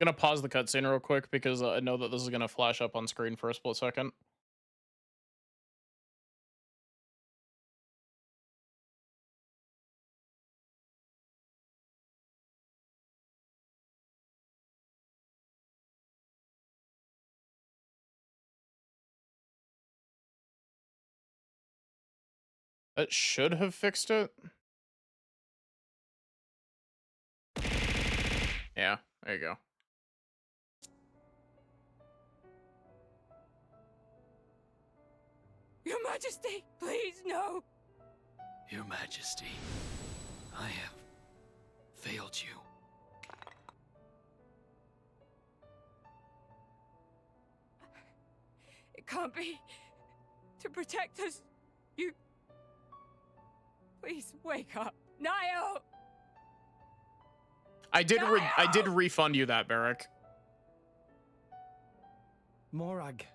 [SPEAKER 1] Gonna pause the cutscene real quick because I know that this is gonna flash up on screen for a split second. That should have fixed it. Yeah, there you go.
[SPEAKER 11] Your Majesty, please, no!
[SPEAKER 19] Your Majesty, I have failed you.
[SPEAKER 11] It can't be. To protect us, you... Please wake up. Niall!
[SPEAKER 1] I did refund you that, Barrack.
[SPEAKER 3] Morag.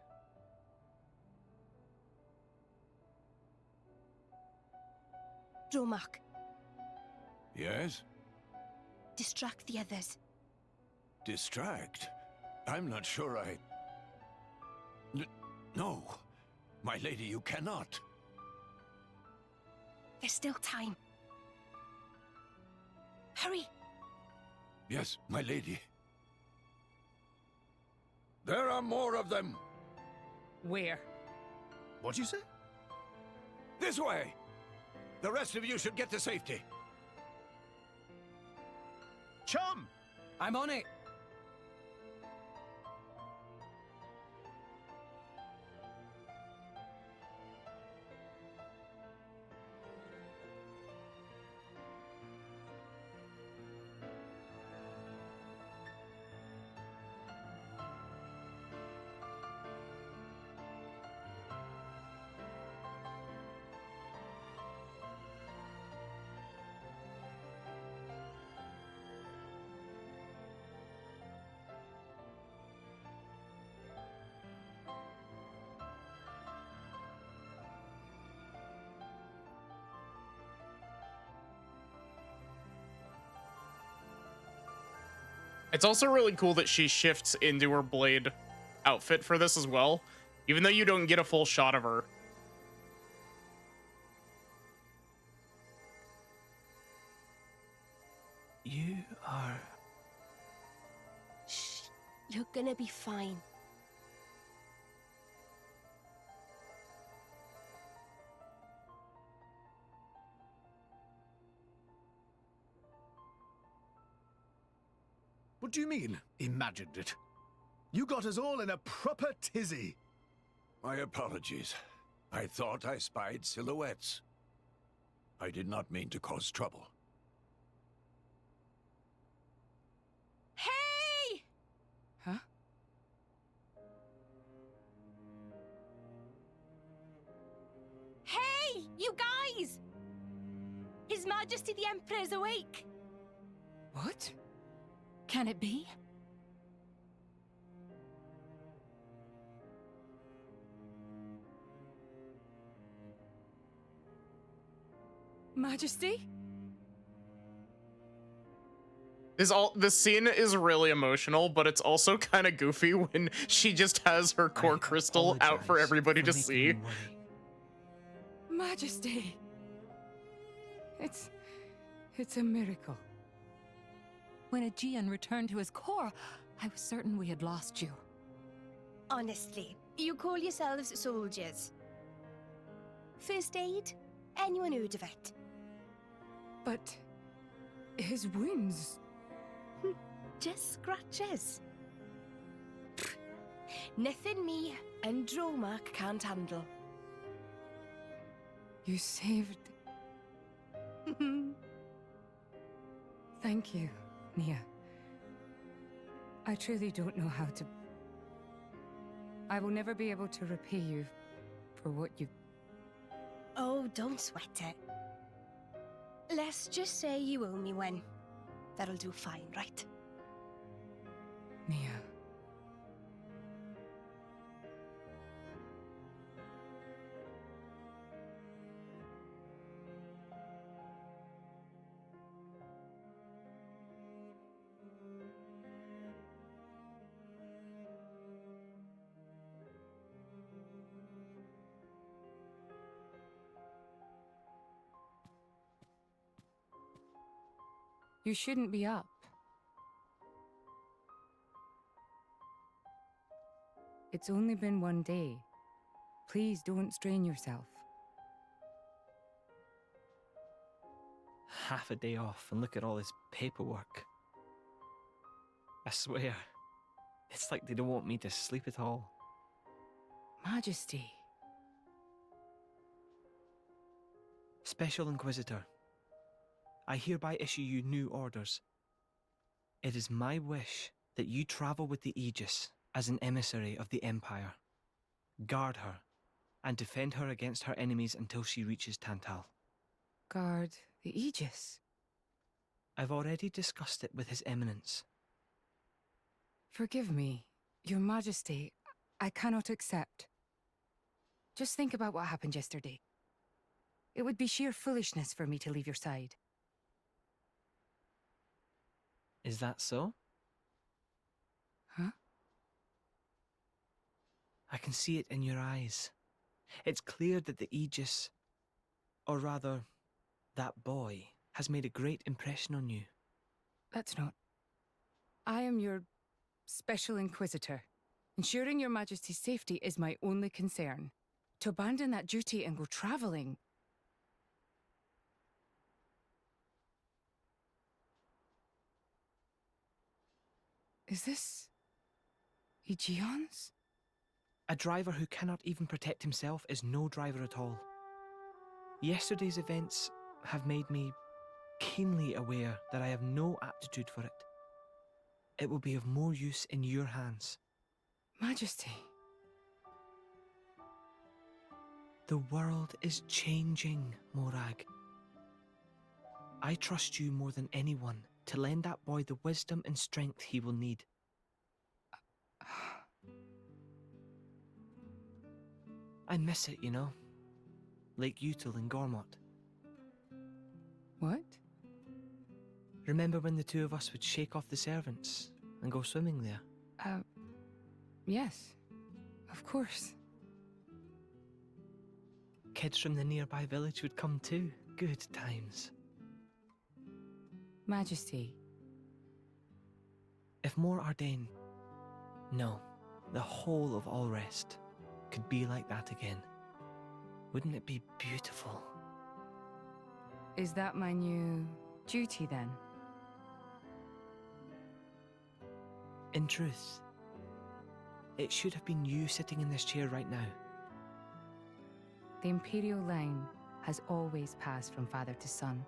[SPEAKER 16] Dromark,
[SPEAKER 6] Yes?
[SPEAKER 16] distract the others.
[SPEAKER 6] Distract? I'm not sure I... No. My lady, you cannot.
[SPEAKER 16] There's still time. Hurry!
[SPEAKER 6] Yes, my lady. There are more of them.
[SPEAKER 11] Where?
[SPEAKER 6] What'd you say? This way. The rest of you should get to safety.
[SPEAKER 19] Chum! I'm on it.
[SPEAKER 1] It's also really cool that she shifts into her blade outfit for this as well, even though you don't get a full shot of her.
[SPEAKER 23] You are...
[SPEAKER 16] Shh. You're gonna be fine.
[SPEAKER 24] What do you mean, imagined it? You got us all in a proper tizzy.
[SPEAKER 6] My apologies. I thought I spied silhouettes. I did not mean to cause trouble.
[SPEAKER 16] Hey!
[SPEAKER 11] Huh?
[SPEAKER 16] Hey, you guys! His Majesty the Emperor is awake.
[SPEAKER 11] What?
[SPEAKER 12] Can it be?
[SPEAKER 11] Majesty?
[SPEAKER 1] This scene is really emotional, but it's also kind of goofy when she just has her core crystal out for everybody to see.
[SPEAKER 11] Majesty! It's a miracle.
[SPEAKER 12] When Aegeon returned to his core, I was certain we had lost you.
[SPEAKER 16] Honestly, you call yourselves soldiers. First aid? Anyone heard of it?
[SPEAKER 11] But his wounds...
[SPEAKER 16] Just scratches. Nothing me and Dromark can't handle.
[SPEAKER 11] You saved... Thank you, Nia. I truly don't know how to... I will never be able to repay you for what you...
[SPEAKER 16] Oh, don't sweat it. Let's just say you owe me one. That'll do fine, right?
[SPEAKER 11] Nia. You shouldn't be up. It's only been one day. Please don't strain yourself.
[SPEAKER 23] Half a day off and look at all this paperwork. I swear, it's like they don't want me to sleep at all.
[SPEAKER 11] Majesty.
[SPEAKER 23] Special Inquisitor, I hereby issue you new orders. It is my wish that you travel with the Aegis as an emissary of the Empire. Guard her, and defend her against her enemies until she reaches Tantal.
[SPEAKER 11] Guard the Aegis?
[SPEAKER 23] I've already discussed it with His Eminence.
[SPEAKER 11] Forgive me, Your Majesty. I cannot accept. Just think about what happened yesterday. It would be sheer foolishness for me to leave your side.
[SPEAKER 23] Is that so?
[SPEAKER 11] Huh?
[SPEAKER 23] I can see it in your eyes. It's clear that the Aegis, or rather, that boy, has made a great impression on you.
[SPEAKER 11] That's not... I am your Special Inquisitor. Ensuring Your Majesty's safety is my only concern. To abandon that duty and go traveling... Is this... Aegeon's?
[SPEAKER 23] A driver who cannot even protect himself is no driver at all. Yesterday's events have made me keenly aware that I have no aptitude for it. It will be of more use in your hands.
[SPEAKER 11] Majesty.
[SPEAKER 23] The world is changing, Morag. I trust you more than anyone to lend that boy the wisdom and strength he will need. I miss it, you know. Lake Util and Gormott.
[SPEAKER 11] What?
[SPEAKER 23] Remember when the two of us would shake off the servants and go swimming there?
[SPEAKER 11] Yes. Of course.
[SPEAKER 23] Kids from the nearby village would come too. Good times.
[SPEAKER 11] Majesty.
[SPEAKER 23] If Mor Ardain, no, the whole of Allrest, could be like that again, wouldn't it be beautiful?
[SPEAKER 11] Is that my new duty then?
[SPEAKER 23] In truth, It should have been you sitting in this chair right now.
[SPEAKER 11] The Imperial line has always passed from father to son.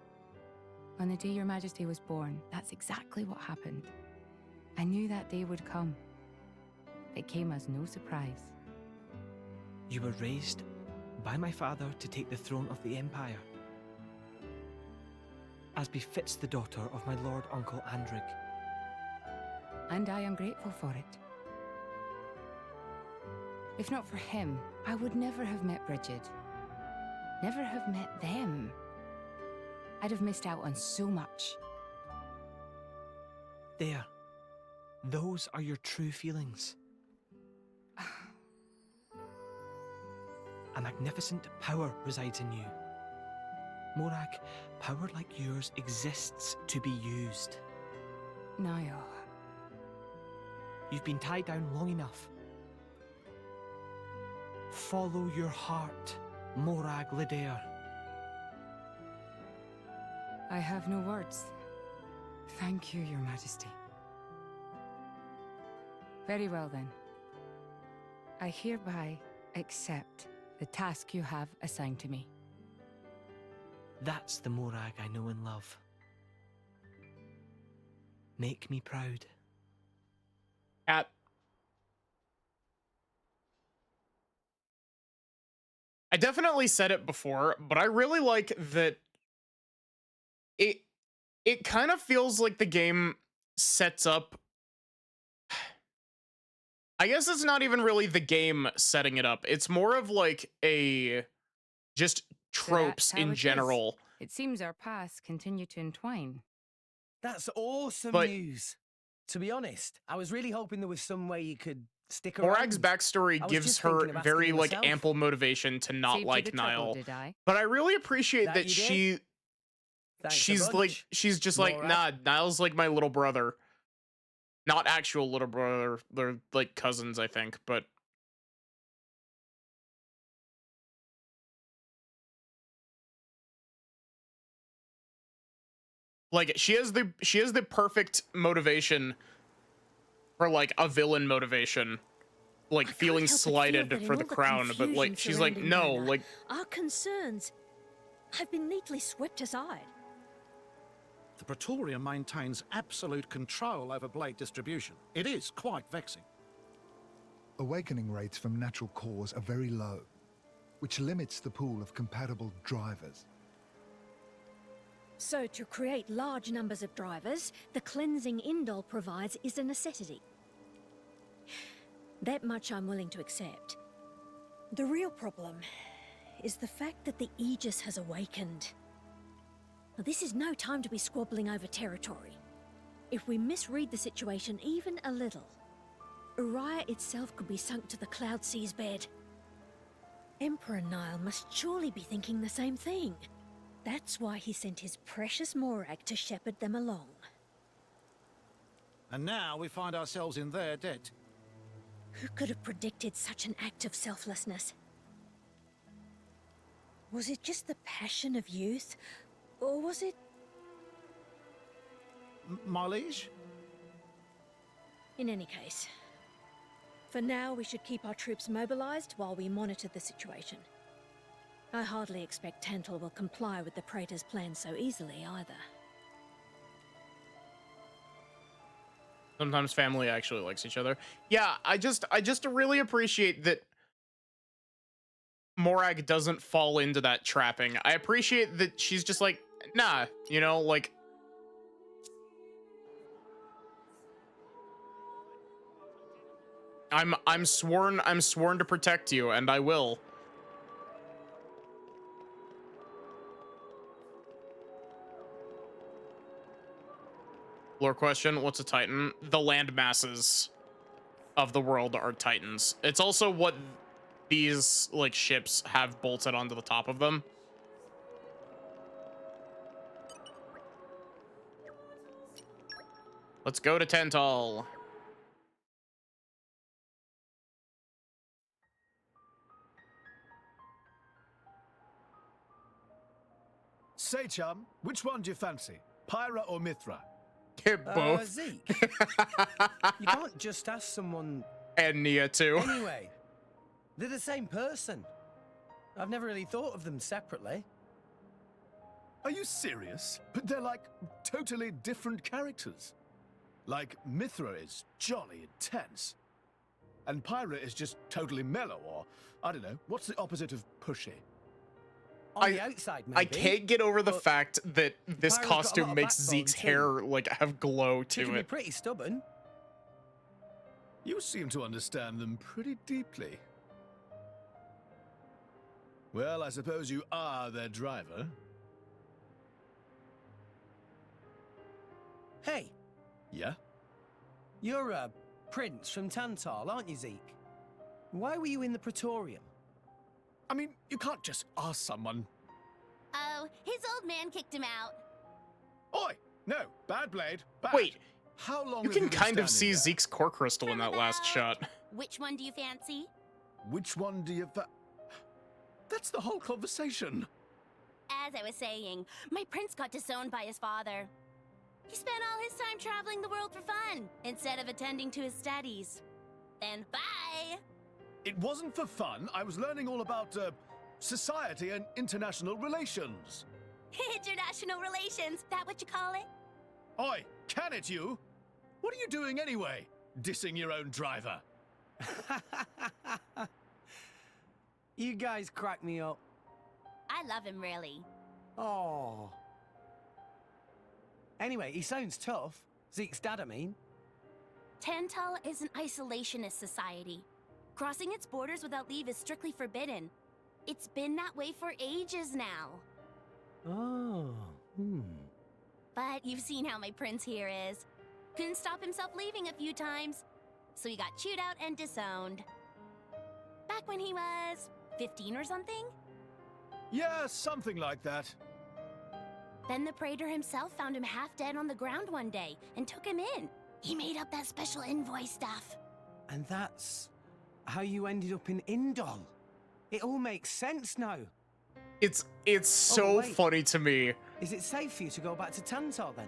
[SPEAKER 11] On the day your Majesty was born, that's exactly what happened. I knew that day would come. It came as no surprise.
[SPEAKER 23] You were raised by my father to take the throne of the Empire, as befits the daughter of my Lord Uncle Andric.
[SPEAKER 11] And I am grateful for it. If not for him, I would never have met Bridget. Never have met them. I'd have missed out on so much.
[SPEAKER 23] There. Those are your true feelings. A magnificent power resides in you. Morag, power like yours exists to be used.
[SPEAKER 11] Niall.
[SPEAKER 23] You've been tied down long enough. Follow your heart, Morag Lidair.
[SPEAKER 11] I have no words. Thank you, Your Majesty. Very well then. I hereby accept the task you have assigned to me.
[SPEAKER 23] That's the Morag I know and love. Make me proud.
[SPEAKER 1] Cat. I definitely said it before, but I really like that it kind of feels like the game sets up. I guess it's not even really the game setting it up. It's more of like a just tropes
[SPEAKER 11] So that's how
[SPEAKER 1] in
[SPEAKER 11] it is.
[SPEAKER 1] general.
[SPEAKER 11] It seems our paths continue to entwine.
[SPEAKER 3] That's awesome
[SPEAKER 1] But-
[SPEAKER 3] news. To be honest, I was really hoping there was some way you could stick around.
[SPEAKER 1] Morag's backstory
[SPEAKER 3] I was
[SPEAKER 1] gives
[SPEAKER 3] just
[SPEAKER 1] her
[SPEAKER 3] thinking of
[SPEAKER 1] very
[SPEAKER 3] asking
[SPEAKER 1] like
[SPEAKER 3] myself.
[SPEAKER 1] ample motivation to not
[SPEAKER 11] Saved you
[SPEAKER 1] like
[SPEAKER 11] the trouble,
[SPEAKER 1] Niall.
[SPEAKER 11] did I?
[SPEAKER 1] But I really appreciate
[SPEAKER 3] That
[SPEAKER 1] that
[SPEAKER 3] you did?
[SPEAKER 1] she
[SPEAKER 3] Thanks a
[SPEAKER 1] she's like
[SPEAKER 3] bunch.
[SPEAKER 1] she's just like,
[SPEAKER 3] Morag.
[SPEAKER 1] nah, Niall's like my little brother. Not actual little brother, they're like cousins, I think, but like she has the perfect motivation for like a villain motivation. Like feeling
[SPEAKER 10] help but feel
[SPEAKER 1] slighted
[SPEAKER 10] that in
[SPEAKER 1] for
[SPEAKER 10] all
[SPEAKER 1] the
[SPEAKER 10] the
[SPEAKER 1] crown, but like
[SPEAKER 10] confusion
[SPEAKER 1] she's like,
[SPEAKER 10] surrounding
[SPEAKER 1] no,
[SPEAKER 10] Mana,
[SPEAKER 1] like
[SPEAKER 10] our concerns have been neatly swept aside.
[SPEAKER 7] The Praetorian maintains absolute control over blade distribution. It is quite vexing.
[SPEAKER 9] Awakening rates from natural cores are very low, which limits the pool of compatible drivers.
[SPEAKER 10] So to create large numbers of drivers, the cleansing Indol provides is a necessity. That much I'm willing to accept. The real problem is the fact that the Aegis has awakened. Now, this is no time to be squabbling over territory. If we misread the situation even a little, Uriah itself could be sunk to the Cloud Sea's bed. Emperor Niall must surely be thinking the same thing. That's why he sent his precious Morag to shepherd them along.
[SPEAKER 7] And now we find ourselves in their debt.
[SPEAKER 10] Who could have predicted such an act of selflessness? Was it just the passion of youth? Or was it...
[SPEAKER 7] My liege?
[SPEAKER 10] In any case, for now we should keep our troops mobilized while we monitor the situation. I hardly expect Tantal will comply with the Praetor's plan so easily either.
[SPEAKER 1] sometimes family actually likes each other. Yeah, I just really appreciate that Morag doesn't fall into that trapping. I appreciate that she's just like, nah, you know, like I'm sworn to protect you, and I will. Lore question, what's a Titan? The land masses of the world are Titans. It's also what these like ships have bolted onto the top of them. Let's go to Tantal.
[SPEAKER 24] Say, chum, which one do you fancy? Pyra or Mithra?
[SPEAKER 1] Both.
[SPEAKER 3] Zeke, you can't just ask someone
[SPEAKER 1] And Nia too.
[SPEAKER 3] Anyway, they're the same person. I've never really thought of them separately.
[SPEAKER 24] Are you serious? But they're like totally different characters. Like Mithra is jolly intense. And Pyra is just totally mellow, or I don't know, what's the opposite of pushy?
[SPEAKER 3] On the outside, maybe.
[SPEAKER 1] I can't get over the fact that this
[SPEAKER 3] Pyra's got a lot
[SPEAKER 1] costume
[SPEAKER 3] of
[SPEAKER 1] makes
[SPEAKER 3] backbone,
[SPEAKER 1] Zeke's
[SPEAKER 3] too.
[SPEAKER 1] hair like have glow
[SPEAKER 3] She
[SPEAKER 1] to
[SPEAKER 3] can be
[SPEAKER 1] it.
[SPEAKER 3] pretty stubborn.
[SPEAKER 24] You seem to understand them pretty deeply. Well, I suppose you are their driver.
[SPEAKER 3] Hey,
[SPEAKER 24] Yeah?
[SPEAKER 3] you're a prince from Tantal, aren't you, Zeke? Why were you in the Praetorium?
[SPEAKER 24] I mean, you can't just ask someone.
[SPEAKER 5] Oh, his old man kicked him out.
[SPEAKER 24] Oi! No, bad blade. Bad.
[SPEAKER 1] Wait,
[SPEAKER 24] How long
[SPEAKER 1] you
[SPEAKER 24] have
[SPEAKER 1] can
[SPEAKER 24] you been
[SPEAKER 1] kind of see
[SPEAKER 24] standing there?
[SPEAKER 1] Zeke's core crystal in that last shot.
[SPEAKER 5] Which one do you fancy?
[SPEAKER 24] Which one do you... That's the whole conversation.
[SPEAKER 5] As I was saying, my prince got disowned by his father. He spent all his time traveling the world for fun, instead of attending to his studies. Then bye!
[SPEAKER 24] It wasn't for fun. I was learning all about society and international relations.
[SPEAKER 5] International relations, that what you call it?
[SPEAKER 24] Oi, can it you? What are you doing anyway? Dissing your own driver.
[SPEAKER 3] You guys crack me up.
[SPEAKER 5] I love him, really.
[SPEAKER 3] Oh. Anyway, he sounds tough. Zeke's dad, I mean.
[SPEAKER 5] Tantal is an isolationist society. Crossing its borders without leave is strictly forbidden. It's been that way for ages now.
[SPEAKER 3] Oh,
[SPEAKER 5] But you've seen how my prince here is. Couldn't stop himself leaving a few times, so he got chewed out and disowned. Back when he was 15 or something?
[SPEAKER 24] Yeah, something like that.
[SPEAKER 5] Then the Praetor himself found him half dead on the ground one day and took him in. He made up that special envoy stuff.
[SPEAKER 3] And that's how you ended up in Indol. It all makes sense now.
[SPEAKER 1] It's so
[SPEAKER 3] wait.
[SPEAKER 1] funny to me.
[SPEAKER 3] Is it safe for you to go back to Tantal then?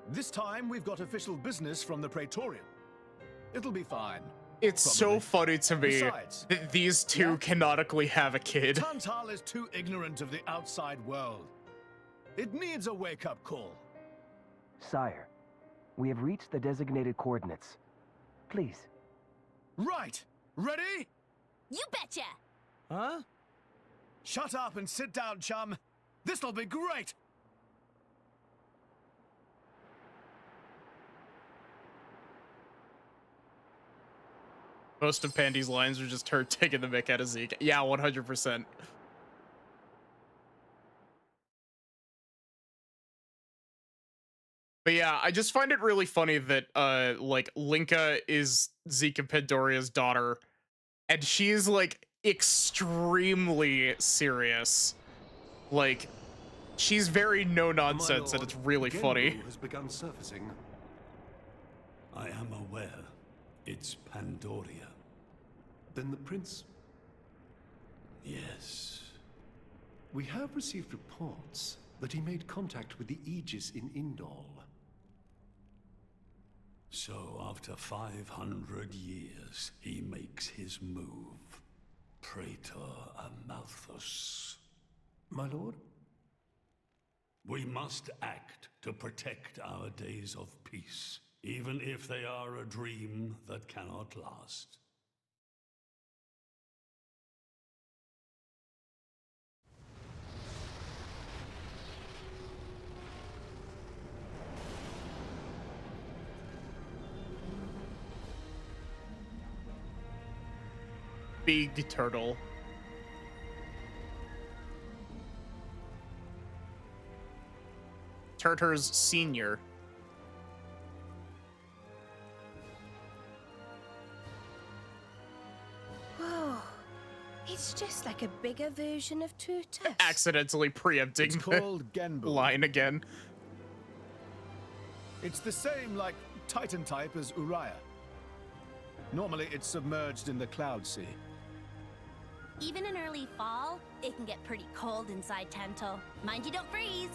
[SPEAKER 24] This time we've got official business from the Praetorium. It'll be fine.
[SPEAKER 1] It's so funny to me
[SPEAKER 24] Besides,
[SPEAKER 1] that these two canonically have a kid.
[SPEAKER 24] Tantal is too ignorant of the outside world. It needs a wake-up call.
[SPEAKER 4] Sire, we have reached the designated coordinates. Please.
[SPEAKER 24] Right! Ready?
[SPEAKER 5] You betcha!
[SPEAKER 3] Huh?
[SPEAKER 24] Shut up and sit down, chum. This'll be great!
[SPEAKER 1] Most of Pandy's lines are just her taking the mick out of Zeke. Yeah, 100%. But yeah, I just find it really funny that like Linka is Zeke and Pandoria's daughter, and she's like extremely serious. Like she's very no nonsense, and it's really funny.
[SPEAKER 14] Has begun surfacing. I am aware. It's Pandoria. Then the prince? Yes. We have received reports that he made contact with the Aegis in Indol. So after 500 years, he makes his move. Praetor Amalthus. My lord? We must act to protect our days of peace, even if they are a dream that cannot last.
[SPEAKER 1] Big turtle. Turtles Senior.
[SPEAKER 16] Whoa. It's just like a bigger version of Turtus.
[SPEAKER 1] Accidentally preempting
[SPEAKER 24] It's
[SPEAKER 1] the
[SPEAKER 24] called Genbu.
[SPEAKER 1] line again.
[SPEAKER 24] It's the same, like, Titan type as Uriah. Normally, it's submerged in the Cloud Sea.
[SPEAKER 5] Even in early fall, it can get pretty cold inside Tantal. Mind you don't freeze.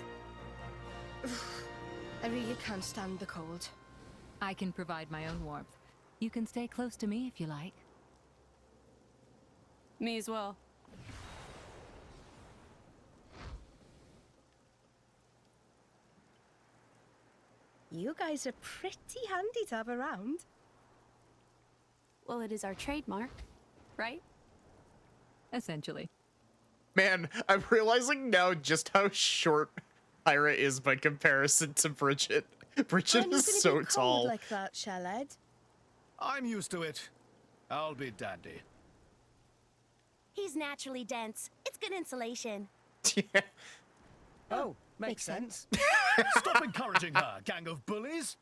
[SPEAKER 16] I really can't stand the cold.
[SPEAKER 12] I can provide my own warmth. You can stay close to me if you like.
[SPEAKER 18] Me as well.
[SPEAKER 16] You guys are pretty handy to have around.
[SPEAKER 18] Well, it is our trademark, right?
[SPEAKER 12] Essentially.
[SPEAKER 1] Man, I'm realizing now just how short Pyra is by comparison to Bridget. Bridget is so tall.
[SPEAKER 16] Like that, Shellhead.
[SPEAKER 24] I'm used to it. I'll be dandy.
[SPEAKER 5] He's naturally dense. It's good insulation.
[SPEAKER 1] Yeah.
[SPEAKER 3] Oh, makes sense.
[SPEAKER 24] Stop encouraging her, gang of bullies.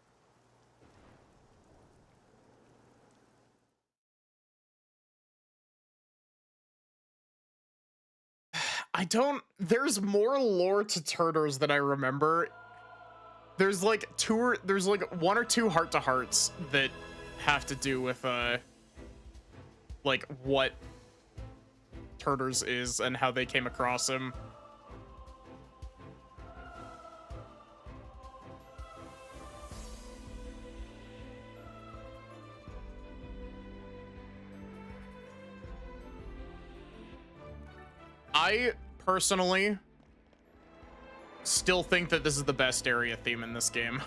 [SPEAKER 1] There's more lore to Turtles than I remember. There's like one or two heart-to-hearts that have to do with like what Turtles is and how they came across him. I personally still think that this is the best area theme in this game.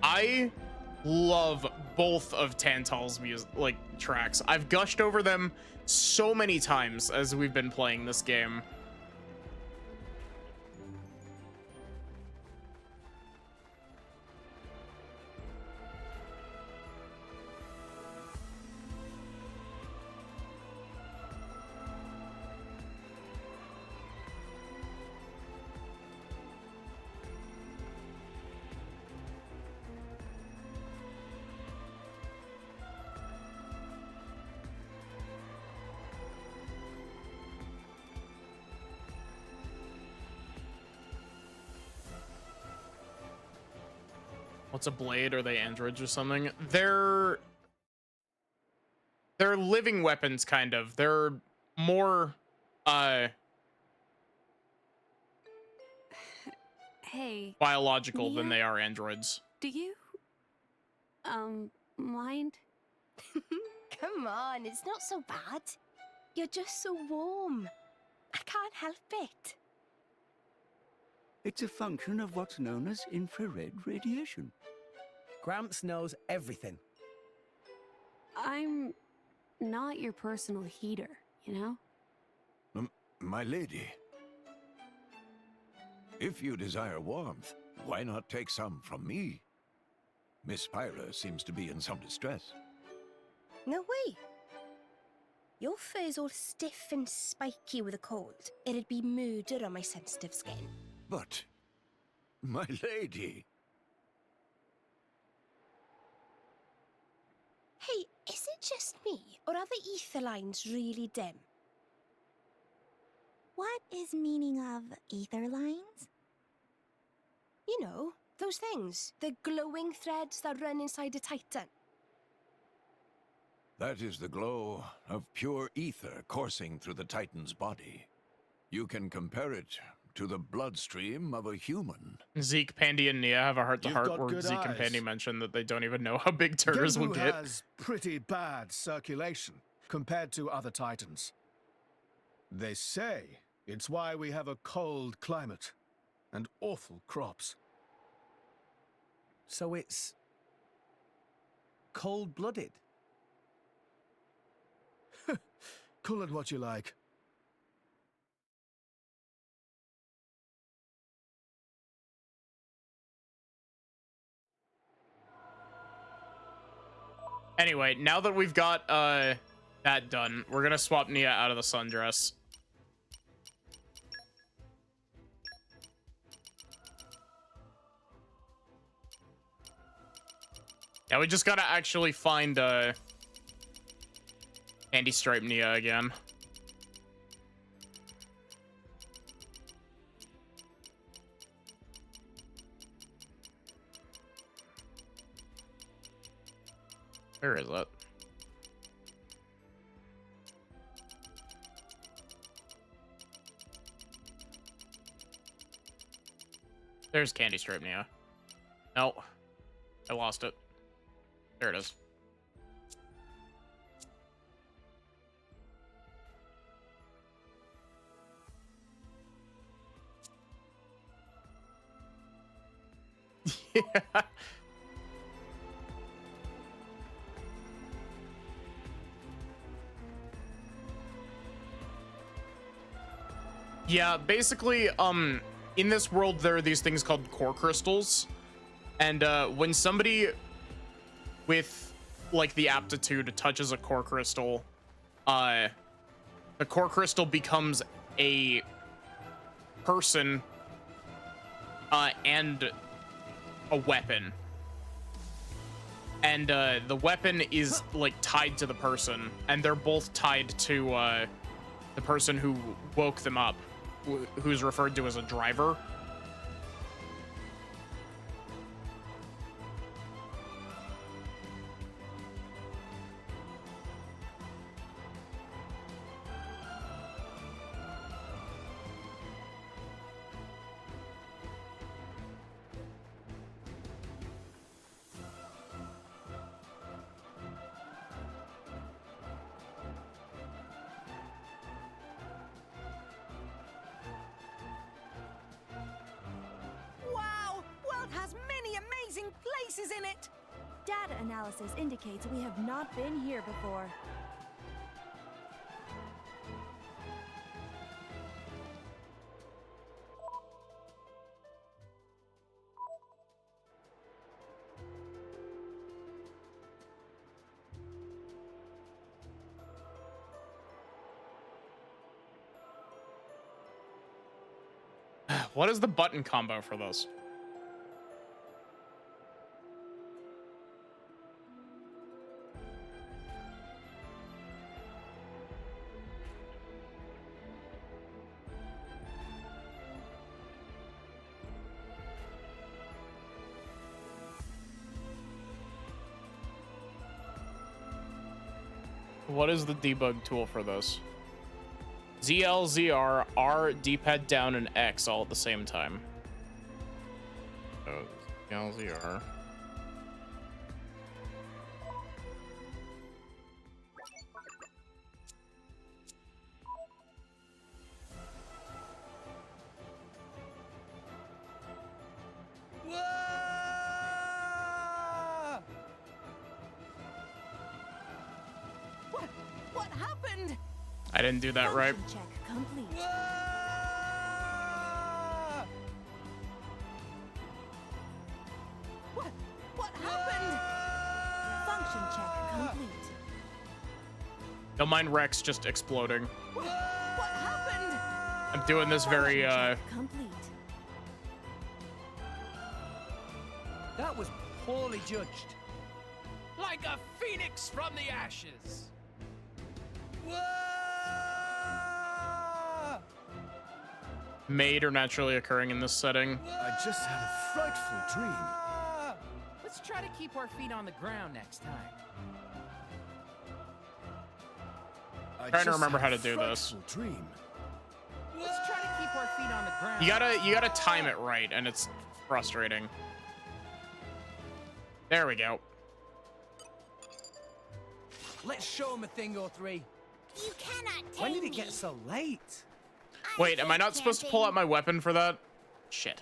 [SPEAKER 1] I love both of Tantal's music, like, tracks. I've gushed over them so many times as we've been playing this game. What's a blade? Are they androids or something? They're living weapons, kind of. They're more
[SPEAKER 18] Hey,
[SPEAKER 1] biological
[SPEAKER 18] Mia?
[SPEAKER 1] than they are androids.
[SPEAKER 18] Do you mind?
[SPEAKER 16] Come on, it's not so bad. You're just so warm. I can't help it.
[SPEAKER 8] It's a function of what's known as infrared radiation.
[SPEAKER 3] Gramps knows everything.
[SPEAKER 18] I'm not your personal heater, you know?
[SPEAKER 6] My lady, if you desire warmth, why not take some from me? Miss Pyra seems to be in some distress.
[SPEAKER 16] No way. Your fur's all stiff and spiky with a cold. It'd be murder on my sensitive skin.
[SPEAKER 6] But, my lady...
[SPEAKER 16] Hey, is it just me, or are the ether lines really dim?
[SPEAKER 5] What is meaning of ether lines?
[SPEAKER 16] You know, those things. The glowing threads that run inside a titan.
[SPEAKER 6] That is the glow of pure ether coursing through the Titan's body. You can compare it to the bloodstream of a human.
[SPEAKER 1] Zeke, Pandy, and Nia have a heart-to-heart
[SPEAKER 24] got
[SPEAKER 1] where
[SPEAKER 24] good
[SPEAKER 1] Zeke and
[SPEAKER 24] eyes.
[SPEAKER 1] Pandy mentioned that they don't even know how big Turtles will
[SPEAKER 24] Genbu
[SPEAKER 1] get.
[SPEAKER 24] has pretty bad circulation compared to other Titans. They say it's why we have a cold climate and awful crops.
[SPEAKER 3] So it's cold-blooded.
[SPEAKER 24] Call it what you like.
[SPEAKER 1] Anyway, now that we've got that done, we're gonna swap Nia out of the sundress. Yeah, we just gotta actually find Andy Stripe Nia again. Where is it? There's Candy Stripe Nia. No, I lost it. There it is. Yeah. Yeah, basically, in this world, there are these things called core crystals. And when somebody with, like, the aptitude touches a core crystal, the core crystal becomes a person and a weapon. And the weapon is, like, tied to the person. And they're both tied to the person who woke them up, who's referred to as a driver.
[SPEAKER 2] Wow! World has many amazing places in it!
[SPEAKER 13] Data analysis indicates we have not been here before.
[SPEAKER 1] What is the button combo for this? What is the debug tool for this? ZL, ZR, R, D-pad down, and X all at the same time. Oh, ZL, ZR.
[SPEAKER 2] What happened?
[SPEAKER 1] I didn't do that right.
[SPEAKER 13] Check complete.
[SPEAKER 2] What happened?
[SPEAKER 13] Function check complete.
[SPEAKER 1] Don't mind Rex just exploding.
[SPEAKER 2] What happened?
[SPEAKER 1] I'm doing this very,
[SPEAKER 13] Complete.
[SPEAKER 19] That was poorly judged. Like a phoenix from the ashes.
[SPEAKER 1] made or naturally occurring in this setting.
[SPEAKER 19] I just had a frightful dream. Let's try to keep our feet on the ground next time.
[SPEAKER 1] Trying to remember how to do this.
[SPEAKER 19] Dream. Let's try to keep our feet on the ground.
[SPEAKER 1] You gotta time it right, and it's frustrating. There we go.
[SPEAKER 19] Let's show him a thing or three.
[SPEAKER 5] You cannot tame
[SPEAKER 19] When did it
[SPEAKER 5] me.
[SPEAKER 19] get so late?
[SPEAKER 1] Wait, am I not supposed to pull out my weapon for that? Shit.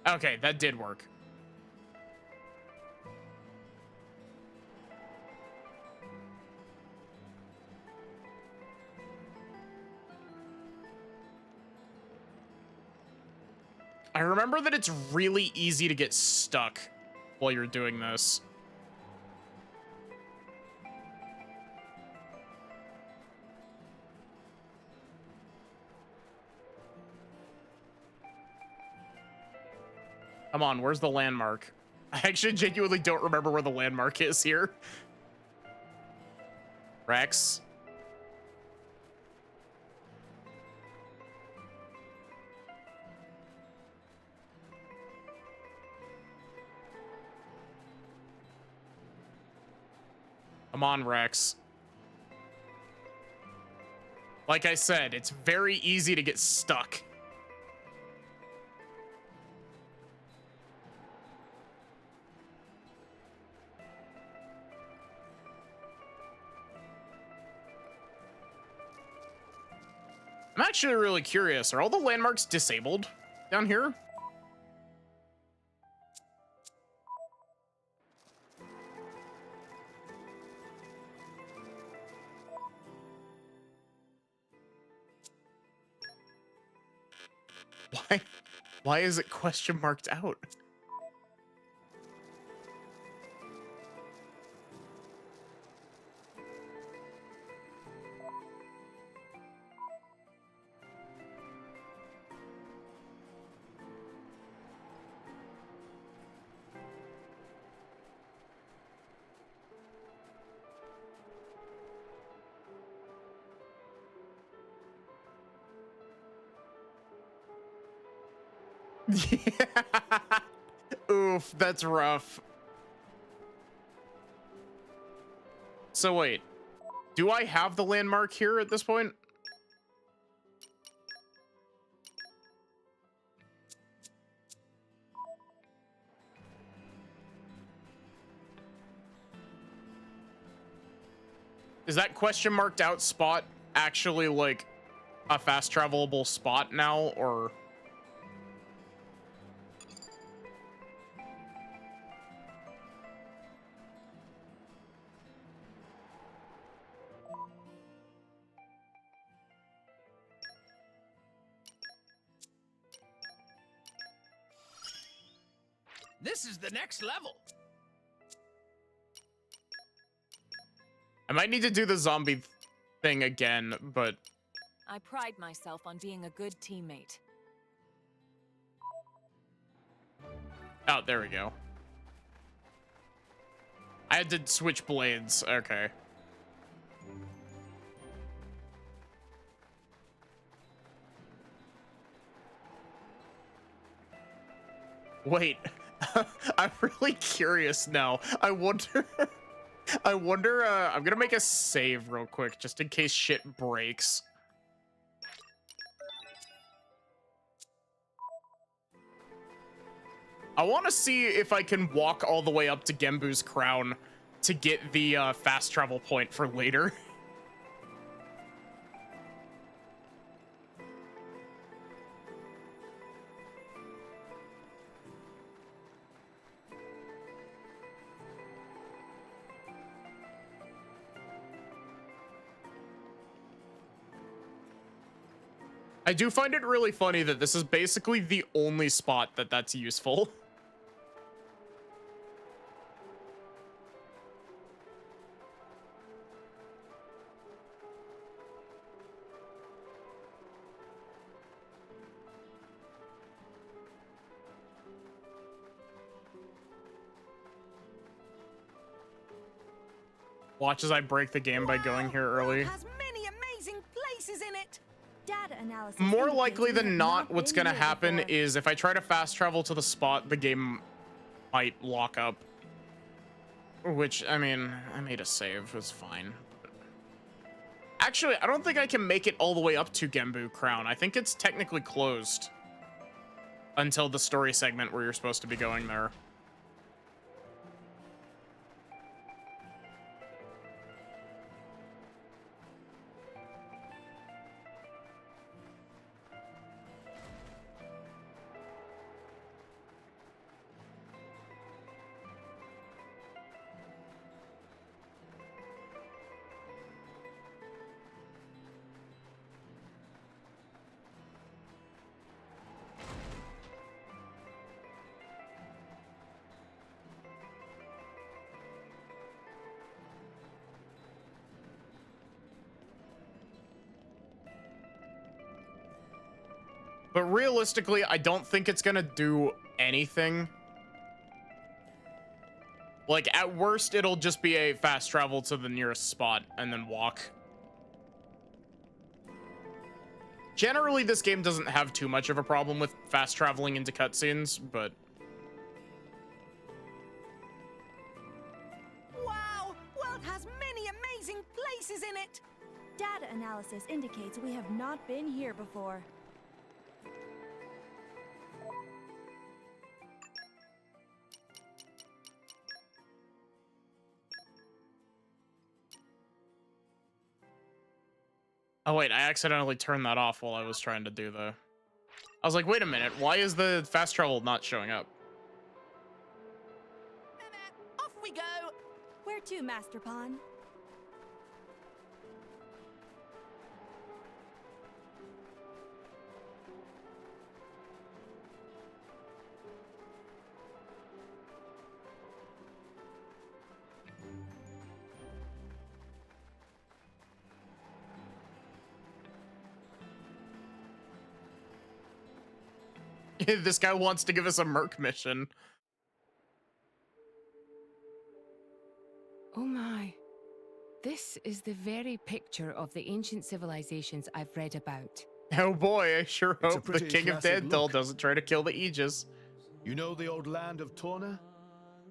[SPEAKER 1] Okay, that did work. I remember that it's really easy to get stuck while you're doing this. Come on, where's the landmark? I actually genuinely don't remember where the landmark is here. Rex. Come on, Rex. Like I said, it's very easy to get stuck. I'm actually really curious. Are all the landmarks disabled down here? Why is it question marked out? Yeah. Oof, that's rough. So wait, do I have the landmark here at this point? Is that question marked out spot actually like a fast travelable spot now, or?
[SPEAKER 19] This is the next level.
[SPEAKER 1] I might need to do the zombie thing again, but
[SPEAKER 15] I pride myself on being a good teammate.
[SPEAKER 1] oh, there we go. I had to switch blades. Okay. Wait, I'm really curious now. I wonder, I'm gonna make a save real quick just in case shit breaks. I want to see if I can walk all the way up to Gembu's crown to get the fast travel point for later. I do find it really funny that this is basically the only spot that's useful. Watch as I break the game by going here early.
[SPEAKER 2] Has many amazing places in it.
[SPEAKER 13] Data analysis.
[SPEAKER 1] More likely than not, what's gonna happen is if I try to fast travel to the spot, the game might lock up. Which, I mean, I made a save, it's fine. Actually, I don't think I can make it all the way up to Gembu Crown. I think it's technically closed until the story segment where you're supposed to be going there. But realistically, I don't think it's gonna do anything. Like, at worst, it'll just be a fast travel to the nearest spot and then walk. Generally, this game doesn't have too much of a problem with fast traveling into cutscenes, but...
[SPEAKER 2] Wow! World has many places in it.
[SPEAKER 13] Data analysis indicates we have not been here before.
[SPEAKER 1] Oh wait, I accidentally turned that off while I was trying to do the... I was like, wait a minute, why is the fast travel not showing up?
[SPEAKER 2] Off we go.
[SPEAKER 13] Where to, Master Pawn?
[SPEAKER 1] This guy wants to give us a merc mission.
[SPEAKER 11] Oh my. This is the very picture of the ancient civilizations I've read about.
[SPEAKER 1] Oh boy, I sure
[SPEAKER 24] It's a
[SPEAKER 1] hope the
[SPEAKER 24] pretty
[SPEAKER 1] King of
[SPEAKER 24] classic
[SPEAKER 1] Dental
[SPEAKER 24] look.
[SPEAKER 1] doesn't try to kill the Aegis.
[SPEAKER 24] You know the old land of Torna?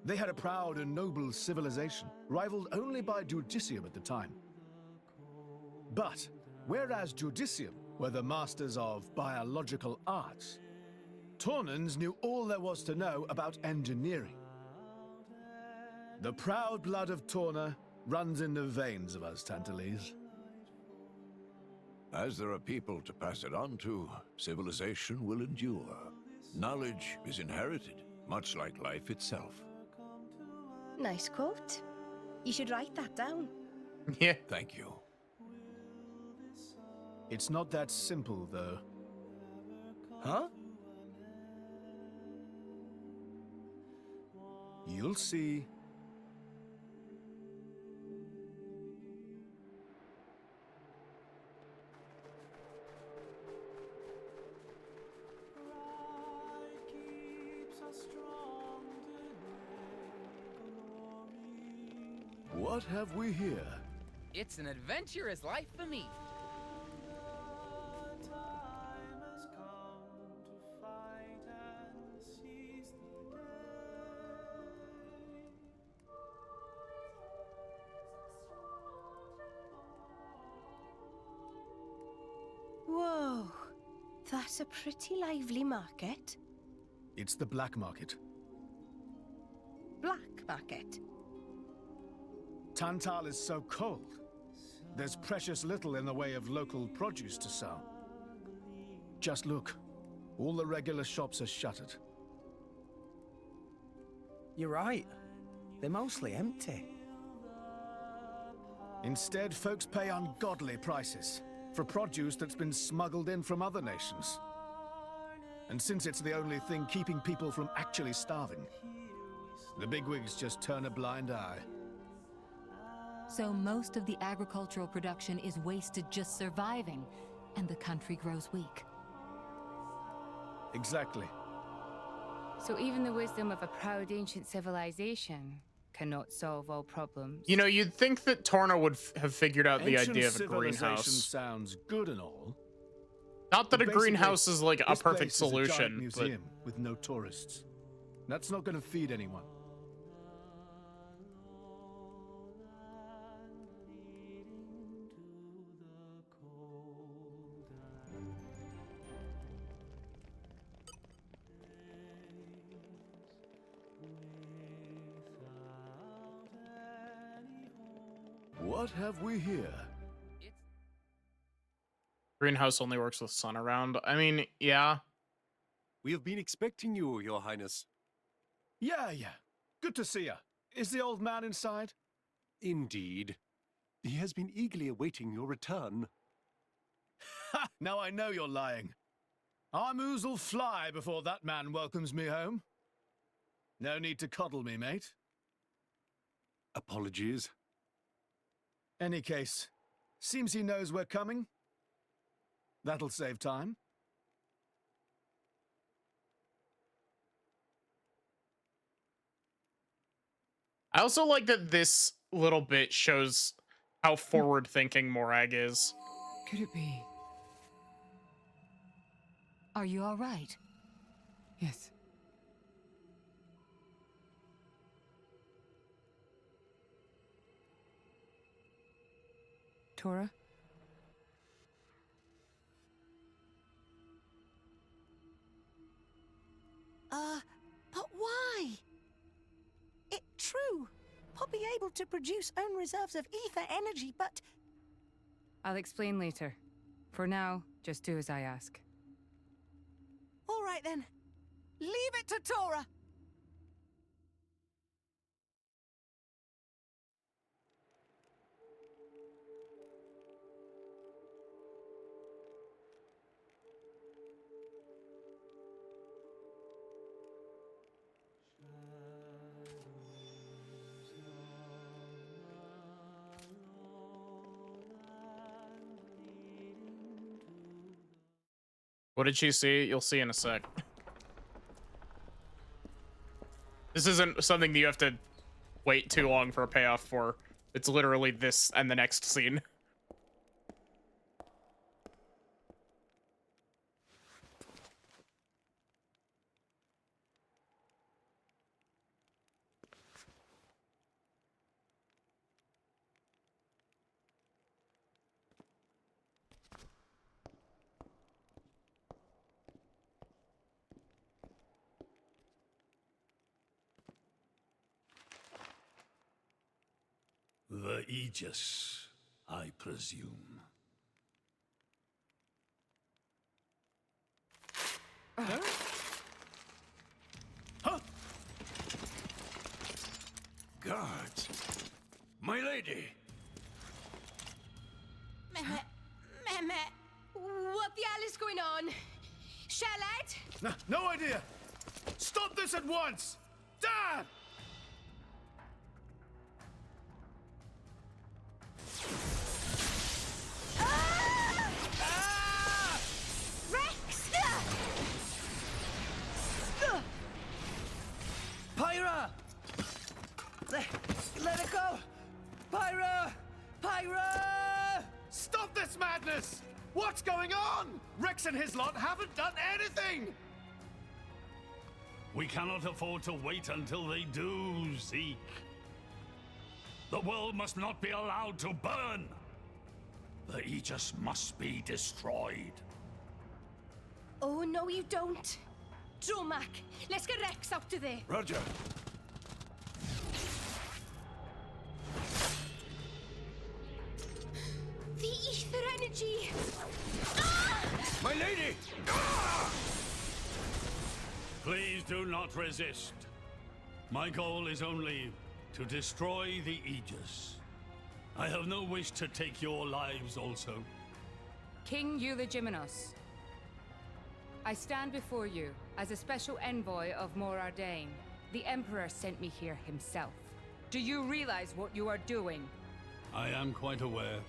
[SPEAKER 24] They had a proud and noble civilization, rivaled only by Judicium at the time. But, whereas Judicium were the masters of biological arts, Tornans knew all there was to know about engineering. The proud blood of Torna runs in the veins of us Tantalese.
[SPEAKER 6] As there are people to pass it on to, civilization will endure. Knowledge is inherited, much like life itself.
[SPEAKER 16] Nice quote. You should write that down.
[SPEAKER 1] Yeah.
[SPEAKER 6] Thank you.
[SPEAKER 24] It's not that simple, though.
[SPEAKER 3] Huh?
[SPEAKER 24] You'll see. What have we here?
[SPEAKER 19] It's an adventurous life for me.
[SPEAKER 16] Whoa, that's a pretty lively market.
[SPEAKER 24] It's the black market.
[SPEAKER 16] Black market?
[SPEAKER 24] Tantal is so cold. There's precious little in the way of local produce to sell. Just look. All the regular shops are shuttered.
[SPEAKER 3] You're right. They're mostly empty.
[SPEAKER 24] Instead, folks pay ungodly prices for produce that's been smuggled in from other nations. And since it's the only thing keeping people from actually starving, the bigwigs just turn a blind eye.
[SPEAKER 12] So most of the agricultural production is wasted just surviving, and the country grows weak.
[SPEAKER 24] Exactly.
[SPEAKER 11] So even the wisdom of a proud ancient civilization cannot solve all problems.
[SPEAKER 1] You know, you'd think that Torna would have figured out the
[SPEAKER 24] Ancient
[SPEAKER 1] idea of a
[SPEAKER 24] civilization
[SPEAKER 1] greenhouse.
[SPEAKER 24] sounds good and all.
[SPEAKER 1] Not that
[SPEAKER 24] but
[SPEAKER 1] a greenhouse is like a
[SPEAKER 24] this
[SPEAKER 1] perfect
[SPEAKER 24] place is a giant
[SPEAKER 1] solution, but
[SPEAKER 24] museum with no tourists. That's not going to feed anyone. What have we here?
[SPEAKER 1] greenhouse only works with sun around. I mean, yeah.
[SPEAKER 17] We have been expecting you, Your Highness.
[SPEAKER 24] Yeah. Good to see you. Is the old man inside?
[SPEAKER 17] Indeed. He has been eagerly awaiting your return.
[SPEAKER 24] Ha! Now I know you're lying. Our moose will fly before that man welcomes me home. No need to coddle me, mate.
[SPEAKER 17] Apologies.
[SPEAKER 24] Any case, seems he knows we're coming. That'll save time.
[SPEAKER 1] I also like that this little bit shows how forward-thinking Morag is.
[SPEAKER 11] Could it be?
[SPEAKER 12] Are you all right?
[SPEAKER 11] Yes. Tora?
[SPEAKER 2] But why? It true. I'll be able to produce own reserves of ether energy, but...
[SPEAKER 11] I'll explain later. For now, just do as I ask.
[SPEAKER 2] All right then. Leave it to Tora.
[SPEAKER 1] What did she see? You'll see in a sec. This isn't something that you have to wait too long for a payoff for. It's literally this and the next scene.
[SPEAKER 14] The Aegis, I presume.
[SPEAKER 6] Huh? Guards! My lady!
[SPEAKER 16] Meh. What the hell is going on? Shellhead?
[SPEAKER 24] No idea! Stop this at once! Dad!
[SPEAKER 16] Rex!
[SPEAKER 3] Pyra! Let it go! Pyra! Pyra!
[SPEAKER 24] Stop this madness! What's going on? Rex and his lot haven't done anything!
[SPEAKER 14] We cannot afford to wait until they do, Zeke. The world must not be allowed to burn. The Aegis must be destroyed.
[SPEAKER 16] Oh, no, you don't. Dromac, let's get Rex out of there.
[SPEAKER 6] Roger.
[SPEAKER 16] The ether energy!
[SPEAKER 6] My lady!
[SPEAKER 14] Please do not resist. My goal is only to destroy the Aegis. I have no wish to take your lives also.
[SPEAKER 11] King Eulogimenos, I stand before you as a special envoy of Morardain. The Emperor sent me here himself. Do you realize what you are doing?
[SPEAKER 14] I am quite aware,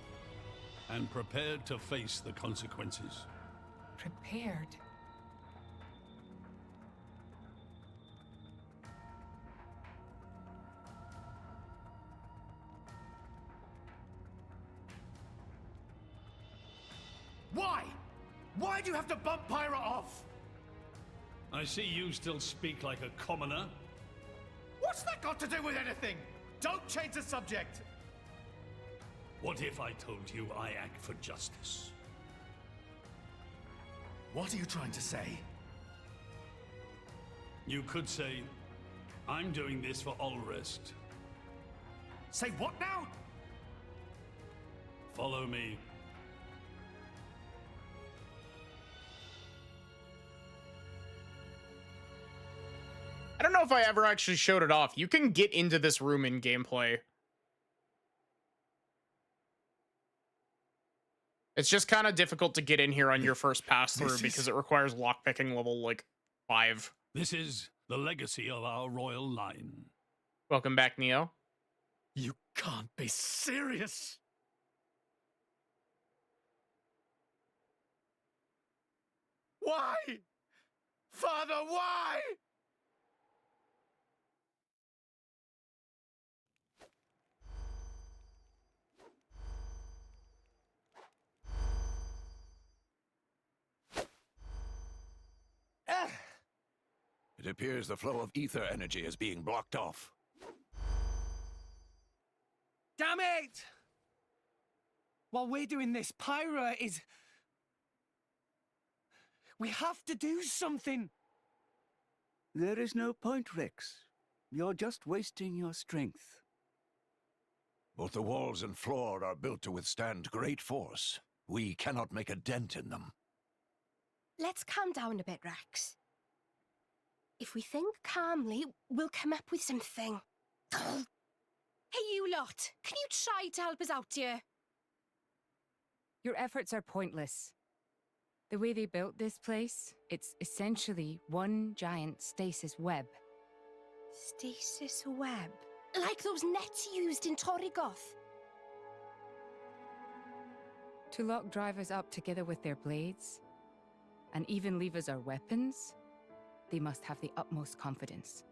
[SPEAKER 14] and prepared to face the consequences.
[SPEAKER 11] Prepared?
[SPEAKER 24] Why? Why do you have to bump Pyra off?
[SPEAKER 14] I see you still speak like a commoner.
[SPEAKER 24] What's that got to do with anything? Don't change the subject!
[SPEAKER 14] What if I told you I act for justice?
[SPEAKER 24] What are you trying to say?
[SPEAKER 14] You could say, I'm doing this for Ulrist.
[SPEAKER 24] Say what now?
[SPEAKER 14] Follow me.
[SPEAKER 1] I don't know if I ever actually showed it off. You can get into this room in gameplay. It's just kind of difficult to get in here on your first pass through because it requires lockpicking level like 5.
[SPEAKER 14] This is the legacy of our royal line.
[SPEAKER 1] Welcome back, Neo.
[SPEAKER 24] You can't be serious! Why? Father, why?
[SPEAKER 6] It appears the flow of ether energy is being blocked off.
[SPEAKER 3] Damn it!
[SPEAKER 19] While we're doing this, Pyra is... We have to do something!
[SPEAKER 8] There is no point, Rex. You're just wasting your strength.
[SPEAKER 6] Both the walls and floor are built to withstand great force. We cannot make a dent in them.
[SPEAKER 16] Let's calm down a bit, Rex. If we think calmly, we'll come up with something. Hey, you lot! Can you try to help us out here?
[SPEAKER 11] Your efforts are pointless. The way they built this place, it's essentially one giant stasis web.
[SPEAKER 16] Stasis web? Like those nets used in Torrigoth?
[SPEAKER 11] To lock drivers up together with their blades, and even leave us our weapons, they must have the utmost confidence.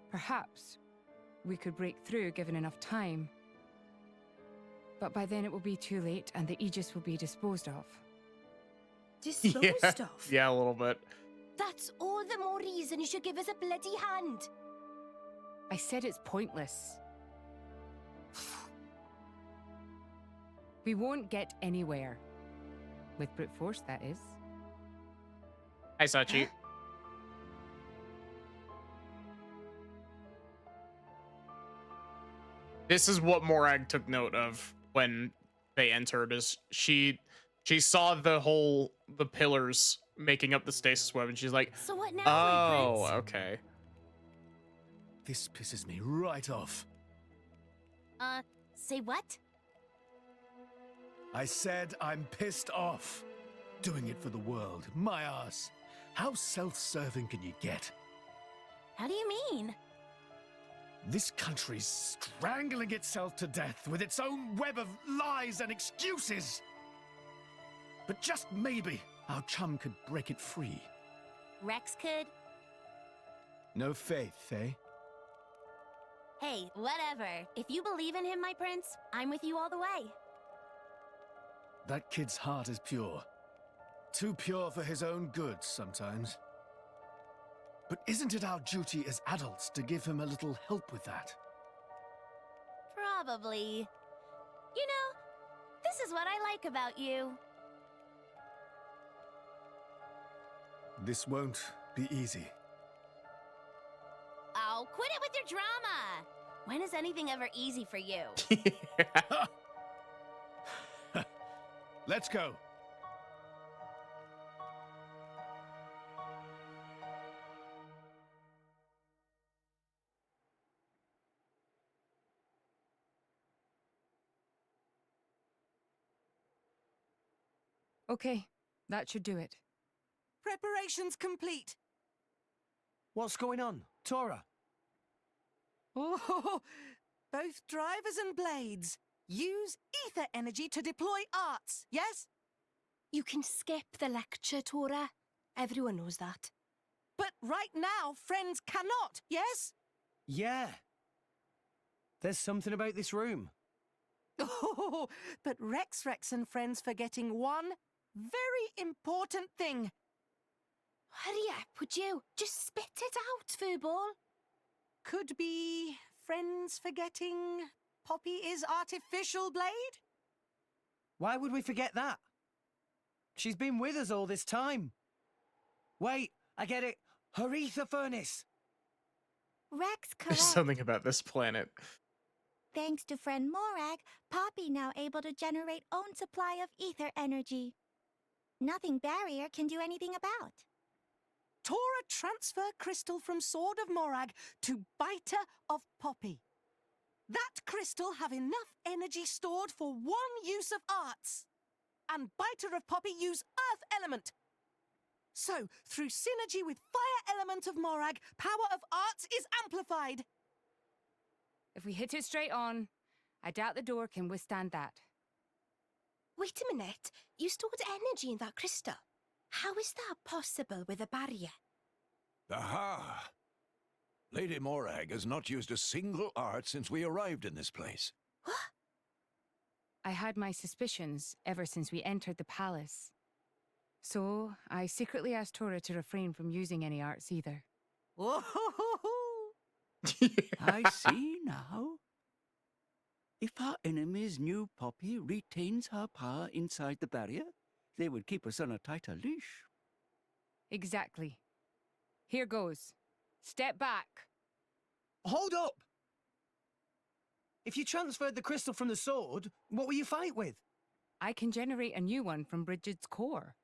[SPEAKER 11] Perhaps we could break through given enough time, but by then it will be too late and the Aegis will be disposed of.
[SPEAKER 16] Disposed of?
[SPEAKER 1] Yeah, a little bit.
[SPEAKER 16] That's all the more reason you should give us a bloody hand.
[SPEAKER 11] I said it's pointless. We won't get anywhere. With brute force, that is.
[SPEAKER 1] Hi, Sachi. This is what Morag took note of when they entered, is she saw the pillars making up the stasis web, and she's like,
[SPEAKER 5] So what now,
[SPEAKER 1] oh,
[SPEAKER 5] Prince?
[SPEAKER 1] okay.
[SPEAKER 24] This pisses me right off.
[SPEAKER 5] Say what?
[SPEAKER 24] I said I'm pissed off. Doing it for the world. My ass. How self-serving can you get?
[SPEAKER 5] How do you mean?
[SPEAKER 24] This country's strangling itself to death with its own web of lies and excuses. But just maybe our chum could break it free.
[SPEAKER 5] Rex could?
[SPEAKER 24] No faith, eh?
[SPEAKER 5] Hey, whatever. If you believe in him, my prince, I'm with you all the way.
[SPEAKER 24] That kid's heart is pure. Too pure for his own good sometimes. But isn't it our duty as adults to give him a little help with that?
[SPEAKER 5] Probably. You know, this is what I like about you.
[SPEAKER 24] This won't be easy.
[SPEAKER 5] Oh, quit it with your drama! When is anything ever easy for you?
[SPEAKER 24] Let's go.
[SPEAKER 11] Okay, that should do it.
[SPEAKER 2] Preparations complete.
[SPEAKER 19] What's going on? Tora?
[SPEAKER 2] Oh, both drivers and blades. Use ether energy to deploy arts, yes?
[SPEAKER 16] You can skip the lecture, Tora. Everyone knows that.
[SPEAKER 2] But right now, friends cannot, yes?
[SPEAKER 19] Yeah. There's something about this room.
[SPEAKER 2] Oh, but Rex and friends forgetting one very important thing.
[SPEAKER 16] Hurry up, would you? Just spit it out, Furball.
[SPEAKER 2] Could be friends forgetting Poppy is artificial blade?
[SPEAKER 19] Why would we forget that? She's been with us all this time. Wait, I get it. Her ether furnace.
[SPEAKER 13] Rex,
[SPEAKER 1] There's
[SPEAKER 13] correct.
[SPEAKER 1] something about this planet.
[SPEAKER 13] Thanks to friend Morag, Poppy now able to generate own supply of ether energy. Nothing Barrier can do anything about.
[SPEAKER 2] Tora transfer crystal from Sword of Morag to Biter of Poppy. That crystal have enough energy stored for one use of arts. And Biter of Poppy use Earth element. So, through synergy with Fire element of Morag, power of arts is amplified.
[SPEAKER 11] If we hit it straight on, I doubt the door can withstand that.
[SPEAKER 16] Wait a minute. You stored energy in that crystal. How is that possible with a barrier?
[SPEAKER 6] Aha! Lady Morag has not used a single art since we arrived in this place.
[SPEAKER 16] What?
[SPEAKER 11] I had my suspicions ever since we entered the palace. So, I secretly asked Tora to refrain from using any arts either.
[SPEAKER 2] Whoa!
[SPEAKER 8] I see now. If our enemy's new Poppy retains her power inside the barrier, they would keep us on a tighter leash.
[SPEAKER 11] Exactly. Here goes. Step back.
[SPEAKER 19] Hold up! If you transferred the crystal from the sword, what will you fight with?
[SPEAKER 11] I can generate a new one from Bridget's core.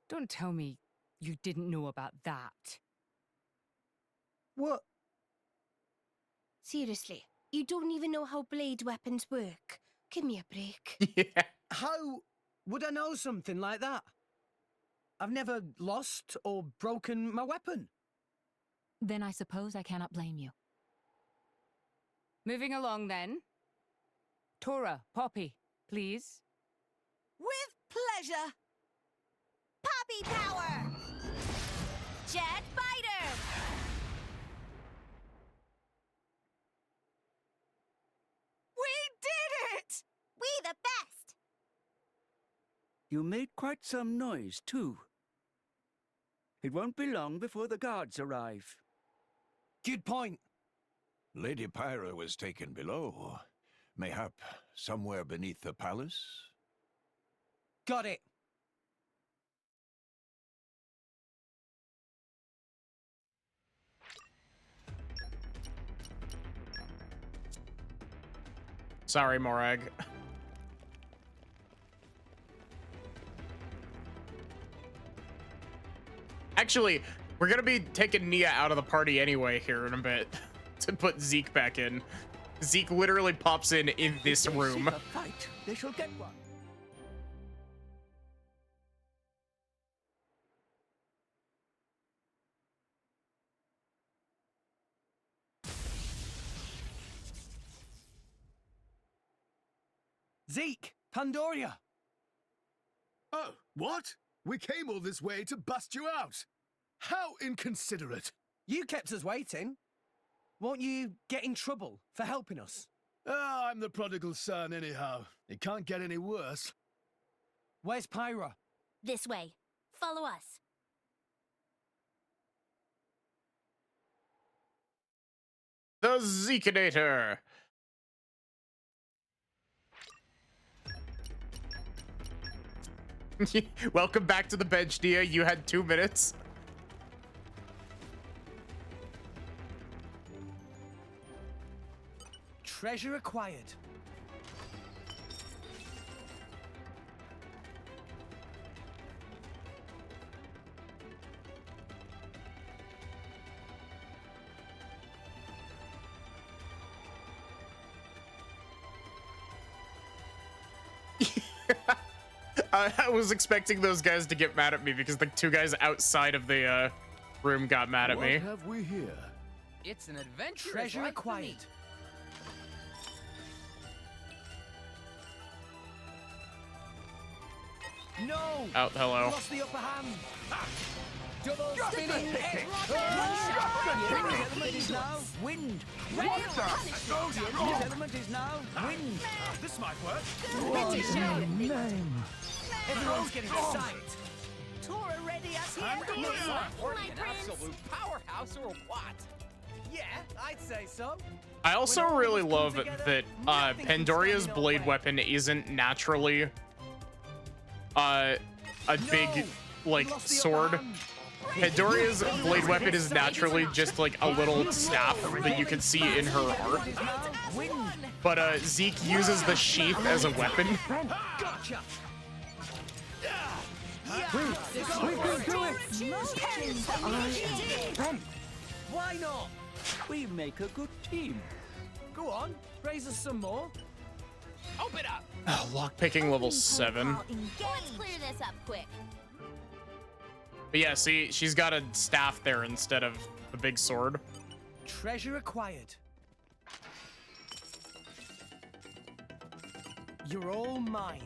[SPEAKER 11] Don't tell me you didn't know about that.
[SPEAKER 19] What?
[SPEAKER 16] Seriously, you don't even know how blade weapons work. Give me a break.
[SPEAKER 1] Yeah.
[SPEAKER 19] How would I know something like that? I've never lost or broken my weapon.
[SPEAKER 12] Then I suppose I cannot blame you.
[SPEAKER 11] Moving along then. Tora, Poppy, please.
[SPEAKER 2] With pleasure!
[SPEAKER 13] Poppy power!
[SPEAKER 5] Jet fighter!
[SPEAKER 2] We did it!
[SPEAKER 13] We the best!
[SPEAKER 8] You made quite some noise, too. It won't be long before the guards arrive.
[SPEAKER 19] Good point.
[SPEAKER 6] Lady Pyra was taken below. Mayhap somewhere beneath the palace?
[SPEAKER 19] Got it.
[SPEAKER 1] Sorry, Morag. Actually, we're gonna be taking Nia out of the party anyway here in a bit to put Zeke back in. Zeke literally pops in this room.
[SPEAKER 8] A fight. They shall get one.
[SPEAKER 19] Zeke, Pandoria.
[SPEAKER 24] Oh, what? We came all this way to bust you out. How inconsiderate.
[SPEAKER 19] You kept us waiting. Won't you get in trouble for helping us?
[SPEAKER 24] Ah, I'm the prodigal son anyhow. It can't get any worse.
[SPEAKER 19] Where's Pyra?
[SPEAKER 5] This way. Follow us.
[SPEAKER 1] The Zekinator. Welcome back to the bench, Nia. You had 2 minutes.
[SPEAKER 19] Treasure acquired.
[SPEAKER 1] I was expecting those guys to get mad at me because the 2 guys outside of the room got mad at me.
[SPEAKER 24] What have we here?
[SPEAKER 20] It's an adventure.
[SPEAKER 19] Treasure acquired. No!
[SPEAKER 1] Oh, hello.
[SPEAKER 19] Lost the upper hand.
[SPEAKER 8] Double spinning kick. His element is now wind. His element is now wind.
[SPEAKER 24] This might work.
[SPEAKER 19] Everyone's getting excited.
[SPEAKER 2] Tora ready us here.
[SPEAKER 20] We're an absolute powerhouse or what?
[SPEAKER 19] Yeah, I'd say so.
[SPEAKER 1] I also
[SPEAKER 19] When all
[SPEAKER 1] really
[SPEAKER 19] these come
[SPEAKER 1] love
[SPEAKER 19] together,
[SPEAKER 1] that
[SPEAKER 19] nothing can
[SPEAKER 1] Pandoria's
[SPEAKER 19] stand in our
[SPEAKER 1] blade
[SPEAKER 19] way.
[SPEAKER 1] weapon isn't naturally a big like
[SPEAKER 19] lost the
[SPEAKER 1] sword.
[SPEAKER 19] upper hand.
[SPEAKER 1] Pandoria's blade weapon is naturally just like a little staff that you can see in her art. But Zeke uses the sheath as a weapon.
[SPEAKER 19] Gotcha.
[SPEAKER 8] We can do it.
[SPEAKER 19] Why not?
[SPEAKER 8] We make a good team.
[SPEAKER 19] Go on, raise us some more.
[SPEAKER 20] Open up.
[SPEAKER 1] Oh, lockpicking level 7.
[SPEAKER 5] Let's clear this up quick.
[SPEAKER 1] But yeah, see, she's got a staff there instead of the big sword.
[SPEAKER 19] Treasure acquired. You're all mine.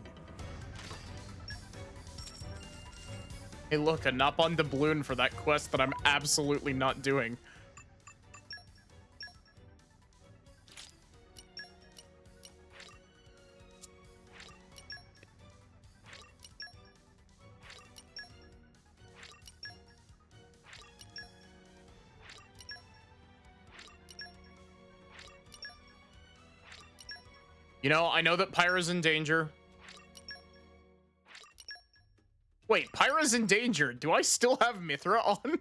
[SPEAKER 1] Hey, look, a Napon doubloon for that quest that I'm absolutely not doing. You know, I know that Pyra's in danger. Wait, Pyra's in danger. Do I still have Mithra on?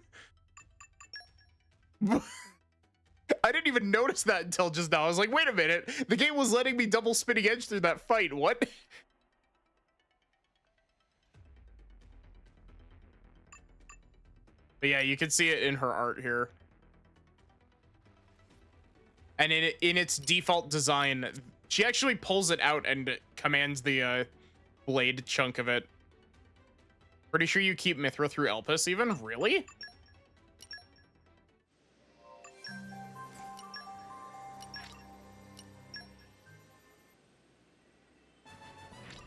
[SPEAKER 1] I didn't even notice that until just now. I was like, wait a minute. The game was letting me double spinning edge through that fight. What? But yeah, you can see it in her art here. And in its default design, she actually pulls it out and commands the blade chunk of it. Pretty sure you keep Mithra through Elpis even? Really?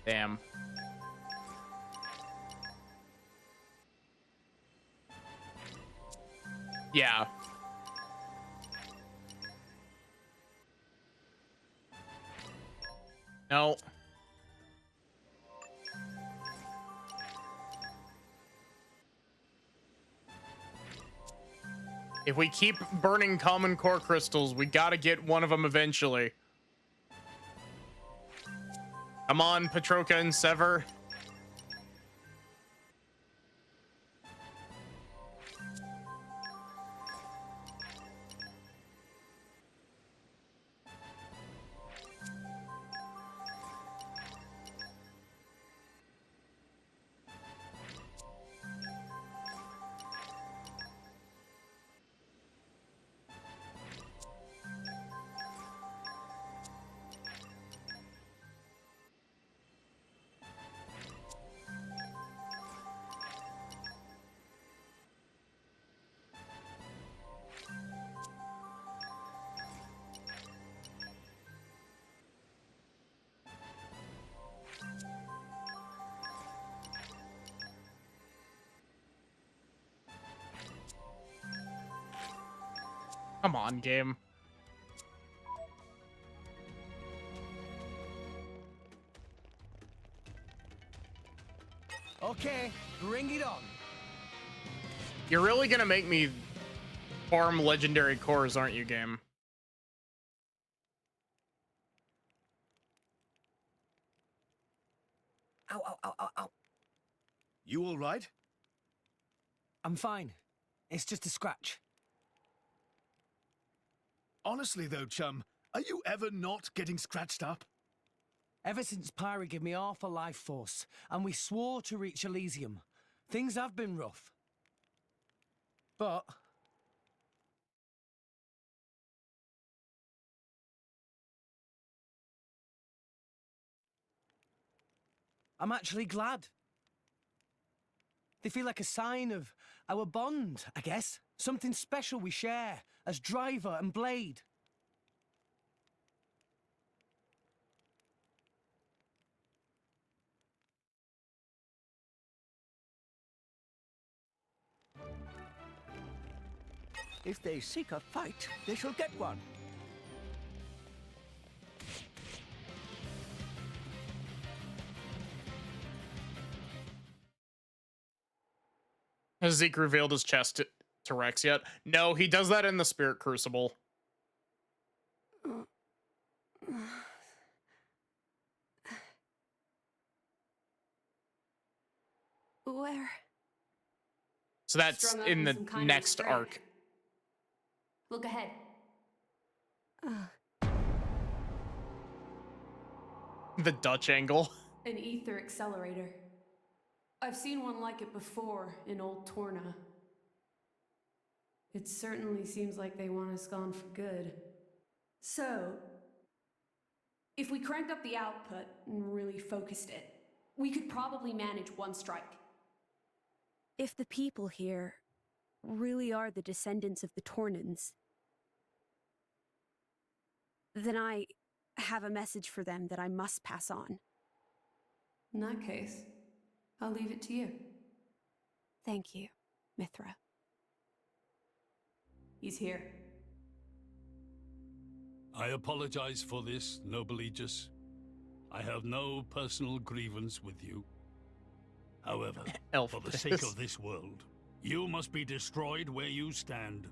[SPEAKER 1] Damn. Yeah. No. If we keep burning common core crystals, we gotta get one of them eventually. Come on, Patroka and Sever. Come on, game.
[SPEAKER 19] Okay, bring it on.
[SPEAKER 1] You're really gonna make me farm legendary cores, aren't you, game?
[SPEAKER 19] Ow, ow, ow, ow, ow.
[SPEAKER 24] You all right?
[SPEAKER 19] I'm fine. It's just a scratch.
[SPEAKER 24] Honestly though, chum, are you ever not getting scratched up?
[SPEAKER 19] Ever since Pyra gave me half a life force, and we swore to reach Elysium, things have been rough. But I'm actually glad. They feel like a sign of our bond, I guess. Something special we share as driver and blade.
[SPEAKER 8] If they seek a fight, they shall get one.
[SPEAKER 1] Has Zeke revealed his chest to Rex yet? No, he does that in the Spirit Crucible.
[SPEAKER 18] Where?
[SPEAKER 1] So that's
[SPEAKER 18] Strung up
[SPEAKER 1] in
[SPEAKER 18] in
[SPEAKER 1] the
[SPEAKER 18] some kind of
[SPEAKER 1] next
[SPEAKER 18] string.
[SPEAKER 1] arc.
[SPEAKER 18] Look ahead.
[SPEAKER 1] The Dutch angle.
[SPEAKER 18] An ether accelerator. I've seen one like it before in Old Torna. It certainly seems like they want us gone for good. So, if we crank up the output and really focused it, we could probably manage one strike.
[SPEAKER 9] If the people here really are the descendants of the Tornans, then I have a message for them that I must pass on.
[SPEAKER 18] In that case, I'll leave it to you.
[SPEAKER 9] Thank you, Mithra.
[SPEAKER 18] He's here.
[SPEAKER 14] I apologize for this, noble Aegis. I have no personal grievance with you. However, for the sake of this world, you must be destroyed where you stand.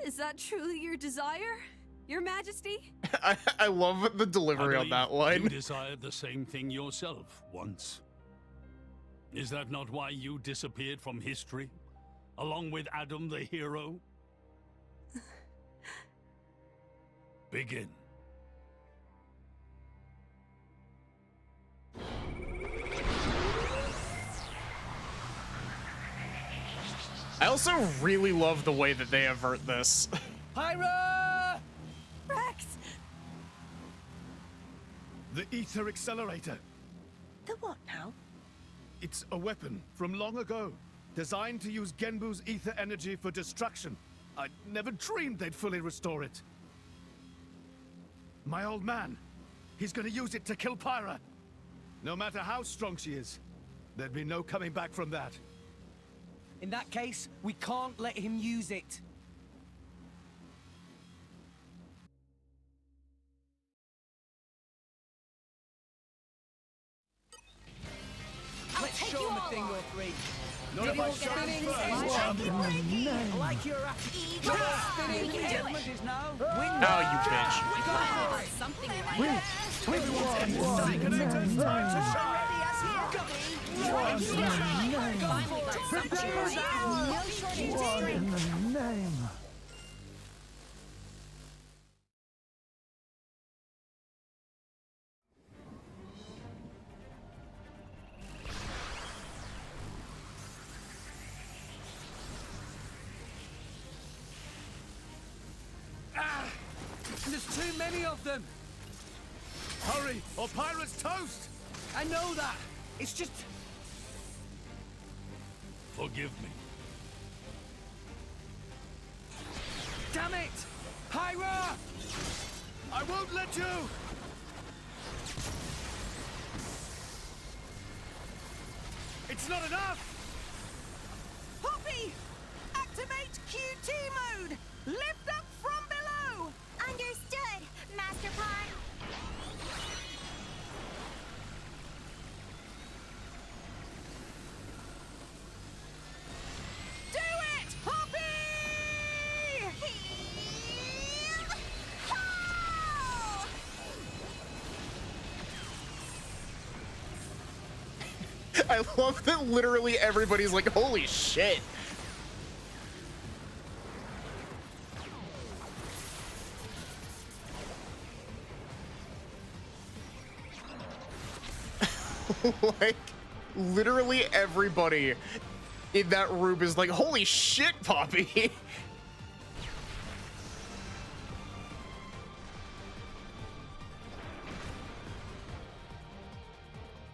[SPEAKER 9] Is that truly your desire?
[SPEAKER 18] Your Majesty?
[SPEAKER 1] I love the delivery on that line.
[SPEAKER 14] You desired the same thing yourself once. Is that not why you disappeared from history, along with Adam the hero? Begin.
[SPEAKER 1] I also really love the way that they avert this.
[SPEAKER 19] Pyra!
[SPEAKER 18] Rex!
[SPEAKER 24] The ether accelerator.
[SPEAKER 10] The what now?
[SPEAKER 24] It's a weapon from long ago, designed to use Genbu's ether energy for destruction. I never dreamed they'd fully restore it. My old man, he's gonna use it to kill Pyra. No matter how strong she is, there'd be no coming back from that.
[SPEAKER 19] In that case, we can't let him use it. Let's show him a thing or three.
[SPEAKER 24] Not if I show him first.
[SPEAKER 19] I like your attitude. Spinning
[SPEAKER 8] Judgment is now.
[SPEAKER 1] Oh, you bitch.
[SPEAKER 10] Something
[SPEAKER 24] Psychonator's time to shine.
[SPEAKER 19] There's too many of them.
[SPEAKER 24] Hurry, or Pyra's toast!
[SPEAKER 19] I know that. It's just...
[SPEAKER 14] Forgive me.
[SPEAKER 19] Damn it! Pyra!
[SPEAKER 24] I won't let you! It's not enough!
[SPEAKER 2] Poppy! Activate QT mode! Lift up from below!
[SPEAKER 13] Understood, Master Pond.
[SPEAKER 2] Do it, Poppy!
[SPEAKER 1] I love that literally everybody's like, holy shit. Like, literally everybody in that room is like, holy shit, Poppy.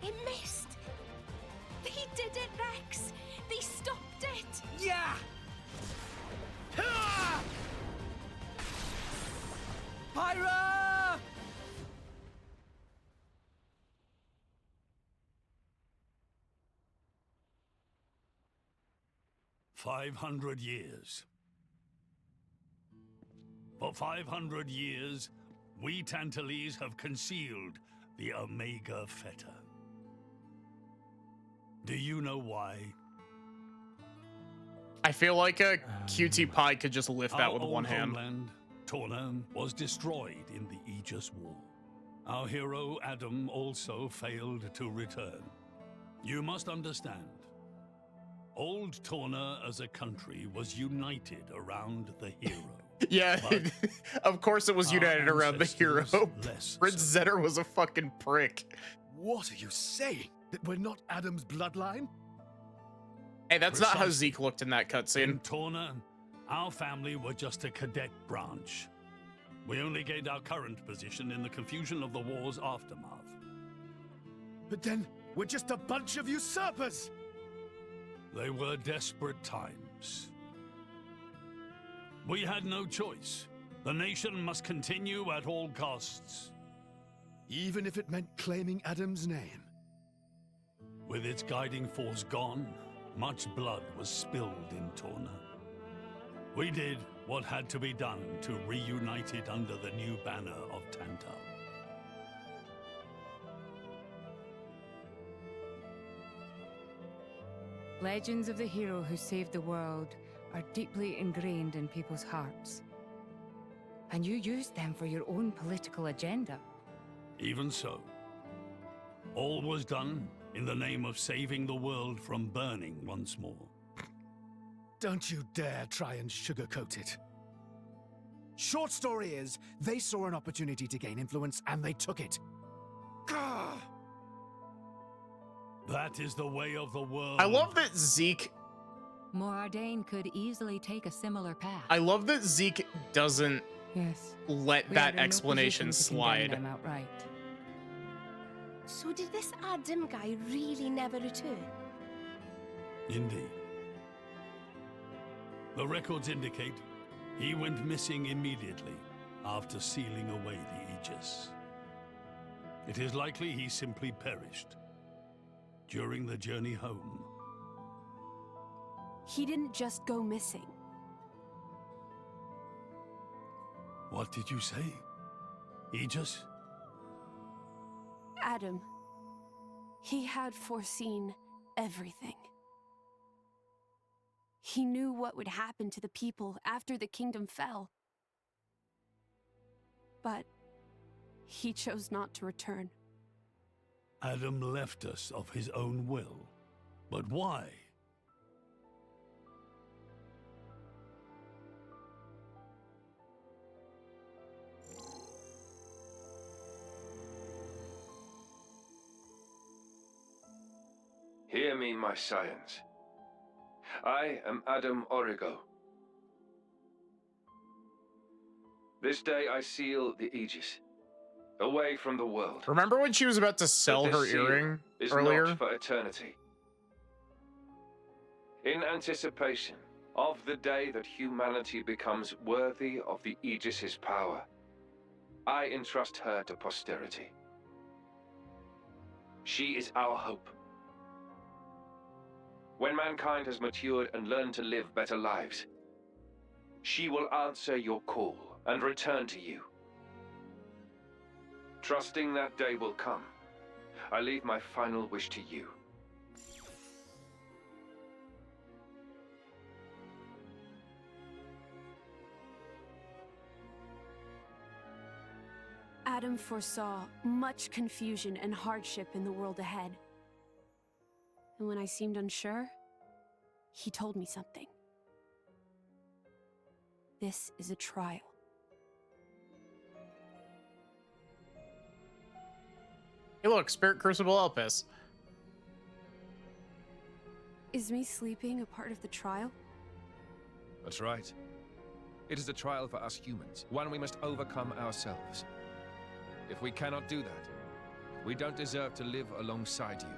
[SPEAKER 10] It missed. They did it, Rex. They stopped it.
[SPEAKER 19] Yeah! Pyra!
[SPEAKER 14] 500 years. For 500 years, we Tantalese have concealed the Omega Feta. Do you know why?
[SPEAKER 1] I feel like a QT Pie could just lift that
[SPEAKER 14] Our
[SPEAKER 1] with
[SPEAKER 14] old
[SPEAKER 1] one hand.
[SPEAKER 14] homeland, Torna, was destroyed in the Aegis War. Our hero Adam also failed to return. You must understand, old Torna as a country was united around the hero.
[SPEAKER 1] Yeah, of course it was united around the hero. Prince Zetter was a fucking prick.
[SPEAKER 24] What are you saying? That we're not Adam's bloodline?
[SPEAKER 1] Hey, that's not how Zeke looked in that cutscene.
[SPEAKER 14] In Torna, our family were just a cadet branch. We only gained our current position in the confusion of the war's aftermath.
[SPEAKER 24] But then, we're just a bunch of usurpers!
[SPEAKER 14] They were desperate times. We had no choice. The nation must continue at all costs.
[SPEAKER 24] Even if it meant claiming Adam's name.
[SPEAKER 14] With its guiding force gone, much blood was spilled in Torna. We did what had to be done to reunite it under the new banner of Tantal.
[SPEAKER 11] Legends of the hero who saved the world are deeply ingrained in people's hearts. And you used them for your own political agenda.
[SPEAKER 14] Even so, all was done in the name of saving the world from burning once more.
[SPEAKER 24] Don't you dare try and sugarcoat it. Short story is, they saw an opportunity to gain influence and they took it. Gah!
[SPEAKER 14] That is the way of the world.
[SPEAKER 1] I love that Zeke...
[SPEAKER 12] Morardain could easily take a similar path.
[SPEAKER 1] I love that Zeke doesn't let that explanation slide.
[SPEAKER 11] Them outright.
[SPEAKER 16] So did this Adam guy really never return?
[SPEAKER 14] Indeed. The records indicate he went missing immediately after sealing away the Aegis. It is likely he simply perished during the journey home.
[SPEAKER 18] He didn't just go missing.
[SPEAKER 14] What did you say? Aegis?
[SPEAKER 18] Adam. He had foreseen everything. He knew what would happen to the people after the kingdom fell. But he chose not to return.
[SPEAKER 14] Adam left us of his own will. But why?
[SPEAKER 7] Hear me, my scions. I am Adam Origo. This day I seal the Aegis, away from the world.
[SPEAKER 1] Remember when she was about to sell
[SPEAKER 7] But
[SPEAKER 1] her
[SPEAKER 7] this seal
[SPEAKER 1] earring
[SPEAKER 7] is
[SPEAKER 1] earlier?
[SPEAKER 7] not for eternity. In anticipation of the day that humanity becomes worthy of the Aegis's power, I entrust her to posterity. She is our hope. When mankind has matured and learned to live better lives, she will answer your call and return to you. Trusting that day will come, I leave my final wish to you.
[SPEAKER 18] Adam foresaw much confusion and hardship in the world ahead. And when I seemed unsure, he told me something. This is a trial.
[SPEAKER 1] Hey look, Spirit Crucible Elpis.
[SPEAKER 18] Is me sleeping a part of the trial?
[SPEAKER 21] That's right. It is a trial for us humans, one we must overcome ourselves. If we cannot do that, we don't deserve to live alongside you.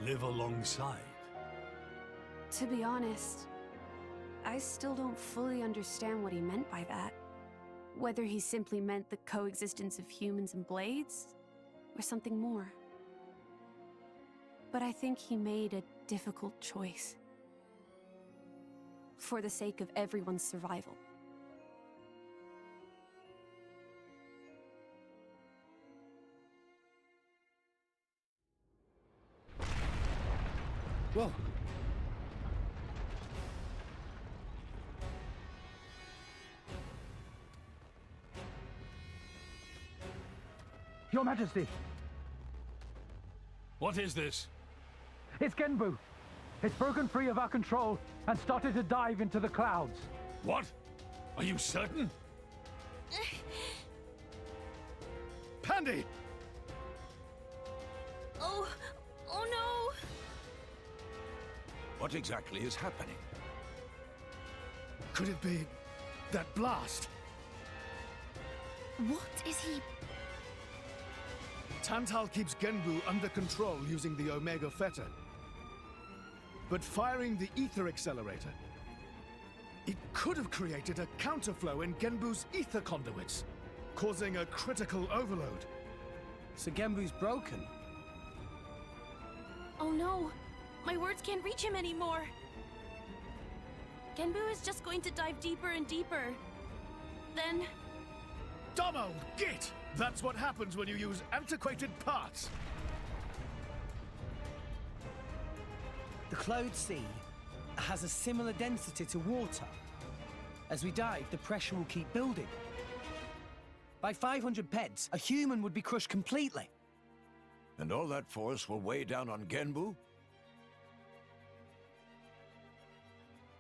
[SPEAKER 14] Live alongside?
[SPEAKER 18] To be honest, I still don't fully understand what he meant by that. Whether he simply meant the coexistence of humans and blades, or something more. But I think he made a difficult choice. For the sake of everyone's survival.
[SPEAKER 19] Whoa.
[SPEAKER 22] Your Majesty!
[SPEAKER 14] What is this?
[SPEAKER 22] It's Genbu! It's broken free of our control and started to dive into the clouds.
[SPEAKER 14] What? Are you certain? Pandy!
[SPEAKER 5] Oh no!
[SPEAKER 6] What exactly is happening?
[SPEAKER 24] Could it be that blast?
[SPEAKER 5] What is he?
[SPEAKER 24] Tantal keeps Genbu under control using the Omega Fetter. But firing the ether accelerator, it could have created a counterflow in Genbu's ether conduits, causing a critical overload.
[SPEAKER 19] So Genbu's broken?
[SPEAKER 5] Oh no! My words can't reach him anymore! Genbu is just going to dive deeper and deeper. Then...
[SPEAKER 24] Dumbo, git! That's what happens when you use antiquated parts!
[SPEAKER 19] The Cloud Sea has a similar density to water. As we dive, the pressure will keep building. By 500 peds, a human would be crushed completely.
[SPEAKER 6] And all that force will weigh down on Genbu?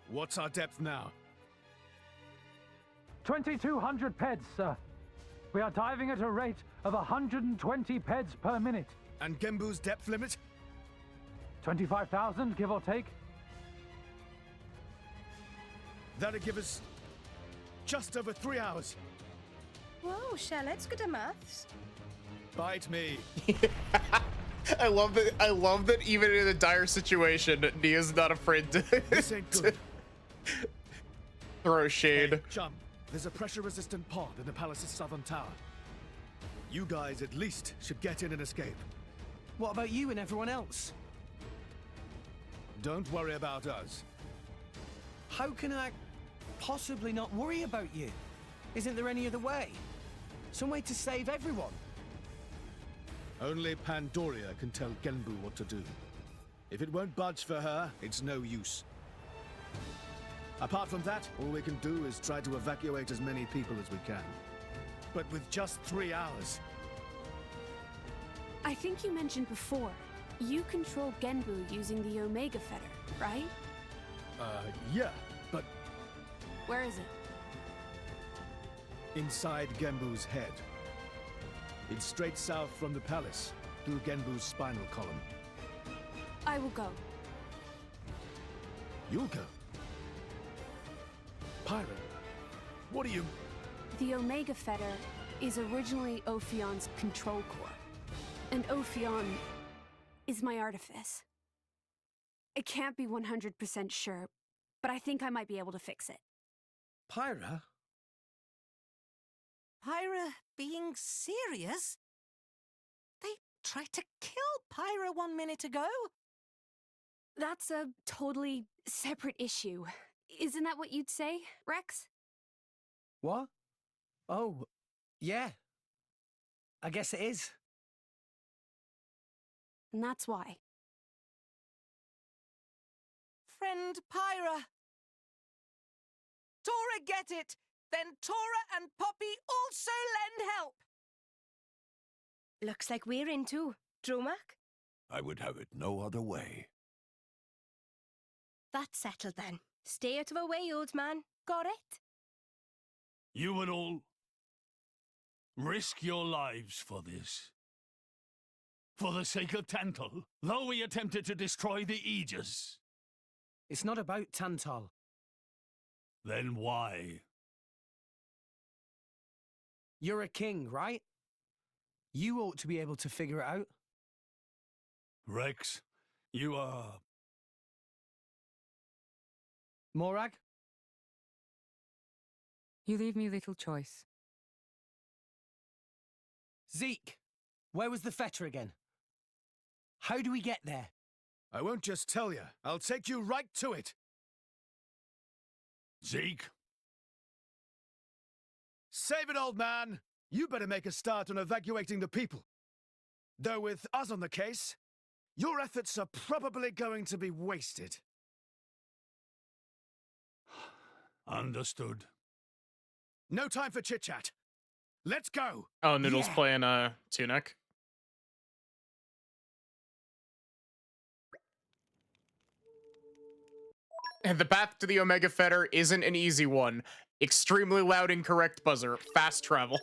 [SPEAKER 24] What's our depth now?
[SPEAKER 22] 2,200 peds, sir. We are diving at a rate of 120 peds per minute.
[SPEAKER 24] And Genbu's depth limit?
[SPEAKER 22] 25,000, give or take.
[SPEAKER 24] That'll give us just over 3 hours.
[SPEAKER 16] Whoa, Charlotte's good at maths.
[SPEAKER 24] Bite me.
[SPEAKER 1] I love that even in a dire situation, Nia's not afraid to,
[SPEAKER 24] This ain't good.
[SPEAKER 1] throw shade.
[SPEAKER 24] Hey, chum, there's a pressure-resistant pod in the palace's southern tower. You guys at least should get in and escape.
[SPEAKER 19] What about you and everyone else?
[SPEAKER 24] Don't worry about us.
[SPEAKER 19] How can I possibly not worry about you? Isn't there any other way? Some way to save everyone?
[SPEAKER 24] Only Pandoria can tell Genbu what to do. If it won't budge for her, it's no use. Apart from that, all we can do is try to evacuate as many people as we can. But with just 3 hours.
[SPEAKER 18] I think you mentioned before, you control Genbu using the Omega Fetter, right?
[SPEAKER 24] Yeah, but
[SPEAKER 18] Where is it?
[SPEAKER 24] inside Genbu's head. It's straight south from the palace, through Genbu's spinal column.
[SPEAKER 18] I will go.
[SPEAKER 24] You'll go. Pirate, what are you...
[SPEAKER 18] The Omega Fetter is originally Ophion's control core. And Ophion is my artifice. I can't be 100% sure, but I think I might be able to fix it.
[SPEAKER 19] Pyra?
[SPEAKER 2] Pyra being serious? They tried to kill Pyra 1 minute ago.
[SPEAKER 18] That's a totally separate issue. Isn't that what you'd say, Rex?
[SPEAKER 19] What? Oh, yeah. I guess it is.
[SPEAKER 18] And that's why.
[SPEAKER 2] Friend Pyra. Tora get it! Then Tora and Poppy also lend help!
[SPEAKER 16] Looks like we're in too. Dromak?
[SPEAKER 6] I would have it no other way.
[SPEAKER 16] That's settled then. Stay out of our way, old man. Got it?
[SPEAKER 14] You would all risk your lives for this. For the sake of Tantal, though we attempted to destroy the Aegis.
[SPEAKER 19] It's not about Tantal.
[SPEAKER 14] Then why?
[SPEAKER 19] You're a king, right? You ought to be able to figure it out.
[SPEAKER 14] Rex, you are...
[SPEAKER 19] Morag?
[SPEAKER 11] You leave me little choice.
[SPEAKER 19] Zeke, where was the fetter again? How do we get there?
[SPEAKER 24] I won't just tell you. I'll take you right to it.
[SPEAKER 14] Zeke?
[SPEAKER 24] Save it, old man! You better make a start on evacuating the people. Though with us on the case, your efforts are probably going to be wasted.
[SPEAKER 14] Understood.
[SPEAKER 24] No time for chit-chat. Let's go!
[SPEAKER 1] Oh, Noodle's playing Tunic. And the path to the Omega Fetter isn't an easy one. Extremely loud incorrect buzzer. Fast travel.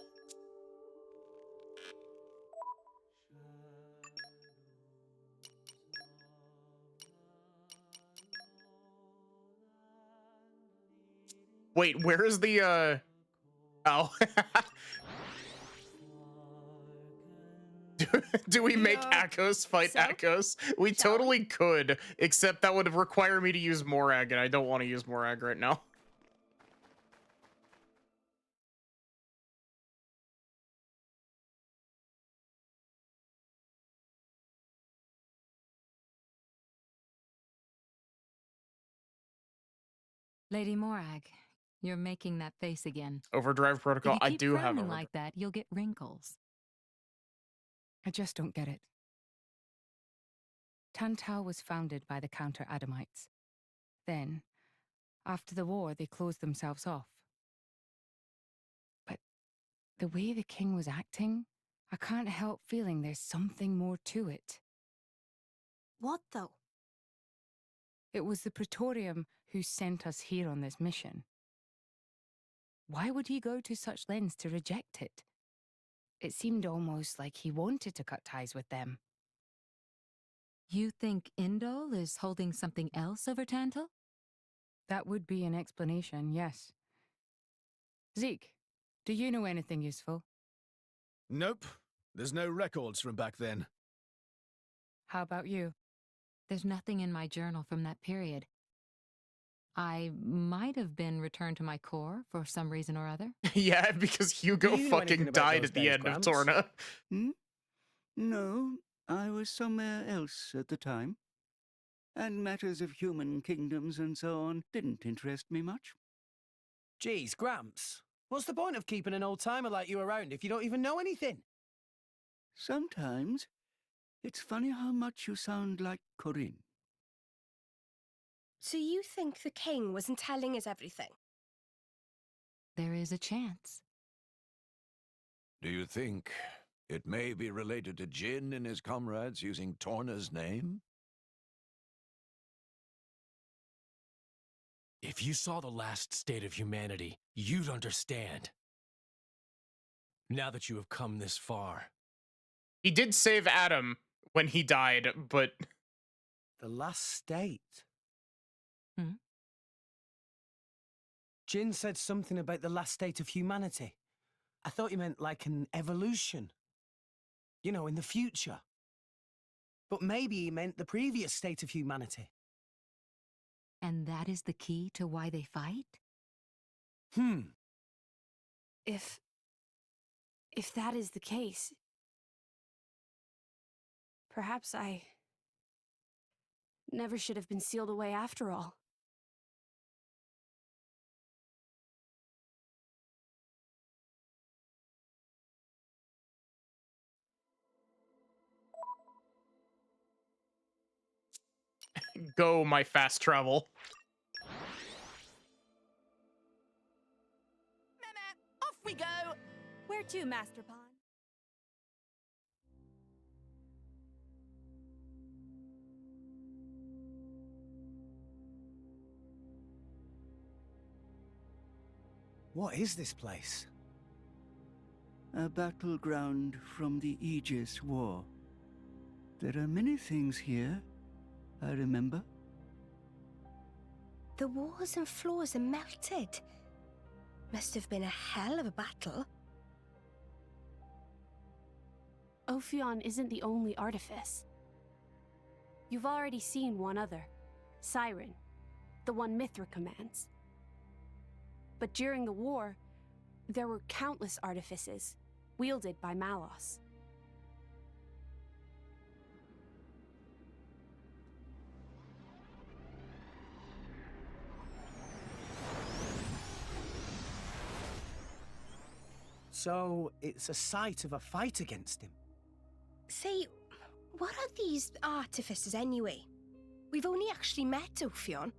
[SPEAKER 1] Wait, where is the oh. Do we make Akos fight Akos? We totally could, except that would require me to use Morag, and I don't want to use Morag right now.
[SPEAKER 12] Lady Morag, you're making that face again.
[SPEAKER 1] Overdrive Protocol,
[SPEAKER 12] If you
[SPEAKER 1] I
[SPEAKER 12] keep
[SPEAKER 1] do have
[SPEAKER 12] frowning
[SPEAKER 1] overdrive.
[SPEAKER 12] like that, you'll get wrinkles.
[SPEAKER 11] I just don't get it. Tantal was founded by the Counter-Adamites. Then, after the war, they closed themselves off. But the way the king was acting, I can't help feeling there's something more to it.
[SPEAKER 16] What, though?
[SPEAKER 11] It was the Praetorium who sent us here on this mission. Why would he go to such lengths to reject it? It seemed almost like he wanted to cut ties with them.
[SPEAKER 12] You think Indol is holding something else over Tantal?
[SPEAKER 11] That would be an explanation, yes. Zeke, do you know anything useful?
[SPEAKER 24] Nope. There's no records from back then.
[SPEAKER 11] How about you?
[SPEAKER 12] There's nothing in my journal from that period. I might have been returned to my core for some reason or other.
[SPEAKER 1] Yeah, because Hugo
[SPEAKER 19] Do you know anything
[SPEAKER 1] fucking
[SPEAKER 19] about
[SPEAKER 1] died
[SPEAKER 19] those
[SPEAKER 1] at the
[SPEAKER 19] days,
[SPEAKER 1] end of
[SPEAKER 19] Gramps?
[SPEAKER 1] Torna.
[SPEAKER 8] No, I was somewhere else at the time. And matters of human kingdoms and so on didn't interest me much.
[SPEAKER 19] Geez, Gramps. What's the point of keeping an old-timer like you around if you don't even know anything?
[SPEAKER 8] Sometimes, it's funny how much you sound like Corinne.
[SPEAKER 16] So you think the king wasn't telling us everything?
[SPEAKER 12] There is a chance.
[SPEAKER 6] Do you think it may be related to Jin and his comrades using Torna's name?
[SPEAKER 4] If you saw the last state of humanity, you'd understand. Now that you have come this far.
[SPEAKER 1] He did save Adam when he died, but...
[SPEAKER 19] The last state?
[SPEAKER 12] Hmm?
[SPEAKER 19] Jin said something about the last state of humanity. I thought you meant like an evolution. You know, in the future. But maybe he meant the previous state of humanity.
[SPEAKER 12] And that is the key to why they fight?
[SPEAKER 16] If that is the case, perhaps I never should have been sealed away after all.
[SPEAKER 1] Go, my fast travel.
[SPEAKER 2] Off we go! Where to, Master Pawn?
[SPEAKER 19] What is this place?
[SPEAKER 8] A battleground from the Aegis War. There are many things here, I remember.
[SPEAKER 16] The walls and floors are melted. Must have been a hell of a battle.
[SPEAKER 18] Ophion isn't the only artifice. You've already seen one other, Siren, the one Mithra commands. But during the war, there were countless artifices, wielded by Malos.
[SPEAKER 19] So, it's a site of a fight against him.
[SPEAKER 16] Say, what are these artifices anyway? We've only actually met Ophion.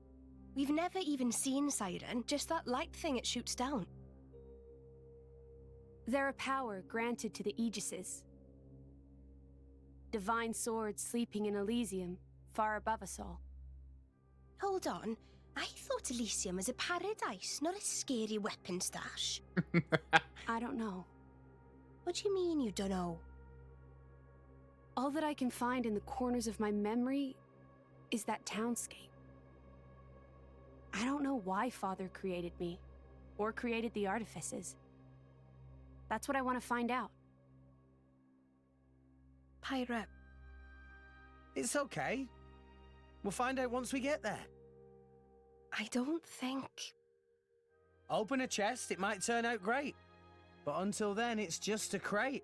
[SPEAKER 16] We've never even seen Siren, just that light thing it shoots down.
[SPEAKER 18] They're a power granted to the Aegises. Divine swords sleeping in Elysium, far above us all.
[SPEAKER 16] Hold on, I thought Elysium was a paradise, not a scary weapon stash.
[SPEAKER 18] I don't know.
[SPEAKER 16] What do you mean you don't know?
[SPEAKER 18] All that I can find in the corners of my memory is that townscape. I don't know why Father created me, or created the artifices. That's what I want to find out.
[SPEAKER 16] Pyra.
[SPEAKER 19] It's okay. We'll find out once we get there.
[SPEAKER 16] I don't think...
[SPEAKER 19] Open a chest, it might turn out great. But until then, it's just a crate.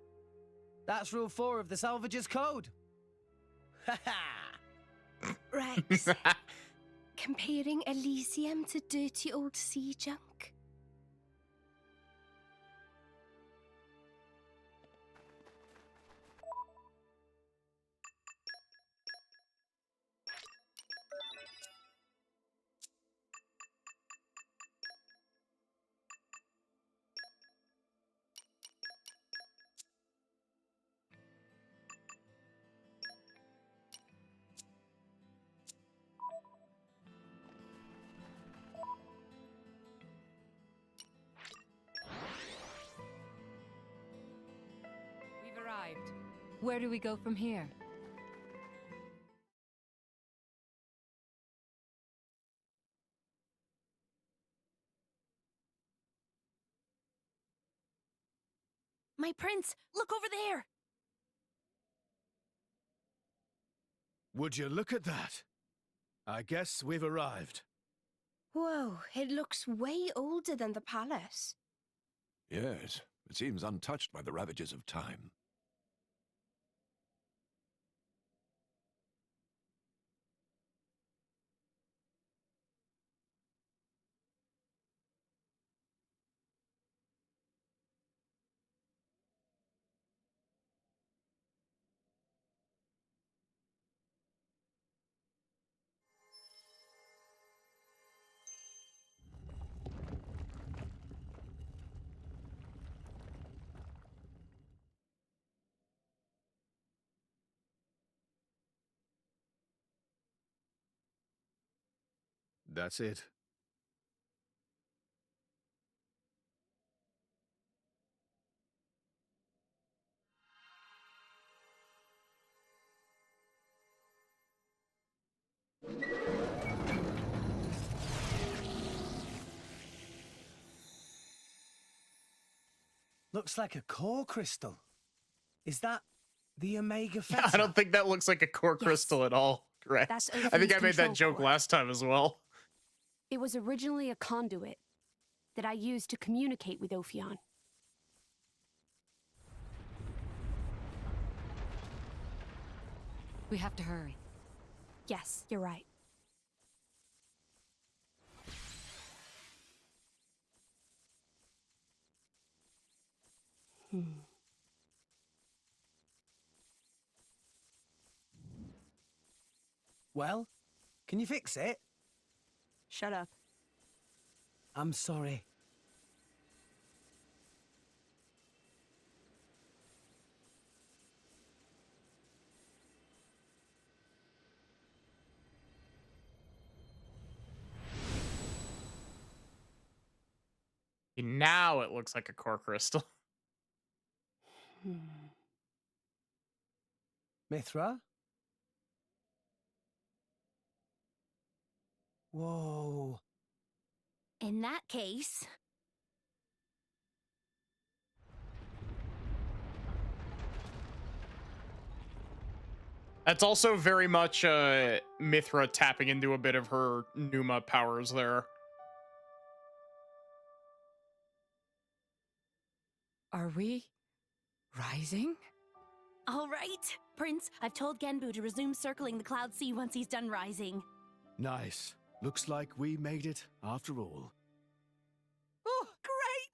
[SPEAKER 19] That's rule 4 of the Salvager's Code. Ha ha!
[SPEAKER 16] Rex. Comparing Elysium to dirty old sea junk?
[SPEAKER 12] Where do we go from here?
[SPEAKER 5] My prince, look over there!
[SPEAKER 24] Would you look at that? I guess we've arrived.
[SPEAKER 16] Whoa, it looks way older than the palace.
[SPEAKER 6] Yes, it seems untouched by the ravages of time.
[SPEAKER 24] That's it.
[SPEAKER 19] Looks like a core crystal. Is that the Omega
[SPEAKER 1] Yeah,
[SPEAKER 19] Theta?
[SPEAKER 1] I don't think that looks like a core crystal at all. Correct.
[SPEAKER 18] That's
[SPEAKER 1] I think
[SPEAKER 18] Ophion's
[SPEAKER 1] I made that
[SPEAKER 18] control
[SPEAKER 1] joke
[SPEAKER 18] core.
[SPEAKER 1] last time as well.
[SPEAKER 18] It was originally a conduit that I used to communicate with Ophion.
[SPEAKER 12] We have to hurry.
[SPEAKER 18] Yes, you're right.
[SPEAKER 19] Well, can you fix it?
[SPEAKER 18] Shut up.
[SPEAKER 19] I'm sorry.
[SPEAKER 1] Now it looks like a core crystal.
[SPEAKER 19] Mithra? Whoa.
[SPEAKER 5] In that case...
[SPEAKER 1] That's also very much Mithra tapping into a bit of her Numa powers there.
[SPEAKER 11] Are we rising?
[SPEAKER 5] All right, Prince, I've told Genbu to resume circling the Cloud Sea once he's done rising.
[SPEAKER 24] Nice. Looks like we made it after all.
[SPEAKER 2] Oh, great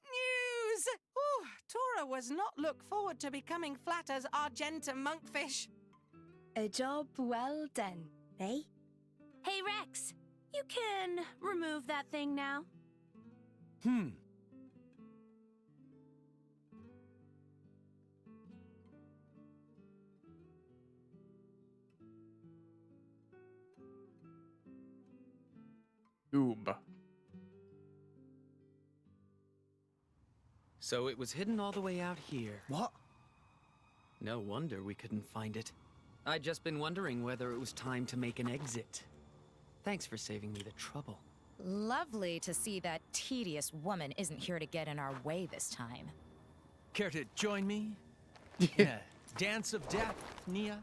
[SPEAKER 2] news! Oh, Tora was not look forward to becoming flat as Argentum monkfish.
[SPEAKER 16] A job well done, eh?
[SPEAKER 5] Hey, Rex, you can remove that thing now.
[SPEAKER 1] Oob.
[SPEAKER 3] So it was hidden all the way out here.
[SPEAKER 19] What?
[SPEAKER 3] No wonder we couldn't find it. I'd just been wondering whether it was time to make an exit. Thanks for saving me the trouble.
[SPEAKER 15] Lovely to see that tedious woman isn't here to get in our way this time.
[SPEAKER 4] Care to join me? Yeah. Dance of death, Nia?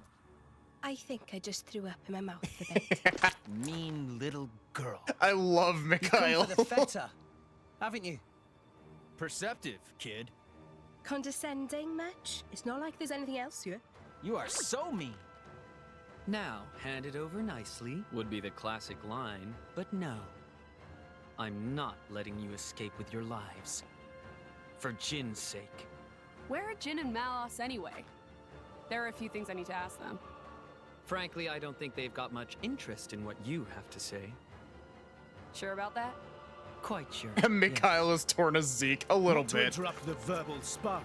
[SPEAKER 16] I think I just threw up in my mouth a bit.
[SPEAKER 4] Mean little girl.
[SPEAKER 1] I love Mikhail.
[SPEAKER 19] You've come for the Theta, haven't you?
[SPEAKER 4] Perceptive, kid.
[SPEAKER 16] Condescending much? It's not like there's anything else here.
[SPEAKER 4] You are so mean.
[SPEAKER 3] Now, hand it over nicely would be the classic line, but no. I'm not letting you escape with your lives. For Jin's sake.
[SPEAKER 18] Where are Jin and Malos anyway? There are a few things I need to ask them.
[SPEAKER 3] Frankly, I don't think they've got much interest in what you have to say.
[SPEAKER 18] Sure about that?
[SPEAKER 3] Quite sure.
[SPEAKER 1] Mikhail has torn a Zeke a little
[SPEAKER 24] Not to
[SPEAKER 1] bit.
[SPEAKER 24] interrupt the verbal sparring,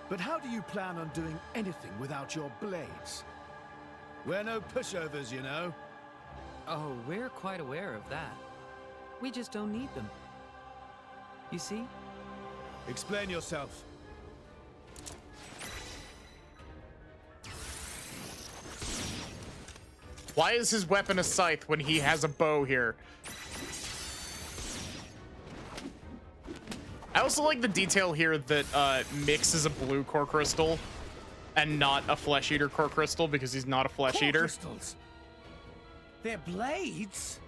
[SPEAKER 24] but how do you plan on doing anything without your blades? We're no pushovers, you know.
[SPEAKER 3] Oh, we're quite aware of that. We just don't need them. You see?
[SPEAKER 24] Explain yourself.
[SPEAKER 1] Why is his weapon a scythe when he has a bow here? I also like the detail here that Mix is a blue core crystal and not a flesh eater core crystal because he's not a flesh eater.
[SPEAKER 19] Crystals? They're blades?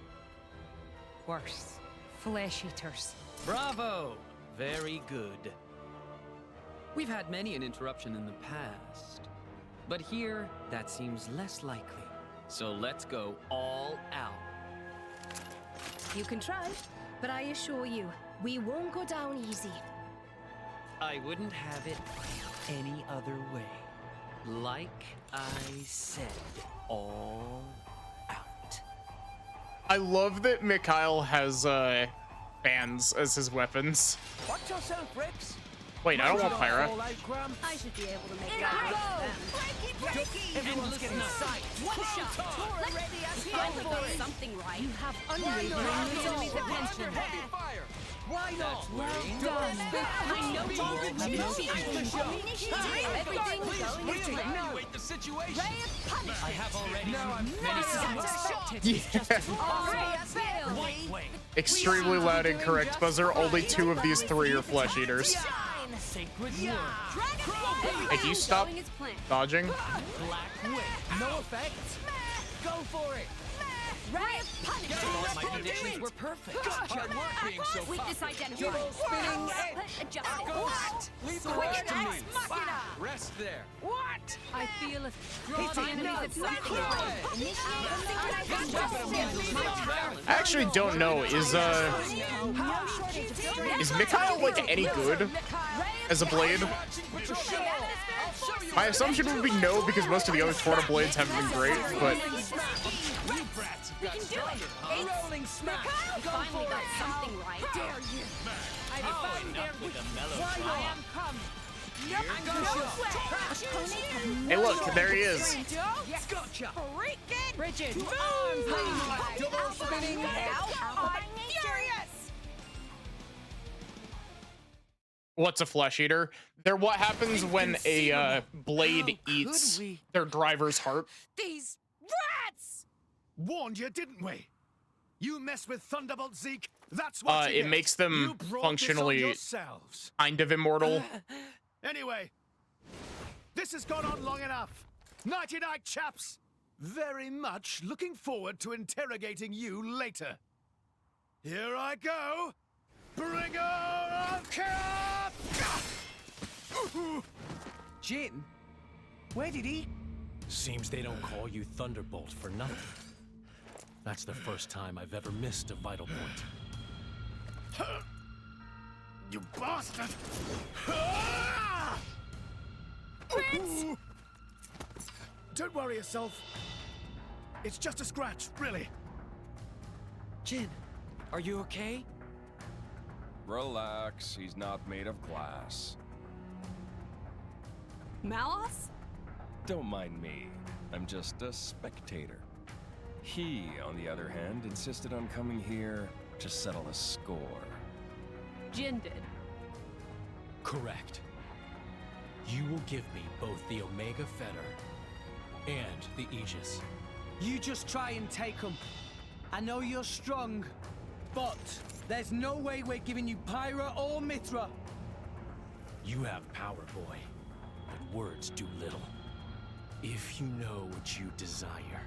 [SPEAKER 15] Worse. Flesh eaters.
[SPEAKER 3] Bravo! Very good. We've had many an interruption in the past, but here that seems less likely. So let's go all out.
[SPEAKER 16] You can try, but I assure you, we won't go down easy.
[SPEAKER 3] I wouldn't have it any other way. Like I said, all out.
[SPEAKER 1] I love that Mikhail has fans as his weapons.
[SPEAKER 19] Watch yourself, Rex.
[SPEAKER 1] Wait, I don't want Pyra.
[SPEAKER 16] I should be able to make
[SPEAKER 19] In
[SPEAKER 16] that
[SPEAKER 19] I
[SPEAKER 16] work.
[SPEAKER 19] go! Breaky! Everyone's getting sight.
[SPEAKER 16] One shot.
[SPEAKER 19] Tora
[SPEAKER 16] Let's
[SPEAKER 19] ready as
[SPEAKER 16] go
[SPEAKER 19] hell
[SPEAKER 16] for
[SPEAKER 19] for it.
[SPEAKER 16] something right.
[SPEAKER 10] You have
[SPEAKER 19] Why
[SPEAKER 10] unwavering
[SPEAKER 19] not?
[SPEAKER 10] enemy's
[SPEAKER 19] Why
[SPEAKER 10] attention.
[SPEAKER 19] heavy fire? Why not?
[SPEAKER 10] Well done.
[SPEAKER 16] I know everything going to
[SPEAKER 4] Evaluate the situation.
[SPEAKER 16] Ray of punishment.
[SPEAKER 4] I have already.
[SPEAKER 19] Now I'm
[SPEAKER 1] Extremely loud and correct buzzer. Only 2 of these 3 are flesh eaters.
[SPEAKER 4] Sacred
[SPEAKER 19] Yeah.
[SPEAKER 1] Hey, can you stop dodging?
[SPEAKER 19] Black Wick. No effect. Go for it.
[SPEAKER 16] Ray of punishment.
[SPEAKER 4] My predictions were perfect. Hard work being so
[SPEAKER 16] Weakness
[SPEAKER 4] popular.
[SPEAKER 16] identified.
[SPEAKER 19] Spinning
[SPEAKER 16] Adjust it.
[SPEAKER 19] What? Leave the
[SPEAKER 16] Quick
[SPEAKER 19] rest to me.
[SPEAKER 16] Ex Machina.
[SPEAKER 4] Rest there.
[SPEAKER 19] What?
[SPEAKER 10] I feel a
[SPEAKER 19] Draw
[SPEAKER 10] the
[SPEAKER 19] the
[SPEAKER 10] enemies at something
[SPEAKER 1] I actually don't know. Is Mikhail like any good as a blade? My assumption would be no because most of the other Torna blades haven't been great, but
[SPEAKER 16] We can do it.
[SPEAKER 19] Rolling smack.
[SPEAKER 16] We finally got something right.
[SPEAKER 19] Dare you?
[SPEAKER 16] I found their
[SPEAKER 4] With the mellow
[SPEAKER 19] Why
[SPEAKER 4] tone.
[SPEAKER 19] not?
[SPEAKER 16] I am come.
[SPEAKER 1] hey, look, there he is.
[SPEAKER 19] Yes, gotcha.
[SPEAKER 16] Freaking
[SPEAKER 19] Bridget.
[SPEAKER 16] move!
[SPEAKER 19] Double spinning.
[SPEAKER 16] I'm furious.
[SPEAKER 1] What's a flesh eater? They're what happens when a blade eats their driver's heart.
[SPEAKER 16] These rats!
[SPEAKER 24] Warned you, didn't we? You mess with Thunderbolt Zeke, that's what you
[SPEAKER 1] It
[SPEAKER 24] get.
[SPEAKER 1] makes them
[SPEAKER 24] You brought this on
[SPEAKER 1] functionally
[SPEAKER 24] yourselves.
[SPEAKER 1] kind of immortal.
[SPEAKER 24] Anyway, this has gone on long enough. Nighty-night, chaps. Very much looking forward to interrogating you later. Here I go. Bringer of chaos!
[SPEAKER 19] Jin? Where did he?
[SPEAKER 4] Seems they don't call you Thunderbolt for nothing. That's the first time I've ever missed a vital point.
[SPEAKER 24] You bastard!
[SPEAKER 16] Prince!
[SPEAKER 24] Don't worry yourself. It's just a scratch, really.
[SPEAKER 3] Jin, are you okay?
[SPEAKER 21] Relax, he's not made of glass.
[SPEAKER 16] Malos?
[SPEAKER 21] Don't mind me. I'm just a spectator. He, on the other hand, insisted on coming here to settle a score.
[SPEAKER 18] Jin did.
[SPEAKER 4] Correct. You will give me both the Omega Fetter and the Aegis.
[SPEAKER 19] You just try and take them. I know you're strong, but there's no way we're giving you Pyra or Mithra.
[SPEAKER 4] You have power, boy, but words do little. If you know what you desire,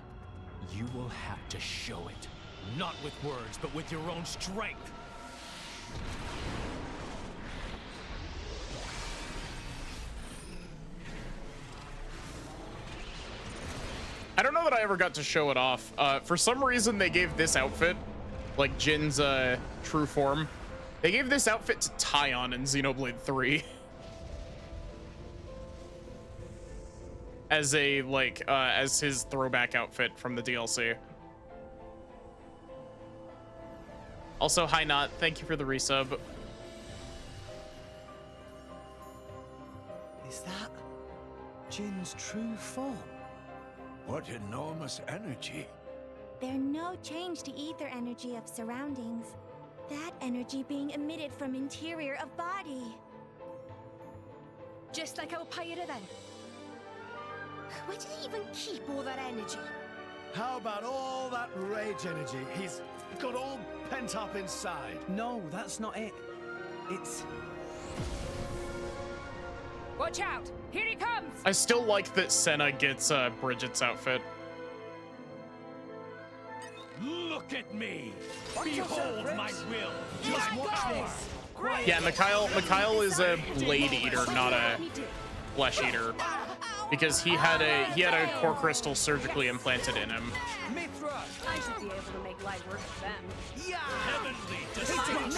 [SPEAKER 4] you will have to show it. Not with words, but with your own strength.
[SPEAKER 1] I don't know that I ever got to show it off. For some reason, they gave this outfit, like Jin's true form, they gave this outfit to Tyon in Xenoblade 3. As a, like, as his throwback outfit from the DLC. Also, hi Not, thank you for the resub.
[SPEAKER 19] Is that Jin's true form?
[SPEAKER 6] What enormous energy.
[SPEAKER 13] There's no change to ether energy of surroundings. That energy being emitted from interior of body.
[SPEAKER 16] Just like our Pyra then. Where do they even keep all that energy?
[SPEAKER 24] How about all that rage energy he's got all pent up inside?
[SPEAKER 19] No, that's not it. It's...
[SPEAKER 12] Watch out! Here he comes!
[SPEAKER 1] I still like that Senna gets Bridget's outfit.
[SPEAKER 4] Look at me! Behold my will!
[SPEAKER 19] Just watch this!
[SPEAKER 1] Yeah, Mikhail is a blade eater, not a flesh eater, because he had a core crystal surgically implanted in him.
[SPEAKER 18] Mithra! I should be able to make light work of them.
[SPEAKER 19] Yeah!
[SPEAKER 4] Heavenly destruction!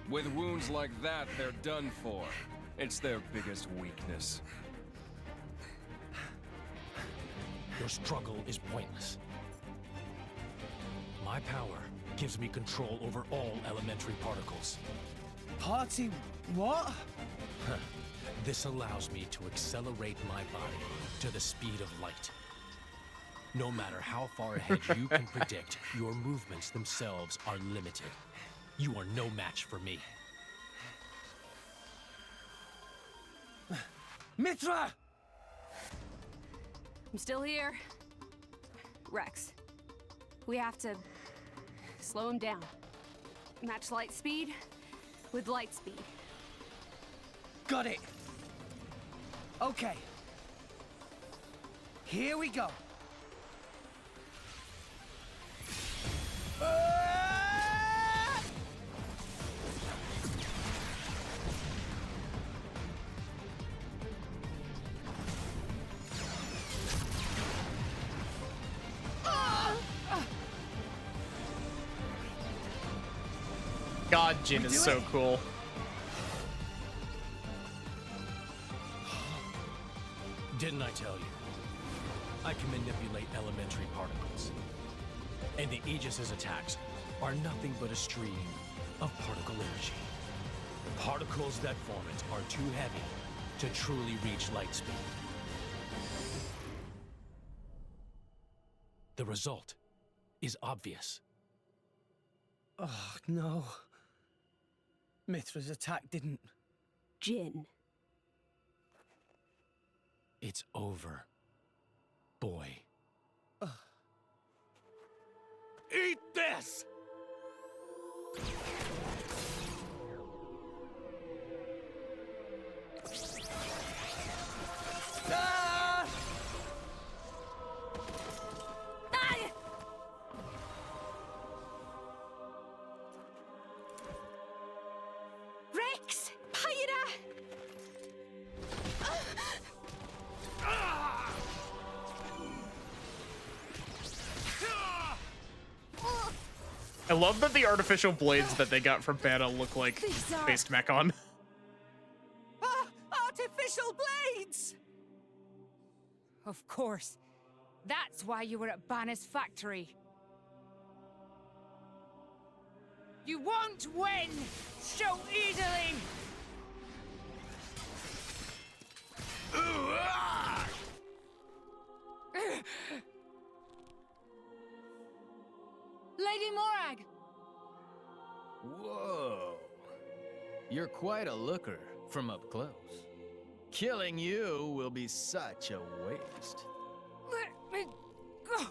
[SPEAKER 21] With wounds like that, they're done for. It's their biggest weakness.
[SPEAKER 4] Your struggle is pointless. My power gives me control over all elementary particles.
[SPEAKER 19] Party what?
[SPEAKER 4] This allows me to accelerate my body to the speed of light. No matter how far ahead you can predict, your movements themselves are limited. You are no match for me.
[SPEAKER 19] Mithra!
[SPEAKER 18] I'm still here. Rex, we have to slow him down. Match light speed with light speed.
[SPEAKER 19] Got it. Okay. Here we go.
[SPEAKER 1] God, Jin is so cool.
[SPEAKER 4] Didn't I tell you? I can manipulate elementary particles. And the Aegis's attacks are nothing but a stream of particle energy. Particles that form it are too heavy to truly reach light speed. The result is obvious.
[SPEAKER 19] Oh, no. Mithra's attack didn't...
[SPEAKER 18] Jin.
[SPEAKER 4] It's over, boy. Eat this!
[SPEAKER 19] Ah!
[SPEAKER 2] Rex! Pyra!
[SPEAKER 1] I love that the artificial blades that they got from Bana look like
[SPEAKER 2] These are-
[SPEAKER 1] based Mechon.
[SPEAKER 2] Artificial blades!
[SPEAKER 12] Of course. That's why you were at Banner's factory. You won't win so easily! Lady Morag!
[SPEAKER 9] Whoa. You're quite a looker from up close. Killing you will be such a waste.
[SPEAKER 12] Let me go!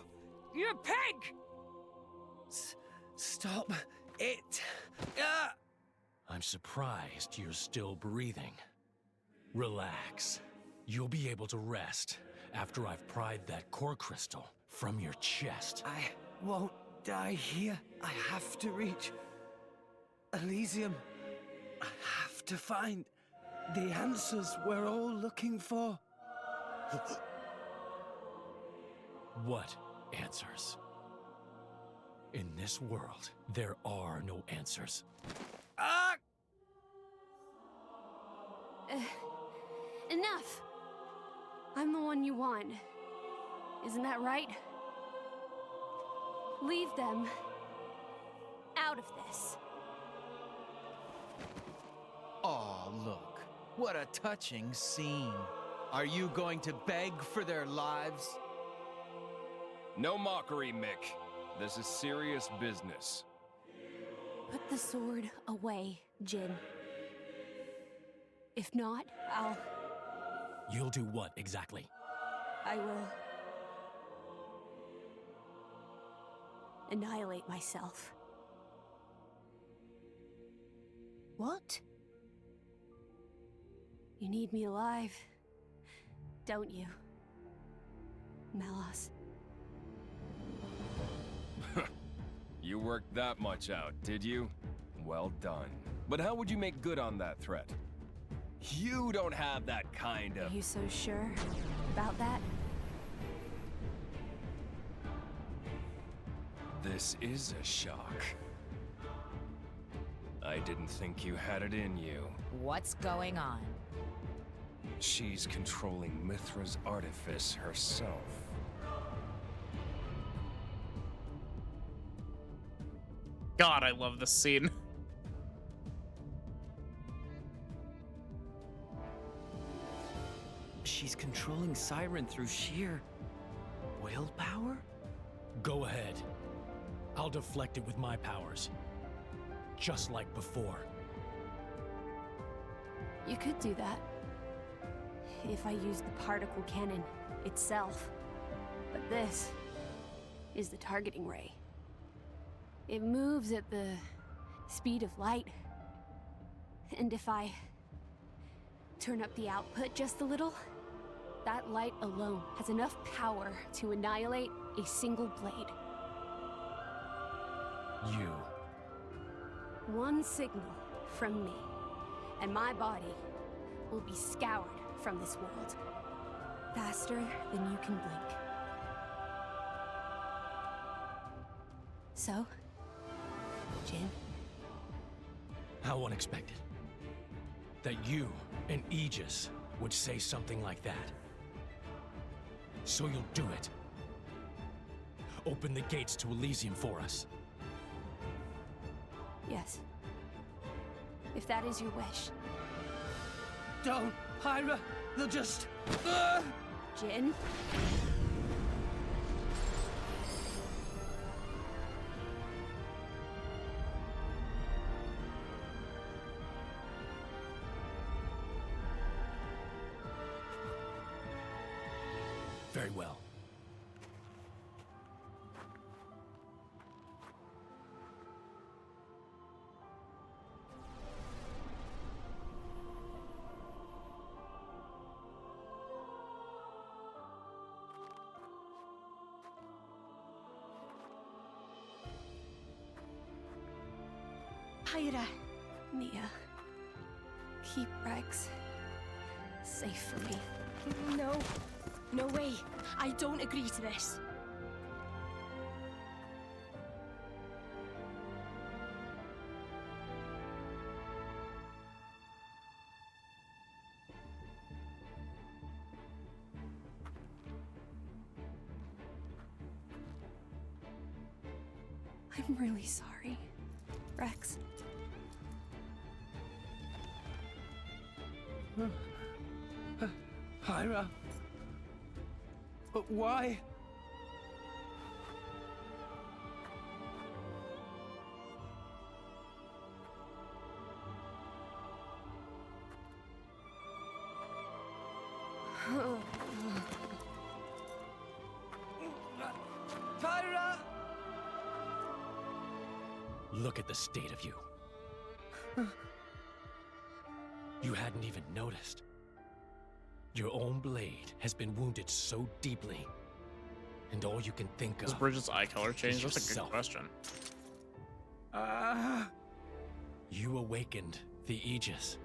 [SPEAKER 12] You pig!
[SPEAKER 19] Stop it.
[SPEAKER 4] I'm surprised you're still breathing. Relax. You'll be able to rest after I've pried that core crystal from your chest.
[SPEAKER 19] I won't die here. I have to reach Elysium. I have to find the answers we're all looking for.
[SPEAKER 4] What answers? In this world, there are no answers.
[SPEAKER 19] Ah!
[SPEAKER 18] Enough! I'm the one you want. Isn't that right? Leave them out of this.
[SPEAKER 9] Aw, look. What a touching scene. Are you going to beg for their lives?
[SPEAKER 21] No mockery, Mick. This is serious business.
[SPEAKER 18] Put the sword away, Jin. If not,
[SPEAKER 4] You'll do what exactly?
[SPEAKER 18] I will annihilate myself.
[SPEAKER 16] What?
[SPEAKER 18] You need me alive, don't you, Melos?
[SPEAKER 21] You worked that much out, did you? Well done. But how would you make good on that threat? You don't have that kind of...
[SPEAKER 18] Are you so sure about that?
[SPEAKER 21] This is a shock. I didn't think you had it in you.
[SPEAKER 15] What's going on?
[SPEAKER 21] She's controlling Mithra's artifice herself.
[SPEAKER 1] God, I love this scene.
[SPEAKER 3] She's controlling Siren through sheer willpower?
[SPEAKER 4] Go ahead. I'll deflect it with my powers. Just like before.
[SPEAKER 18] You could do that. If I used the particle cannon itself. But this is the targeting ray. It moves at the speed of light. And if I turn up the output just a little, that light alone has enough power to annihilate a single blade.
[SPEAKER 4] You.
[SPEAKER 18] One signal from me, and my body will be scoured from this world. Faster than you can blink. So, Jin?
[SPEAKER 4] How unexpected. That you and Aegis would say something like that. So you'll do it. Open the gates to Elysium for us.
[SPEAKER 18] Yes. If that is your wish.
[SPEAKER 19] Don't, Hyra! They'll just...
[SPEAKER 18] Jin?
[SPEAKER 4] Very well.
[SPEAKER 18] Hyra. Mia. Keep Rex safe for me.
[SPEAKER 16] No. No way. I don't agree to this.
[SPEAKER 18] I'm really sorry, Rex.
[SPEAKER 19] Hyra? But why? Hyra!
[SPEAKER 4] Look at the state of you. You hadn't even noticed. Your own blade has been wounded so deeply, and all you can think
[SPEAKER 1] Does
[SPEAKER 4] of...
[SPEAKER 1] Bridget's eye color change?
[SPEAKER 4] is
[SPEAKER 1] That's a good
[SPEAKER 4] yourself.
[SPEAKER 1] question.
[SPEAKER 4] You awakened the Aegis.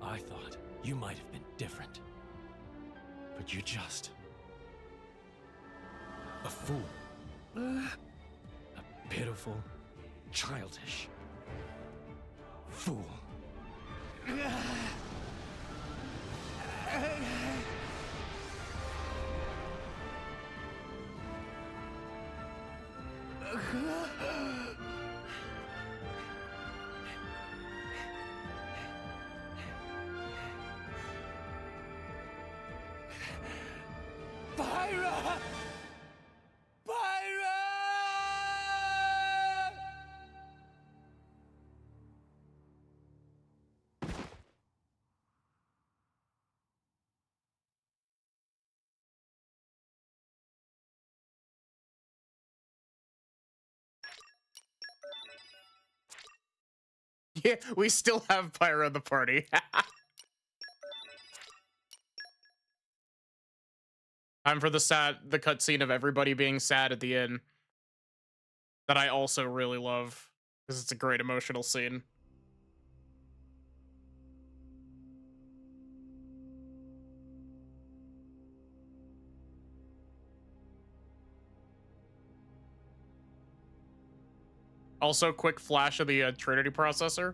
[SPEAKER 4] I thought you might have been different. But you're just... a fool. A pitiful, childish fool.
[SPEAKER 19] Pyra! Pyra!
[SPEAKER 1] Yeah, we still have Pyra the party. Time for the cutscene of everybody being sad at the end. That I also really love, because it's a great emotional scene. Also, quick flash of the Trinity processor.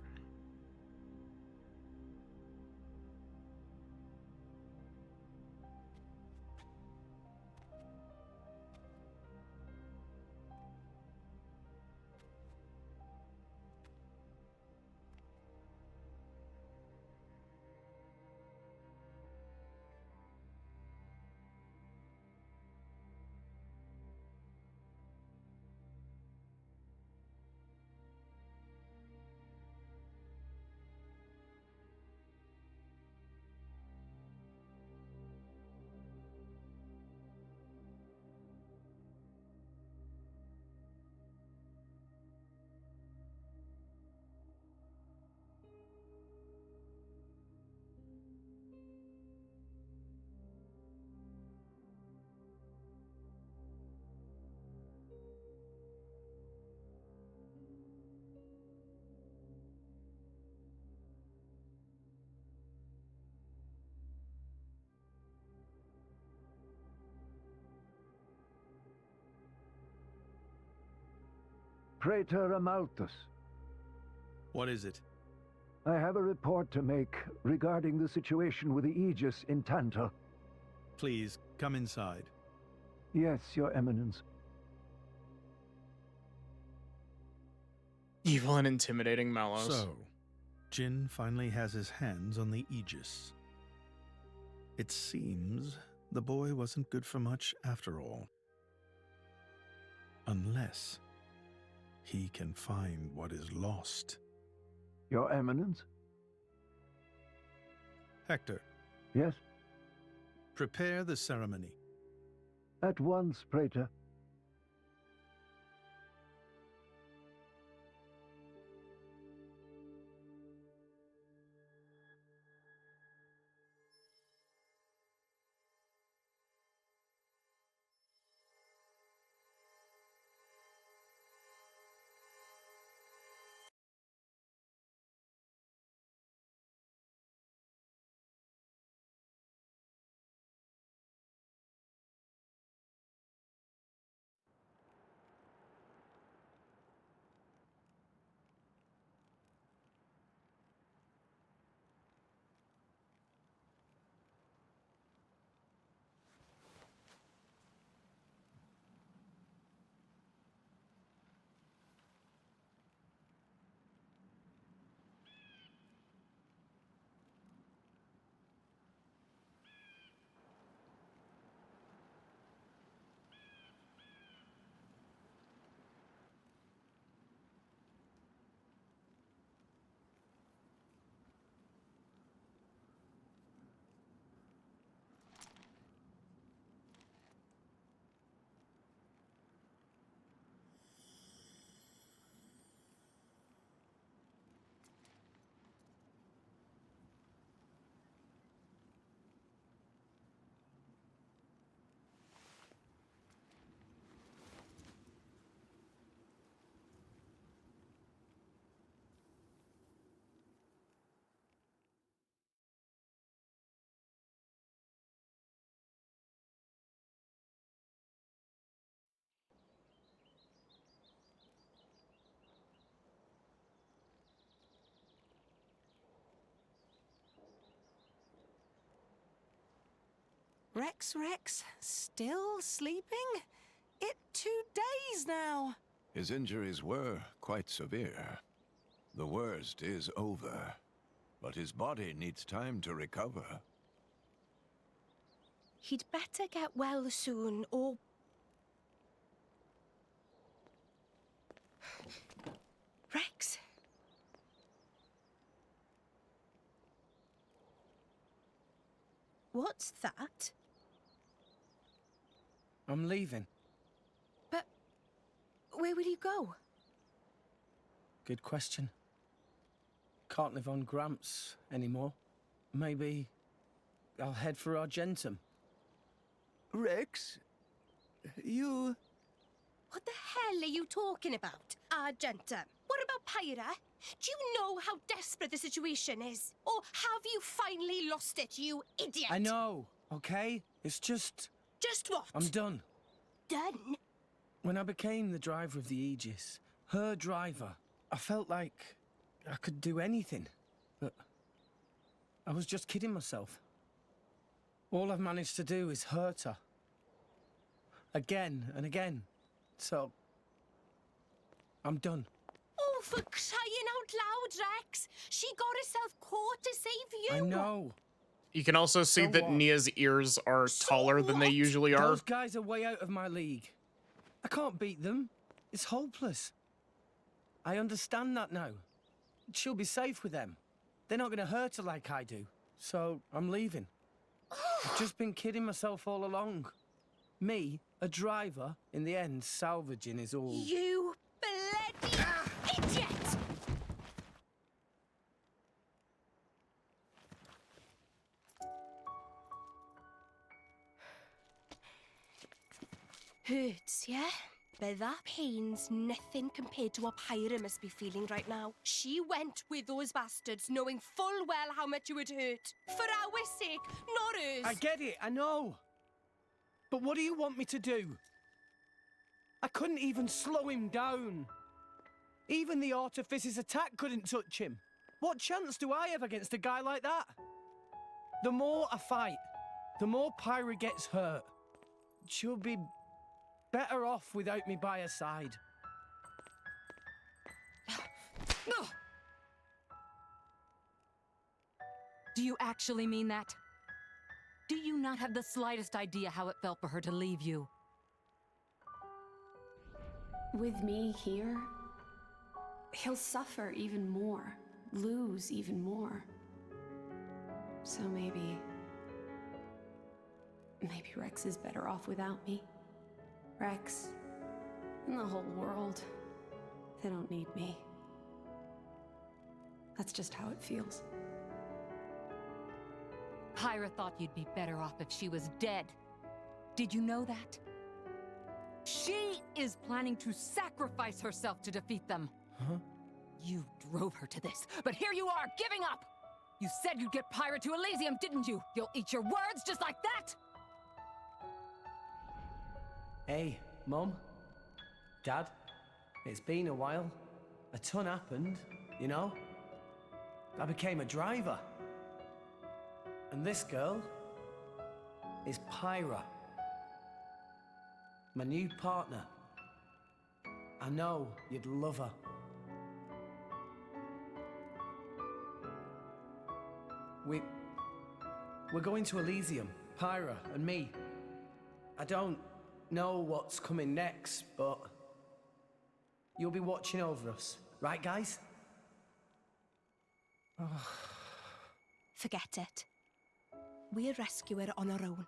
[SPEAKER 7] Praetor Amalthus.
[SPEAKER 17] What is it?
[SPEAKER 7] I have a report to make regarding the situation with the Aegis in Tantal.
[SPEAKER 17] Please, come inside.
[SPEAKER 7] Yes, Your Eminence.
[SPEAKER 1] Evil and intimidating Malos.
[SPEAKER 17] So, Jin finally has his hands on the Aegis. It seems the boy wasn't good for much after all. Unless he can find what is lost.
[SPEAKER 7] Your Eminence?
[SPEAKER 17] Hector.
[SPEAKER 7] Yes?
[SPEAKER 17] Prepare the ceremony.
[SPEAKER 7] At once, Praetor.
[SPEAKER 2] Rex, still sleeping? It 2 days now.
[SPEAKER 6] His injuries were quite severe. The worst is over, but his body needs time to recover.
[SPEAKER 16] He'd better get well soon, or... Rex? What's that?
[SPEAKER 19] I'm leaving.
[SPEAKER 16] But where will you go?
[SPEAKER 19] Good question. Can't live on Gramps anymore. Maybe I'll head for Argentum.
[SPEAKER 8] Rex, you...
[SPEAKER 16] What the hell are you talking about, Argentum? What about Pyra? Do you know how desperate the situation is? Or have you finally lost it, you idiot?
[SPEAKER 19] I know, okay? It's just...
[SPEAKER 16] Just what?
[SPEAKER 19] I'm done.
[SPEAKER 16] Done?
[SPEAKER 19] When I became the driver of the Aegis, her driver, I felt like I could do anything. But I was just kidding myself. All I've managed to do is hurt her. Again and again. So, I'm done.
[SPEAKER 16] Oh, for crying out loud, Rex! She got herself caught to save you!
[SPEAKER 19] I know.
[SPEAKER 1] You can also see
[SPEAKER 19] So
[SPEAKER 1] that
[SPEAKER 19] what?
[SPEAKER 1] Nia's ears are taller than they usually are.
[SPEAKER 19] Those guys are way out of my league. I can't beat them. It's hopeless. I understand that now. She'll be safe with them. They're not going to hurt her like I do. So, I'm leaving. I've just been kidding myself all along. Me, a driver, in the end, salvaging is all...
[SPEAKER 16] You bloody idiot! Hurts, yeah? But that pain's nothing compared to what Pyra must be feeling right now. She went with those bastards knowing full well how much it would hurt. For our sake, not hers.
[SPEAKER 19] I get it, I know. But what do you want me to do? I couldn't even slow him down. Even the Artifice's attack couldn't touch him. What chance do I have against a guy like that? The more I fight, the more Pyra gets hurt. She'll be better off without me by her side.
[SPEAKER 12] Do you actually mean that? Do you not have the slightest idea how it felt for her to leave you?
[SPEAKER 18] With me here, he'll suffer even more, lose even more. So maybe Rex is better off without me. Rex, and the whole world, they don't need me. That's just how it feels.
[SPEAKER 12] Pyra thought you'd be better off if she was dead. Did you know that? She is planning to sacrifice herself to defeat them.
[SPEAKER 19] Huh?
[SPEAKER 12] You drove her to this, but here you are, giving up! You said you'd get Pyra to Elysium, didn't you? You'll eat your words just like that?
[SPEAKER 19] Hey, Mum, Dad, it's been a while. A ton happened, you know? I became a driver. And this girl is Pyra, my new partner. I know you'd love her. We're going to Elysium, Pyra and me. I don't know what's coming next, but you'll be watching over us, right, guys?
[SPEAKER 16] Forget it. We'll rescue her on our own.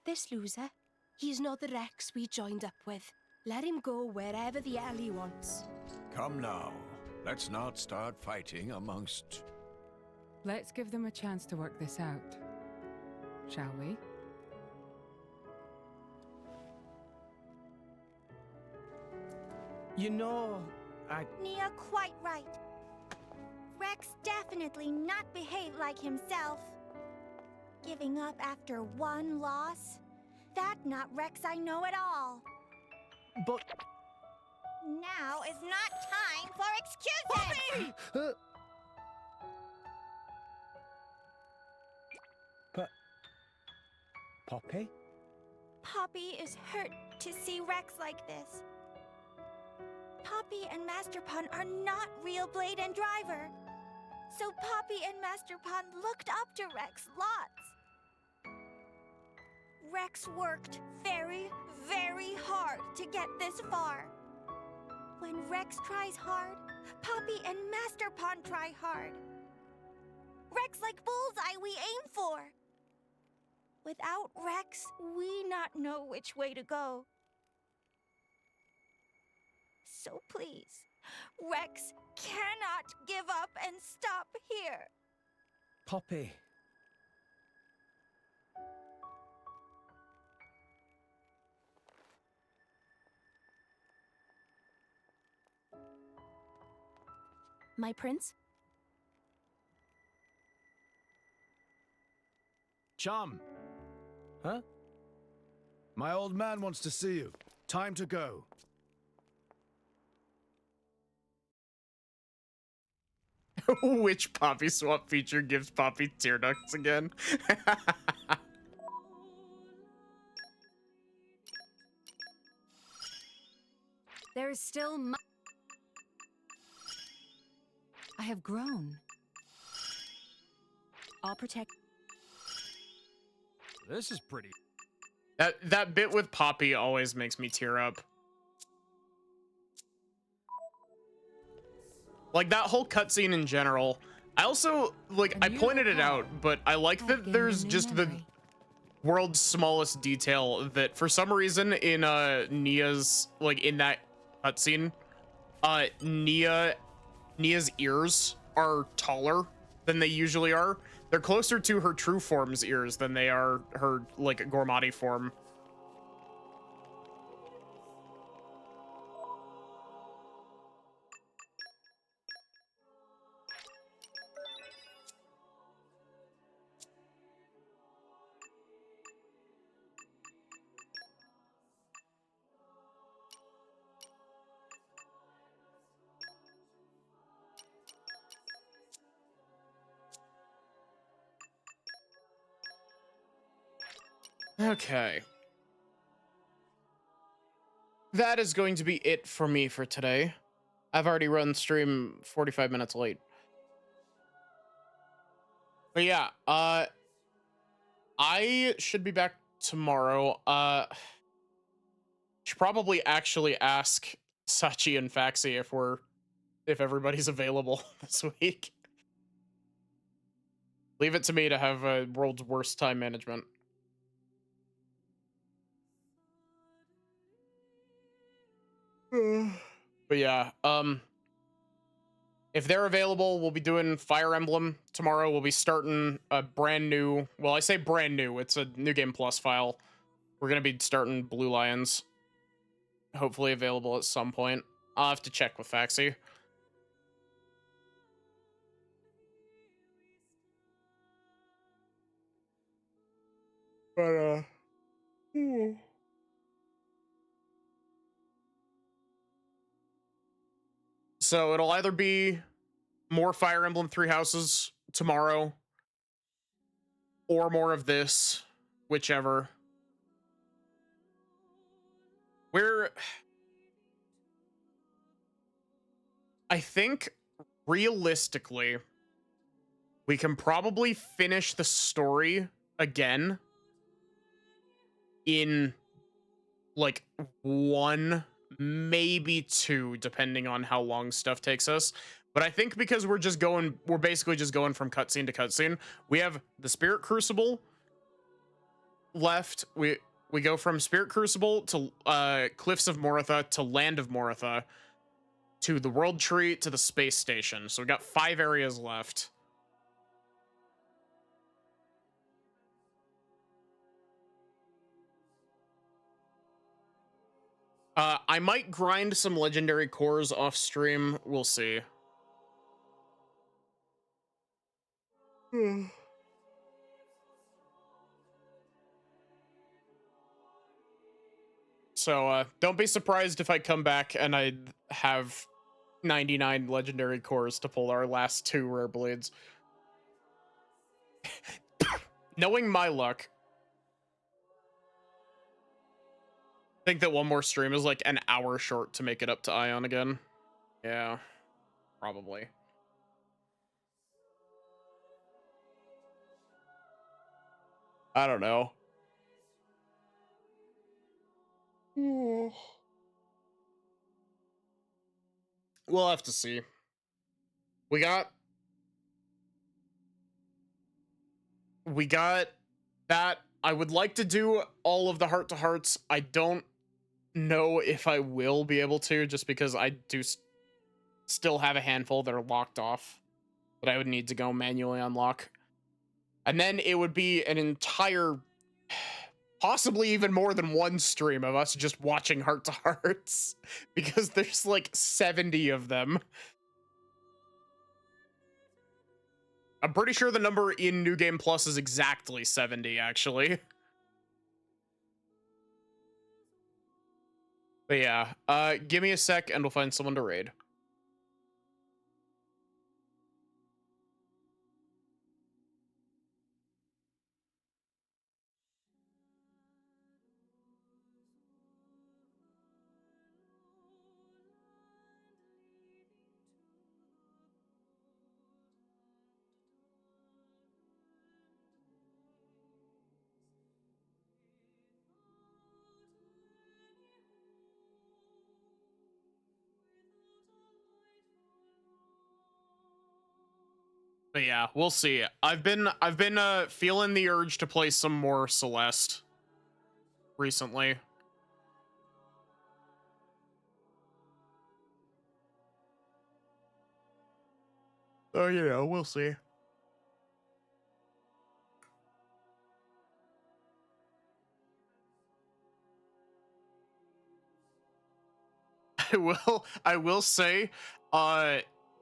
[SPEAKER 16] This loser, he's not the Rex we joined up with. Let him go wherever the hell he wants.
[SPEAKER 6] Come now. Let's not start fighting amongst...
[SPEAKER 11] Let's give them a chance to work this out, shall we?
[SPEAKER 19] You know,
[SPEAKER 13] Nia quite right. Rex definitely not behaved like himself. Giving up after one loss? That not Rex I know at all.
[SPEAKER 19] But...
[SPEAKER 13] Now is not time for excuses!
[SPEAKER 19] But... Poppy?
[SPEAKER 13] Poppy is hurt to see Rex like this. Poppy and Master Pun are not real Blade and Driver. So Poppy and Master Pun looked up to Rex lots. Rex worked very, very hard to get this far. When Rex tries hard, Poppy and Master Pond try hard. Rex like bullseye we aim for. Without Rex, we not know which way to go. So please, Rex cannot give up and stop here.
[SPEAKER 19] Poppy.
[SPEAKER 5] My prince?
[SPEAKER 24] Chum. Huh? My old man wants to see you. Time to go.
[SPEAKER 1] Which Poppy swap feature gives Poppy tear ducts again?
[SPEAKER 12] There is still much. I have grown.
[SPEAKER 10] I'll protect.
[SPEAKER 21] This is pretty.
[SPEAKER 1] That bit with Poppy always makes me tear up. Like that whole cutscene in general. I also I pointed it out, but I like that there's just the world's smallest detail that for some reason in Nia's in that cutscene, Nia's ears are taller than they usually are. They're closer to her true form's ears than they are her Gormati form. Okay. That is going to be it for me for today. I've already run stream 45 minutes late. But yeah, I should be back tomorrow. Should probably actually ask Sachi and Faxi if everybody's available this week. Leave it to me to have a world's worst time management. But yeah, if they're available, we'll be doing Fire Emblem tomorrow. We'll be starting a brand new, well, I say brand new, it's a New Game Plus file. We're going to be starting Blue Lions. Hopefully available at some point. I'll have to check with Faxi. But, so it'll either be more Fire Emblem Three Houses tomorrow, or more of this, whichever. I think realistically, we can probably finish the story again in one, maybe two, depending on how long stuff takes us. But I think because we're basically just going from cutscene to cutscene. We have the Spirit Crucible left. We go from Spirit Crucible to Cliffs of Moratha to Land of Moratha to the World Tree to the Space Station. So we got 5 areas left. I might grind some legendary cores off stream. We'll see. So don't be surprised if I come back and I have 99 legendary cores to pull our last 2 rare blades. Knowing my luck, I think that one more stream is like an hour short to make it up to Ion again. Yeah, probably. I don't know. We'll have to see. We got that. I would like to do all of the heart-to-hearts. I don't know if I will be able to, just because I do still have a handful that are locked off that I would need to go manually unlock. And then it would be an entire, possibly even more than one stream of us just watching heart-to-hearts, because there's like 70 of them. I'm pretty sure the number in New Game Plus is exactly 70, actually. But yeah, give me a sec and we'll find someone to raid. But yeah, we'll see. I've been feeling the urge to play some more Celeste recently. Oh, you know, we'll see. I will say,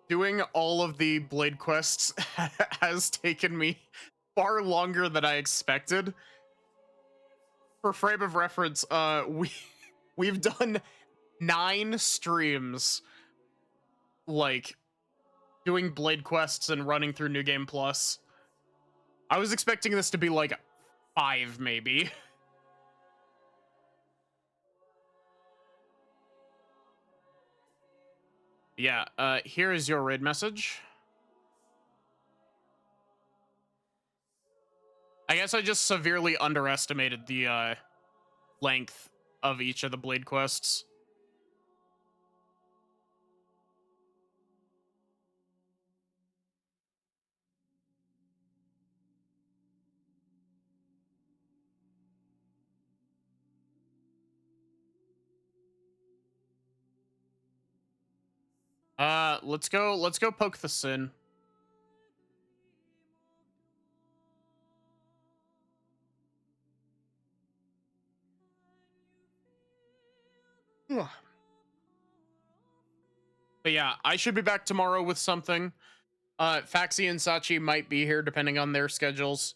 [SPEAKER 1] doing all of the Blade quests has taken me far longer than I expected. For frame of reference, we've done 9 streams, like, doing Blade quests and running through New Game Plus. I was expecting this to be like 5, maybe. Yeah, here is your raid message. I guess I just severely underestimated the length of each of the Blade quests. Let's go poke the sin. Ugh. But yeah, I should be back tomorrow with something. Faxi and Sachi might be here depending on their schedules.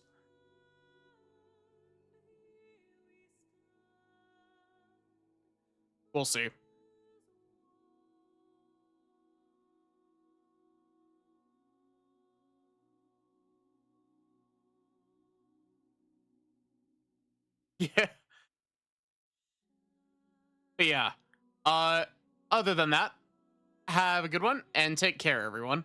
[SPEAKER 1] We'll see. Yeah. But yeah. Other than that, have a good one and take care, everyone.